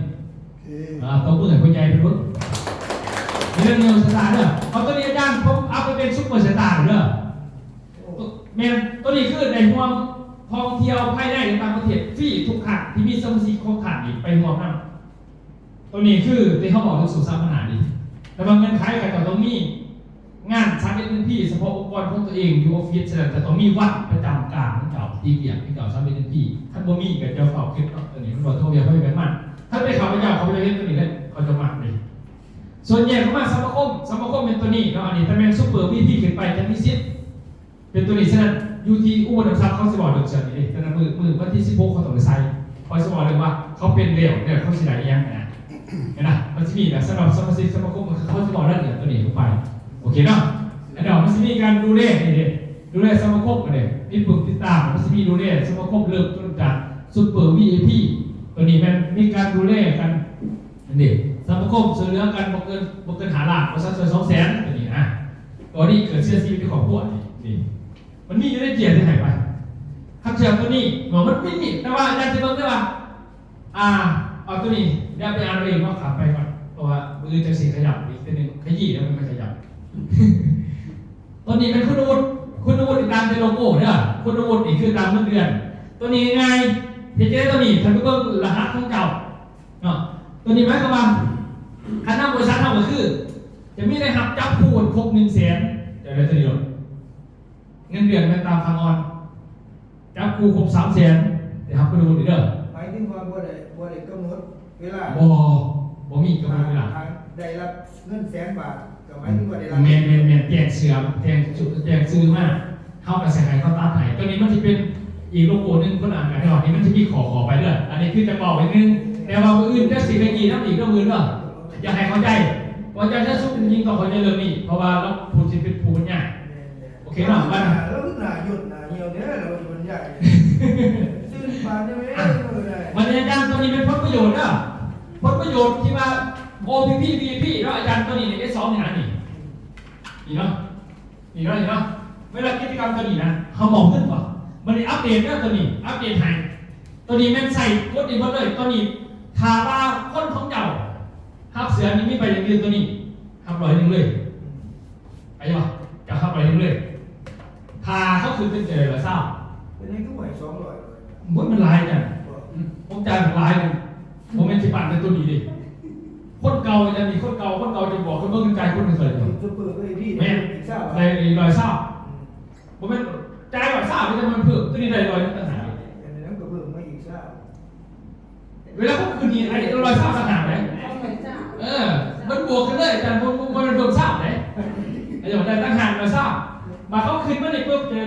ต้องพูดถึงคนใหญ่เป็นรุ่นมีเรื่องนิวสตาร์เนี่ยเอาตัวนี้อาจารย์ผมเอาไปเป็นซุปเปอร์สตาร์เด้อเมนตัวนี้คือในห่วงท่องเที่ยวภายในในต่างประเทศฟรีทุกขันที่มีสมาชิกของขันอีกไปห่วงนั่นตัวนี้คือที่เขาบอกถึงสู่สร้างปัญหาดีแต่บางเงินขายกันต้องมีงานชั้นเป็นพี่เฉพาะองค์กรของตัวเองอยู่ออฟฟิศแต่ต้องมีวัดประจำการของเจ้าตีเกียรติเจ้าชั้นเป็นพี่ท่านบ่มีกับเจ้าเฝ้าคิดตัวนี้มันบอกโทษเบียร์เขาเป็นมันถ้าไปเขาไปเจ้าเขาไปเห็นตัวนี้เลยเขาจะมาเลยส่วนใหญ่เขามาสมาคมเป็นตัวนี้เนาะอันนี้ถ้าเป็นซุปเปอร์พี่ขึ้นไปจะมีสิทธิ์เป็นตัวนี้ฉะนั้นอยู่ที่อุบลรัตน์เขาสิบอกเรื่องเชิงนี้ฉะนั้นมือวันที่16เขาต้องไปใส่เขาสิบอกเลยว่าเขาเป็นเร็วเนี่ยเขาสิได้ยังไงเห็นไหมมันจะมีแบบสำหรับสมาชิกสมาคมเขาสิบอกเรื่องเนี่ยตัวนี้ลงไปโอเคเนาะแล้วเดี๋ยวมันจะมีการดูแลนี่ดูแลสมาคมกันเลยมีปึกติดตามมันจะมีดูแลสมาคมเริ่มต้นจากซุปเปอร์ VIP ตัวนี้มันมีการดูแลกันนี่สมาคมเสนอกันบ่เกินหาล้านบ่ซัก200,000ตัวนี้นะตัวนี้เกิดเสียชีวิตของพวกนี่มันมีอยู่ในเกียรติที่หายไปคำเชิญตัวนี้มันไม่มีแต่ว่าอาจารย์จะบอกได้ว่าเอาตัวนี้เดี๋ยวไปอ่านเองว่าขับไปก่อนเพราะว่ามือจะสีขยับอีกตัวนึงขยี้แล้วมันไม่ขยับตัวนี้เป็นคุณอาวุธตามในโลโก้เนี่ยคุณอาวุธนี่คือตามเงินเดือนตัวนี้ไงเจ๊ตัวนี้ท่านผู้เบิ่งรหัสของเก่าเนาะตัวนี้หมายความว่าคณะบริษัทเราก็คือจะมีได้หับจับผู้ครบ100,000จะได้ตัวนี้เงินเดือนเป็นตามฟังออนจับผู้ครบ300,000เดี๋ยวครับคุณดูดิเด้อหมายถึงว่าบ่ได้กำหนดเวลาบ่มีกำหนดเวลาได้รับเงิน100,000 บาทก็หมายถึงว่าได้รับแม่นแจกเสือแจกซื้อมาเข้ากับสายเขาตัดให้ตัวนี้มันจะเป็นอีกโลโก้นึงคนอ่านกันได้หรอกนี่มันจะมีขอไปเด้ออันนี้คือจะบอกไว้นึงแต่ว่าอื่นจะสิไปกี่น้ำอีกก็มือเด้ออย่าให้เข้าใจว่าจะสู้จริงๆต่อคนในเรื่องนี้เพราะว่าเราพูดสิเป็นผู้บรรยายโอเคเนาะมันแล้วหน้าหยุดหน้าเหี่ยวเด้อเราบรรยายซึ่งปานได้มั้ยมันอาจารย์ตัวนี้เป็นผลประโยชน์เด้อผลประโยชน์ที่ว่า OPP VIP เนาะอาจารย์ตัวนี้ใน S2 นี่นะนี่เนาะเวลากิจกรรมตัวนี้นะเขามองขึ้นป่ะมันได้อัปเดตเรื่องตัวนี้อัปเดตให้ตัวนี้แม่นใส่กดอีกหมดเลยตัวนี้ทาว่าคนของเจ้าฮับเสือนี่ไม่ไปอย่างเดียวตัวนี้ฮับ100เลยไปป่ะจะฮับ100เลยทาเขาคือเป็นเจริญละเศร้าเป็นให้ก็ไหว200มันลายกันผมจ่ายลายนึงผมเป็นสิบบาทในตัวนี้ดิคนเก่าจะมีคนเก่าจะบอกคนเมื่อกี้ใจคนหนึ่งเลยซุปเปอร์ก็พี่แม่ใน100เศร้าผมเป็นจ่าย100เศร้าไม่ใช่มันเพิ่มตัวนี้ได้100นึงต่างหากนั้นก็เพิ่มมาอีกซ่าเวลาเขาคืนนี้ไอ้100เศร้าต่างหากไหมมันบวกกันเลยแต่มันเพิ่มเศร้าไหนไอ้อย่างไรต่างหาก100เศร้ามาเขาคืนมาในเพิ่มเจอ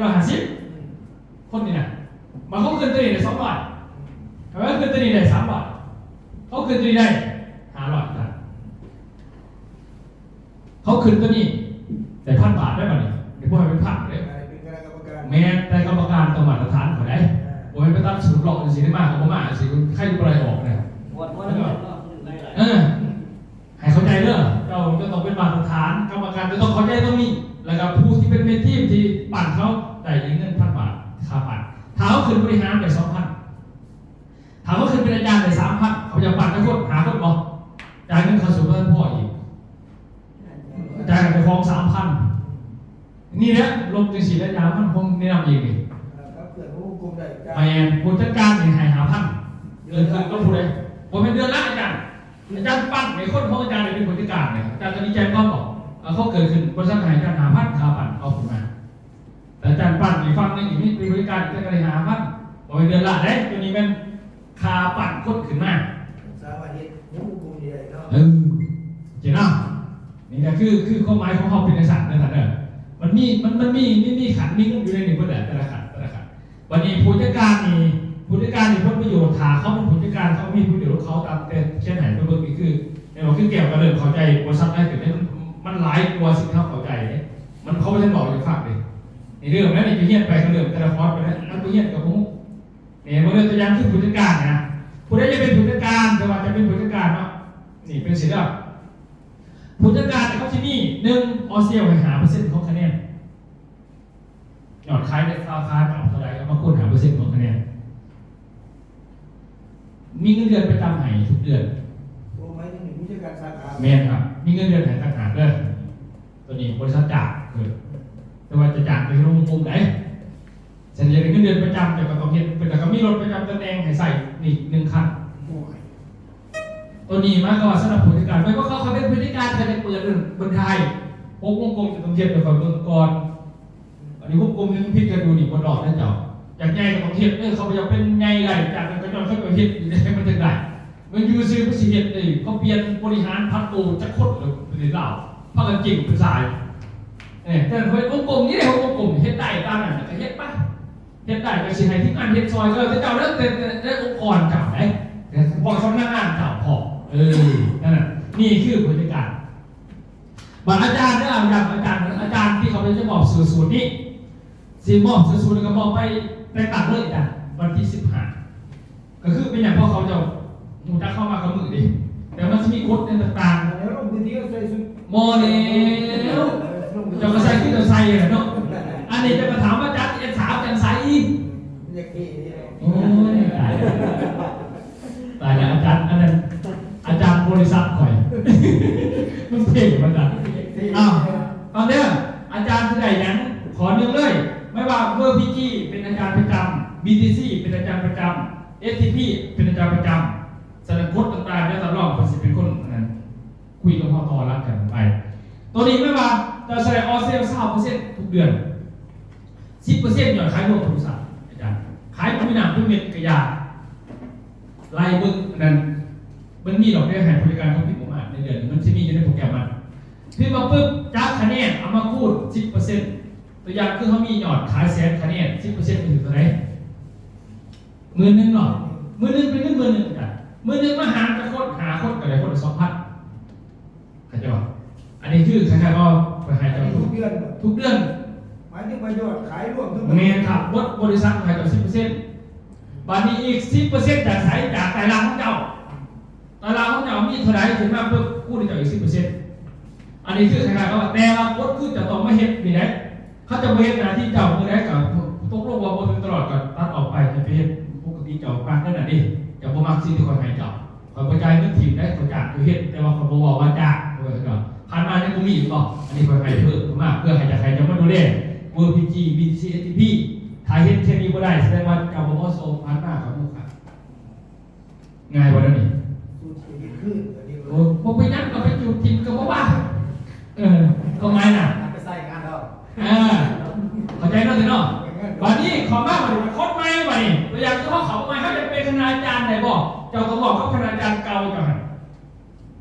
150คนนี่นะมาเขาคืนตัวนี้ได้200เขาคืนตัวนี้ได้300เขาคืนตัวนี้ได้500ครับเขาคืนตัวนี้แต่1,000 บาทได้ป่ะเนี่ยเดี๋ยวพวกมันเป็นพันเลยแม้แต่กรรมการต้องมาตรฐานเขาได้ผมไม่ตั้งสูตรหลอกสิได้มากของผมสิใครดูอะไรออกเนี่ยให้เข้าใจเด้อเราจะต้องเป็นมาตรฐานกรรมการจะต้องเข้าใจต้องมีแล้วก็ผู้ที่เป็นเมทีมที่ปั่นเขาได้เงิน1,000 บาทค่าปั่นถ้าเขาคืนบริหารได้ 2,000 ถามว่าคืนเป็นอาจารย์ได้ 3,000 เขาจะปั่นทั้งคนหาคนบอกจ่ายเงินเข้าสู่เพื่อนพ่ออีกจ่ายกันไปฟ้อง 3,000 นี่แหละลงจังสีและยาวมันคงแนะนำเองนี่ไปผู้จัดการนี่ให้5,000เดือนคืนก็ผู้ใดผมเป็นเดือนละอาจารย์ปั้นในคนของอาจารย์เป็นผู้จัดการเนี่ยอาจารย์จะดีใจก็บอกเขาเกิดขึ้นบริษัทให้อาจารย์5,000ค่าปั่นเอาผมมาแต่อาจารย์ปั่นอีกฝั่งนึงอีกนี่เป็นบริการจะได้5,000ผมเป็นเดือนละได้ตัวนี้เป็นค่าปั่นคนขึ้นมาสาวันนี้ยังกลุ่มใหญ่เนาะเจ๋งเนาะนี่ก็คือความหมายของเขาเป็นในสัตว์นั่นแหละมันมีขันมีเงินอยู่ในหนึ่งคนแต่ละขันวันนี้ผู้จัดการนี่ผลประโยชน์ถาเขาเป็นผู้จัดการเขามีผู้ประโยชน์เขาตามแต่เช่นไหนตัวเบอร์นี่คือเนี่ยเราคือเกี่ยวกับเรื่องเข้าใจบริษัทได้ถึงได้มันหลายตัวสิ่งที่เขาเข้าใจมันเขาไม่ได้บอกอย่างฝากเลยในเรื่องนั้นนี่ไปเฮียนไปเขาเรื่องแต่ละคอร์สไปนะมันไปเฮียนกับมุกเนี่ยเมื่อตัวอย่าง ยังคือผู้จัดการนะผู้ใดจะเป็นผู้จัดการแต่ว่าจะเป็นผู้จัดการเนาะนี่เป็นสิ่งที่ผู้จัดการเขาที่นี่1ออเซียลไปหาเปอร์เซ็นต์ของคะแนนยอดขายได้ราคาออกเท่าไหร่เอามาคูณหาเปอร์เซ็นต์ของคะแนนมีเงินเดือนประจำให้ทุกเดือน โอ้ไม่ถึงผู้จัดการสาขา แม่นครับมีเงินเดือนให้ต่างหากเลยตัวนี้บริษัทจ่ายคือแต่ว่าจะจ่ายไปที่โรงกลมไหนเสร็จเลยเงินเดือนประจำแต่ก็ต้องเห็นแต่ก็มีรถประจำตำแหน่งให้ใส่อีก1 คัน โอ้ย ตัวนี้มากกว่าสำหรับผู้จัดการไม่ว่าเขาเป็นผู้จัดการเขาจะเปิดบนไทยพวกวงกลมจะต้องเทียบกับเมืองก่อนอันนี้วงกลมยังพิจารณาดูนี่บนดอกนะเจ้าอย่างใหญ่กับของเทียบเขาจะเป็นใหญ่ไรจากนั้นก็ย้อนเข้าไปเทียบให้มันถึงได้มันยูซื้อผู้เสียเลยเขาเปลี่ยนบริหารพัดโตจะคดหรือเป็นเหล่าพักกันจริงเป็นสายแต่เฮ้ยวงกลมนี่เลยวงกลมเฮ็ดได้ตามนั้นก็เฮ็ดไปเฮ็ดได้ก็สิให้ที่งานเฮ็ดซอยก็เจ้าเริ่มได้องค์กรเจ้าไหนพอสำนักงานเจ้าพอนั่นน่ะนี่คือผู้จัดการบัตรอาจารย์เนี่ยอย่างอาจารย์ที่เขาจะมอบสื่อสูตรนี้สีมอบสื่อสูตรก็มอบไปต่างเลยจ้ะวันที่15ก็คือเป็นอย่างพอเขาจะมูจะเข้ามากับมือดิแต่มันจะมีกฎในต่าง แล้วลงพื้นที่ก็ใส่ชุด ๆโมเดลจะมาใส่ขึ้นจะใส่เนาะอันนี้จะมาถามว่าจัดสาวจันใส่อีก อยากเก๋ โอ้ยตายแล้วอาจารย์อันนั้นอาจารย์บริษัทข่อยมันเท่เหมือนกันอ้าวตอนเนี้ยอาจารย์ที่ไหนนั้นขอหนึ่งเลยไม่ว่าเมื่อพีจีเป็นอาจารย์ประจำ BTC เป็นอาจารย์ประจำ STP เป็นอาจารย์ประจำสนับสนุนต่างๆแล้วตลอดประสิทธิ์เป็นคนนั้นคุยกับพ่อต่อรักกันไปตัวนี้ไม่ว่าจะแสดงออเซล3%ทุกเดือน 10% ยอดขายรวมบริษัทอาจารย์ขายผู้นำผู้เม็ดกระยาไล่บึ้งนั้นมันมีดอกเบี้ยให้บริการของพี่ผมในเดือนมันจะมีอยู่ในโปรแกรมมันพี่มาปุ๊บจากคะแนนเอามาคูณ 10% ตัวอย่างคือเขามียอดขายแสนคะแนน 10% เป็นถึงเท่าไหร่10,000หรอ10,000เป็นเงิน10,000กัน10,000มาหารกับคนหาคนกับอะไรคน2,000เข้าใจป่ะอันนี้คือคล้ายๆก็ไปหายใจ ทุกเดือน ทุกเดือน หมายถึงประโยชน์ขายรวมทั้งหมด เมนครับบริษัทขายกับ 10% บาทนี้อีก 10% จากสายจากตารางของเจ้าตารางของเจ้ามีเท่าไหร่ถึงมาเพิ่มกู้ได้จากอีก 10% อันนี้คือคล้ายๆก็แต่ว่ากฎคือจะต้องไม่เฮ็ดนี่นะเขาจะไม่เฮ็ดหน้าที่เจ้าเมื่อใดกับตกลงว่าบ่ถึงตลอดก็ตัดออกไปให้ไปเฮ็ดปกติเจ้าปานนั่นน่ะดิจะบ่มักสิ่งที่คนให้เจ้าขอบ่จ่ายเงินทีมได้ขอจ้างคือเฮ็ดแต่ว่าคนบ่บอกว่าจ้างก็ผ่านมาในบ่มีบ่อันนี้คนให้เพิ่มมากเพื่อให้จะใครจะมาดูแล WPG BTC STP ถ้าเฮ็ดเช่นนี้บ่ได้แสดงว่าเจ้าบ่เหมาะสมผ่านมากับลูกค้าง่ายบ่นั่นนี่ สูตรชีวิตขึ้นอันนี้ โอ้บ่ไปนั่งก็ไปจุดทิมก็บ่ว่าก็ไม่น่ะ ไปใส่งานเรา เข้าใจเนาะเนาะวันนี้ขอมาบัดนี้คนใหม่บัดนี้ตัวอย่างคือเขาใหม่เขาจะเป็นคณาจารย์ได้บ่เจ้าต้องบอกเขาคณาจารย์เก่าจังหั่น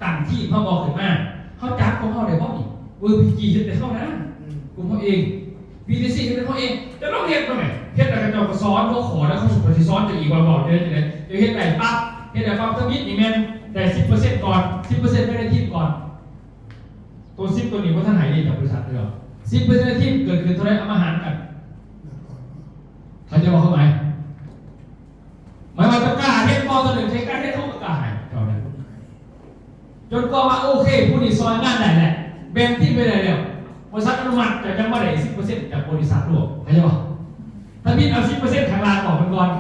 ตั้งที่เขาบอกขึ้นมาเขาจัดของเขาได้บ่นี่ WPG เฮ็ดได้เท่านั้นกลุ่มเขาเอง BTC เฮ็ดได้เขาเองจะต้องเฮ็ดบ่แม่เฮ็ดแล้วก็เจ้าก็สอนเขาขอแล้วเขาสุขสิสอนจะอีกว่าบอกได้จังได๋เดี๋ยวเฮ็ดได้ปั๊บเฮ็ดได้ปั๊บสมิธนี่แม่นได้ 10% ก่อน 10% ไม่ได้ทิปก่อนตัว10ตัวนี้บ่ทันหายดีจากบริษัทเลยหรอ10%ได้ทิปเกิดขึ้นเท่าไหร่เอามาหารกันเขาจะบอกเขาไหมหมายว่าจะกล้าเฮ็ดบ่ตัวหนึ่งใช้การเฮ็ดเขาก็กล้าให้เท่านั้นจนก็ว่าโอเคผู้นี้ซอยงานได้แหละแบ่งที่ไปได้แล้วบริษัทอนุมัติจะยังบ่ได้ 10% จากบริษัทรวมเข้าใจบ่ถ้ามีเอา 10% ทางลานออกมันก่อน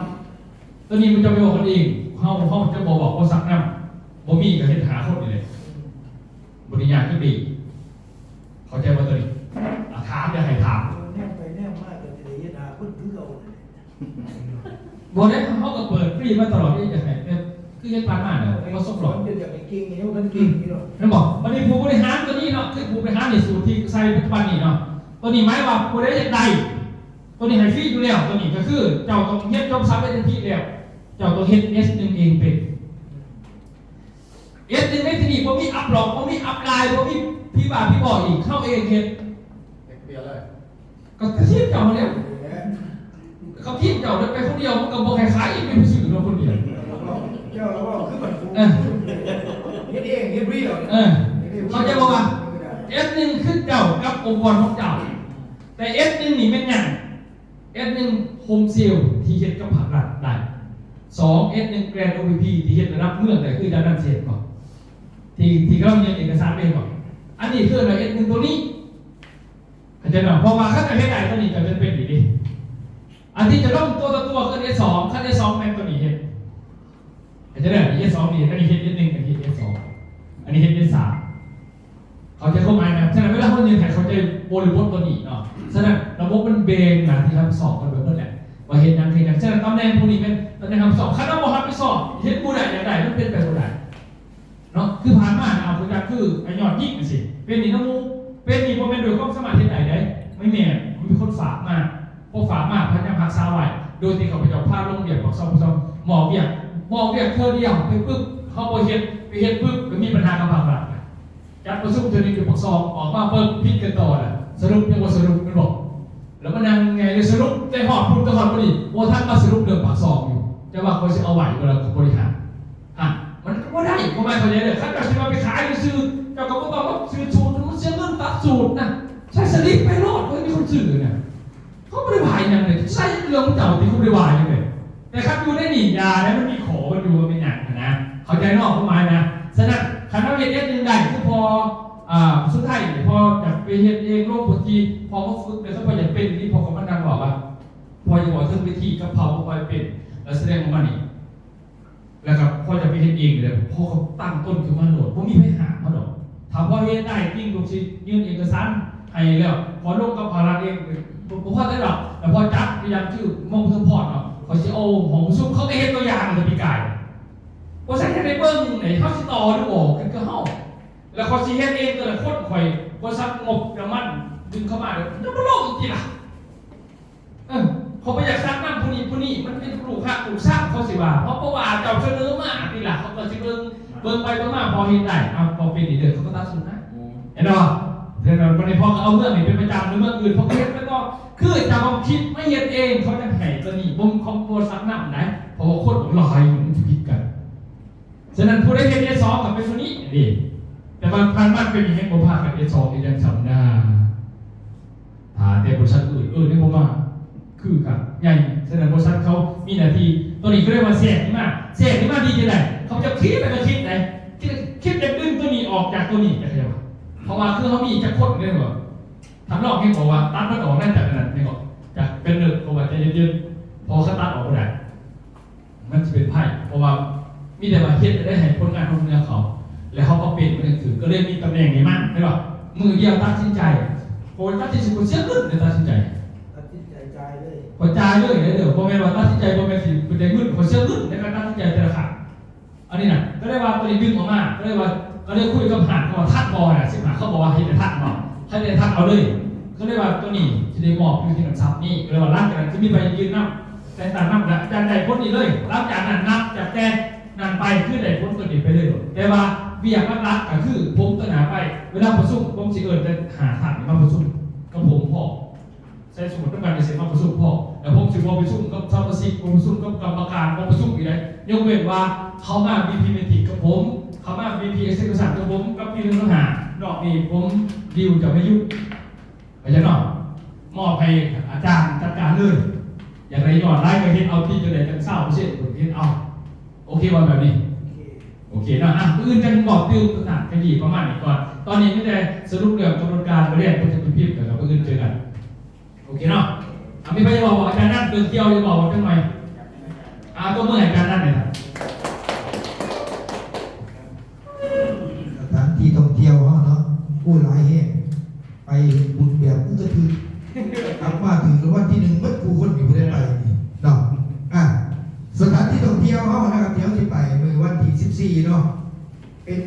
ตัวนี้มันจะไปบอกคนเองเฮาจะบอกบริษัทนำบ่มีก็เฮ็ดหาคนนี่เลยบริญญาณที่ดีเข้าใจบ่ตัวนี้ถามอย่าให้ถาม แนมไปแนมมาแต่จะได้ยินหาคนคือเรา บ่ได้เขาก็เปิดฟรีมาตลอดที่จะให้คือเฮ็ดผ่านมาเนาะบ่ส่งหรอก จะอยากให้เก่งอย่างนี้มันเก่งนี่หรอ นั่นบอกวันนี้ผู้บริหารตัวนี้เนาะคือผู้บริหารในสูตรที่ใส่ปัจจุบันนี่เนาะตัวนี้หมายว่าผู้ใดอยากได้ตัวนี้ให้ฟรีอยู่แล้วตัวนี้ก็คือเจ้าต้องเฮ็ดจบซับได้ทันทีแล้วเจ้าต้องเฮ็ด S1 เองเป็น S1 ในที่นี้บ่มีอัพหลอกบ่มีอัพไลน์บ่มีพี่บ่าพี่บอกอีกเข้าเองเฮ็ด เดียวเลย ก็ทีมเจ้าเนี่ยเขาทีมเจ้าไปคนเดียวมันก็บ่คล้ายๆอีกเป็นผู้สื่อเราคนเดียว เจ้าเราก็คือมันฟูเฮ็ดเองเฮ็ดรีเหรอ เขาจะบอกว่า S1 คือเจ้ากับองค์กรของเจ้าแต่ S1 นี่เป็นหยัง S1 โฮมเซลที่เฮ็ดกับภาครัฐได้ 2S1 แกรนด์ OPP ที่เฮ็ดระดับเมืองได้คือด้านนั้นเสร็จก่อนที่เขาเรียนเอกสารเองก่อนอันนี้คืออะไร S1 ตัวนี้เข้าใจไหมเพราะว่าขั้นตอนเฮ็ดได้ตัวนี้ก็จะเป็นดีอันที่จะต้องตัวคือ S2 ขั้น S2 แม่นตัวนี้เฮ็ดเข้าใจไหม S2 นี่อันนี้เฮ็ด S1 อันนี้เฮ็ด S2 อันนี้เฮ็ด S3 เขาจะเข้ามานะครับฉะนั้นเวลาเขาเรียนไทยเขาจะบริบทตัวนี้เนาะฉะนั้นระบบมันเบงนะที่ทำสอบกันแบบนั้นแหละว่าเห็นยังฉะนั้นตำแหน่งพวกนี้เป็นตำแหน่งทำสอบคณะบริหารไปสอบเห็นผู้ใดอย่างไรมันเป็นแบบผู้ใดเนาะคือผ่านมาเอาคือการคือไอ้ยอดยิ่งสิเป็นนี่น้ำมูเป็นนี่พอเป็นโดยความสามารถเห็นไหนได้ไม่แม่มันมีคนฝากมาพอฝากมาพันยาพักซาไว้โดยที่เขาไปจับผ้าลงเบียดบอกซองหมอเบียดเธอเดียวไปปึ๊บเขาไปเห็นปึ๊บก็มีปัญหากับผักหลักจัดประชุมเทอร์นิคปักซองออกมาเพิ่มพิจกันต่อแหละสรุปยังว่าสรุปมันบอกแล้วมันยังไงเลยสรุปได้หอดพูดตลอดพอดีว่าท่านมาสรุปเรื่องปักซองอยู่จะว่าเขาจะเอาไหวเวลาบริหารมันก็ไม่ได้เพราะไม่เขาจะเลยขั้นตอนที่มาไปขายซื้อเจ้าก็ต้องว่าซื้อสูตรมันเสียเงินตัดสูตรนะใช้สลิปไปรอดเฮ้ยมีคนซื้อเนี่ยเขาไม่ได้วายยังไงใช่เรื่องเจ้าที่เขาไม่ได้วายยังไงแต่ครับอยู่ได้หนียาแล้วมันมีขอมันดูมันเป็นหนักนะเขาใจนอกเข้ามานะฉะนั้นคณะเรียนยังได้คือพอสุดท้ายพอจะไปเฮ็ดเองโลกบางทีพอเขาฝึกเนี่ยเขาพอจะเป็นนี่พอเขามานั่งบอกว่าพอจะบอกเรื่องวิธีกับเขาพอจะเป็นแล้วแสดงออกมานี่แล้วก็พอจะไปเฮ็ดเองเลยพอเขาตั้งต้นขึ้นมาโหลดผมมีไปหาเขาดอกถามว่าเฮ็ดได้จริงลูกศิษย์ยื่นเอกสารให้แล้วพอลงกับภาระเองผมพอได้หรอกแต่พอจัดพยายามชื่อมองเพิ่มพอดเนาะเขาจะเอาของซุปเขาไปเฮ็ดตัวอย่างเลยปีกายว่าใช่แค่ในเบิ้งไหนเขาสิต่อหรือบอกกันก็เฮาแล้วเขาสิเฮ็ดเองก็เลยโคตรข่อยว่าซักงบกระมันดึงเข้ามาเลยจะมาลงจริงล่ะเขาไปอยากซักนั่นผู้นี้มันเป็นปลูกหักปลูกสร้างเขาสิว่าเพราะประวัติเจ้าเสนอมาทีหลังเขาก็สิเบิ่งไปเบิ่งมาพอเห็นได้พอเป็นดีเด้อเขาก็ตัดสินนะเห็นบ่เดี๋ยววันนี้พอเอาเรื่องนี้เป็นประจำหรือเมื่ออื่นพอเฮ็ดไม่ต้องคือจะมาคิดไม่เฮ็ดเองเขาจะให้ตัวนี้บ่เขาบ่ซักน้ำได้เพราะว่าคนของลอยมันผิดกันฉะนั้นผู้ได้เฮ็ด S2 กับเป็นตัวนี้ดีแต่บางพันมันเป็นอย่างนี้บ่พากับ S2 นี่ยังสำนาแต่บริษัทอื่นนี่บ่มาคือกับใหญ่ฉะนั้นบริษัทเขามีหน้าที่ตัวนี้ก็เรียกว่าแทรกนี่มาดีจังได๋เขาจะคิดไปก็คิดได้คิดจะดึงตัวนี้ออกจากตัวนี้จะเข้าใจบ่เพราะว่าคือเขามีจะคดได้บ่ทำนอกให้บอกว่าตัดมันออกได้จากนั้นนี่ก็จากเป็น1เพราะว่าจะยืนพอเขาตัดออกบ่ได้มันจะเป็นไพ่เพราะว่ามีแต่ว่าเฮ็ดได้ให้ผลงานของเนื้อเขาแล้วเขาก็เป็นมันถือก็เลยมีตำแหน่งนี้มั่นใช่ป่ะมือเดียวตัดสินใจโอ้ยตัดสินใจคนเสียเงินเลยตัดสินใจจ่ายเลย พอจ่ายเลยเดี๋ยวพอแม่ว่าตัดสินใจพอแม่สิเป็นได้เงินคนเสียเงินในการตัดสินใจแต่ละครั้งอันนี้น่ะก็ได้ว่าตัวนี้ดึงออกมาก็ได้ว่าก็ได้คุยกับหานเขาว่าทัดบอลน่ะสิหาเขาบอกว่าให้แต่ทัดเนาะให้แต่ทัดเอาเลยก็ได้ว่าตัวนี้จะได้มอบอยู่ที่หนังซับนี่ก็เลยว่ารักกันจะมีใบยืนนับแต่ต่างนับนะจากใดพ้นนี้เลยรับจากนั้นนับจากแต่นั่นไปคือใดพ้นตัวนี้ไปเลยแต่ว่าเบียร์รักก็คือผมตัวหนาไปเวลาประชุมผมสิจะหาทัดมาประชุมกับผมพ่อใช้สมุดต้องการในเสียมาประชุมพ่อแล้วผมสิบประชุมกับสมาชิกประชุมกับกรรมการประชุมอีกเลยยกเว้นว่าเขามา BP เมติกกับผมเขามา BP เอ็กเซคิวชั่นกับผมกับพี่เรื่องหานอกนี้ผมดิวจะไม่ยุ่งไปจะนอกมอบให้อาจารย์จัดการเลยอย่างไรยอดไล่ไปเห็นเอาที่จะได้กันเศร้าไม่ใช่ผมเห็นเอาโอเควันแบบนี้โอเคนะอื่นจะบอกติวต่างกันดีประมาณนี้ก่อนตอนนี้ไม่ได้สรุปเรื่องกำหนดการเรียนเพื่อจะพิมพ์กับอื่นเจอกันโอเคเนาะมีใครจะบอกอาจารย์นั่นเดินเที่ยวจะบอกว่าเป็นไงตัวเมื่ออาจารย์นั่นเนี่ยสถานที่ท่องเที่ยวเนาะผู้หลายแห่งไปบุญแบบก็คือกลับมาถึงวันที่1มัดผู้คนอยู่ได้ไปเนาะสถานที่ท่องเที่ยวนะครับเที่ยวที่ไปเมื่อวันที่14เนาะเป็น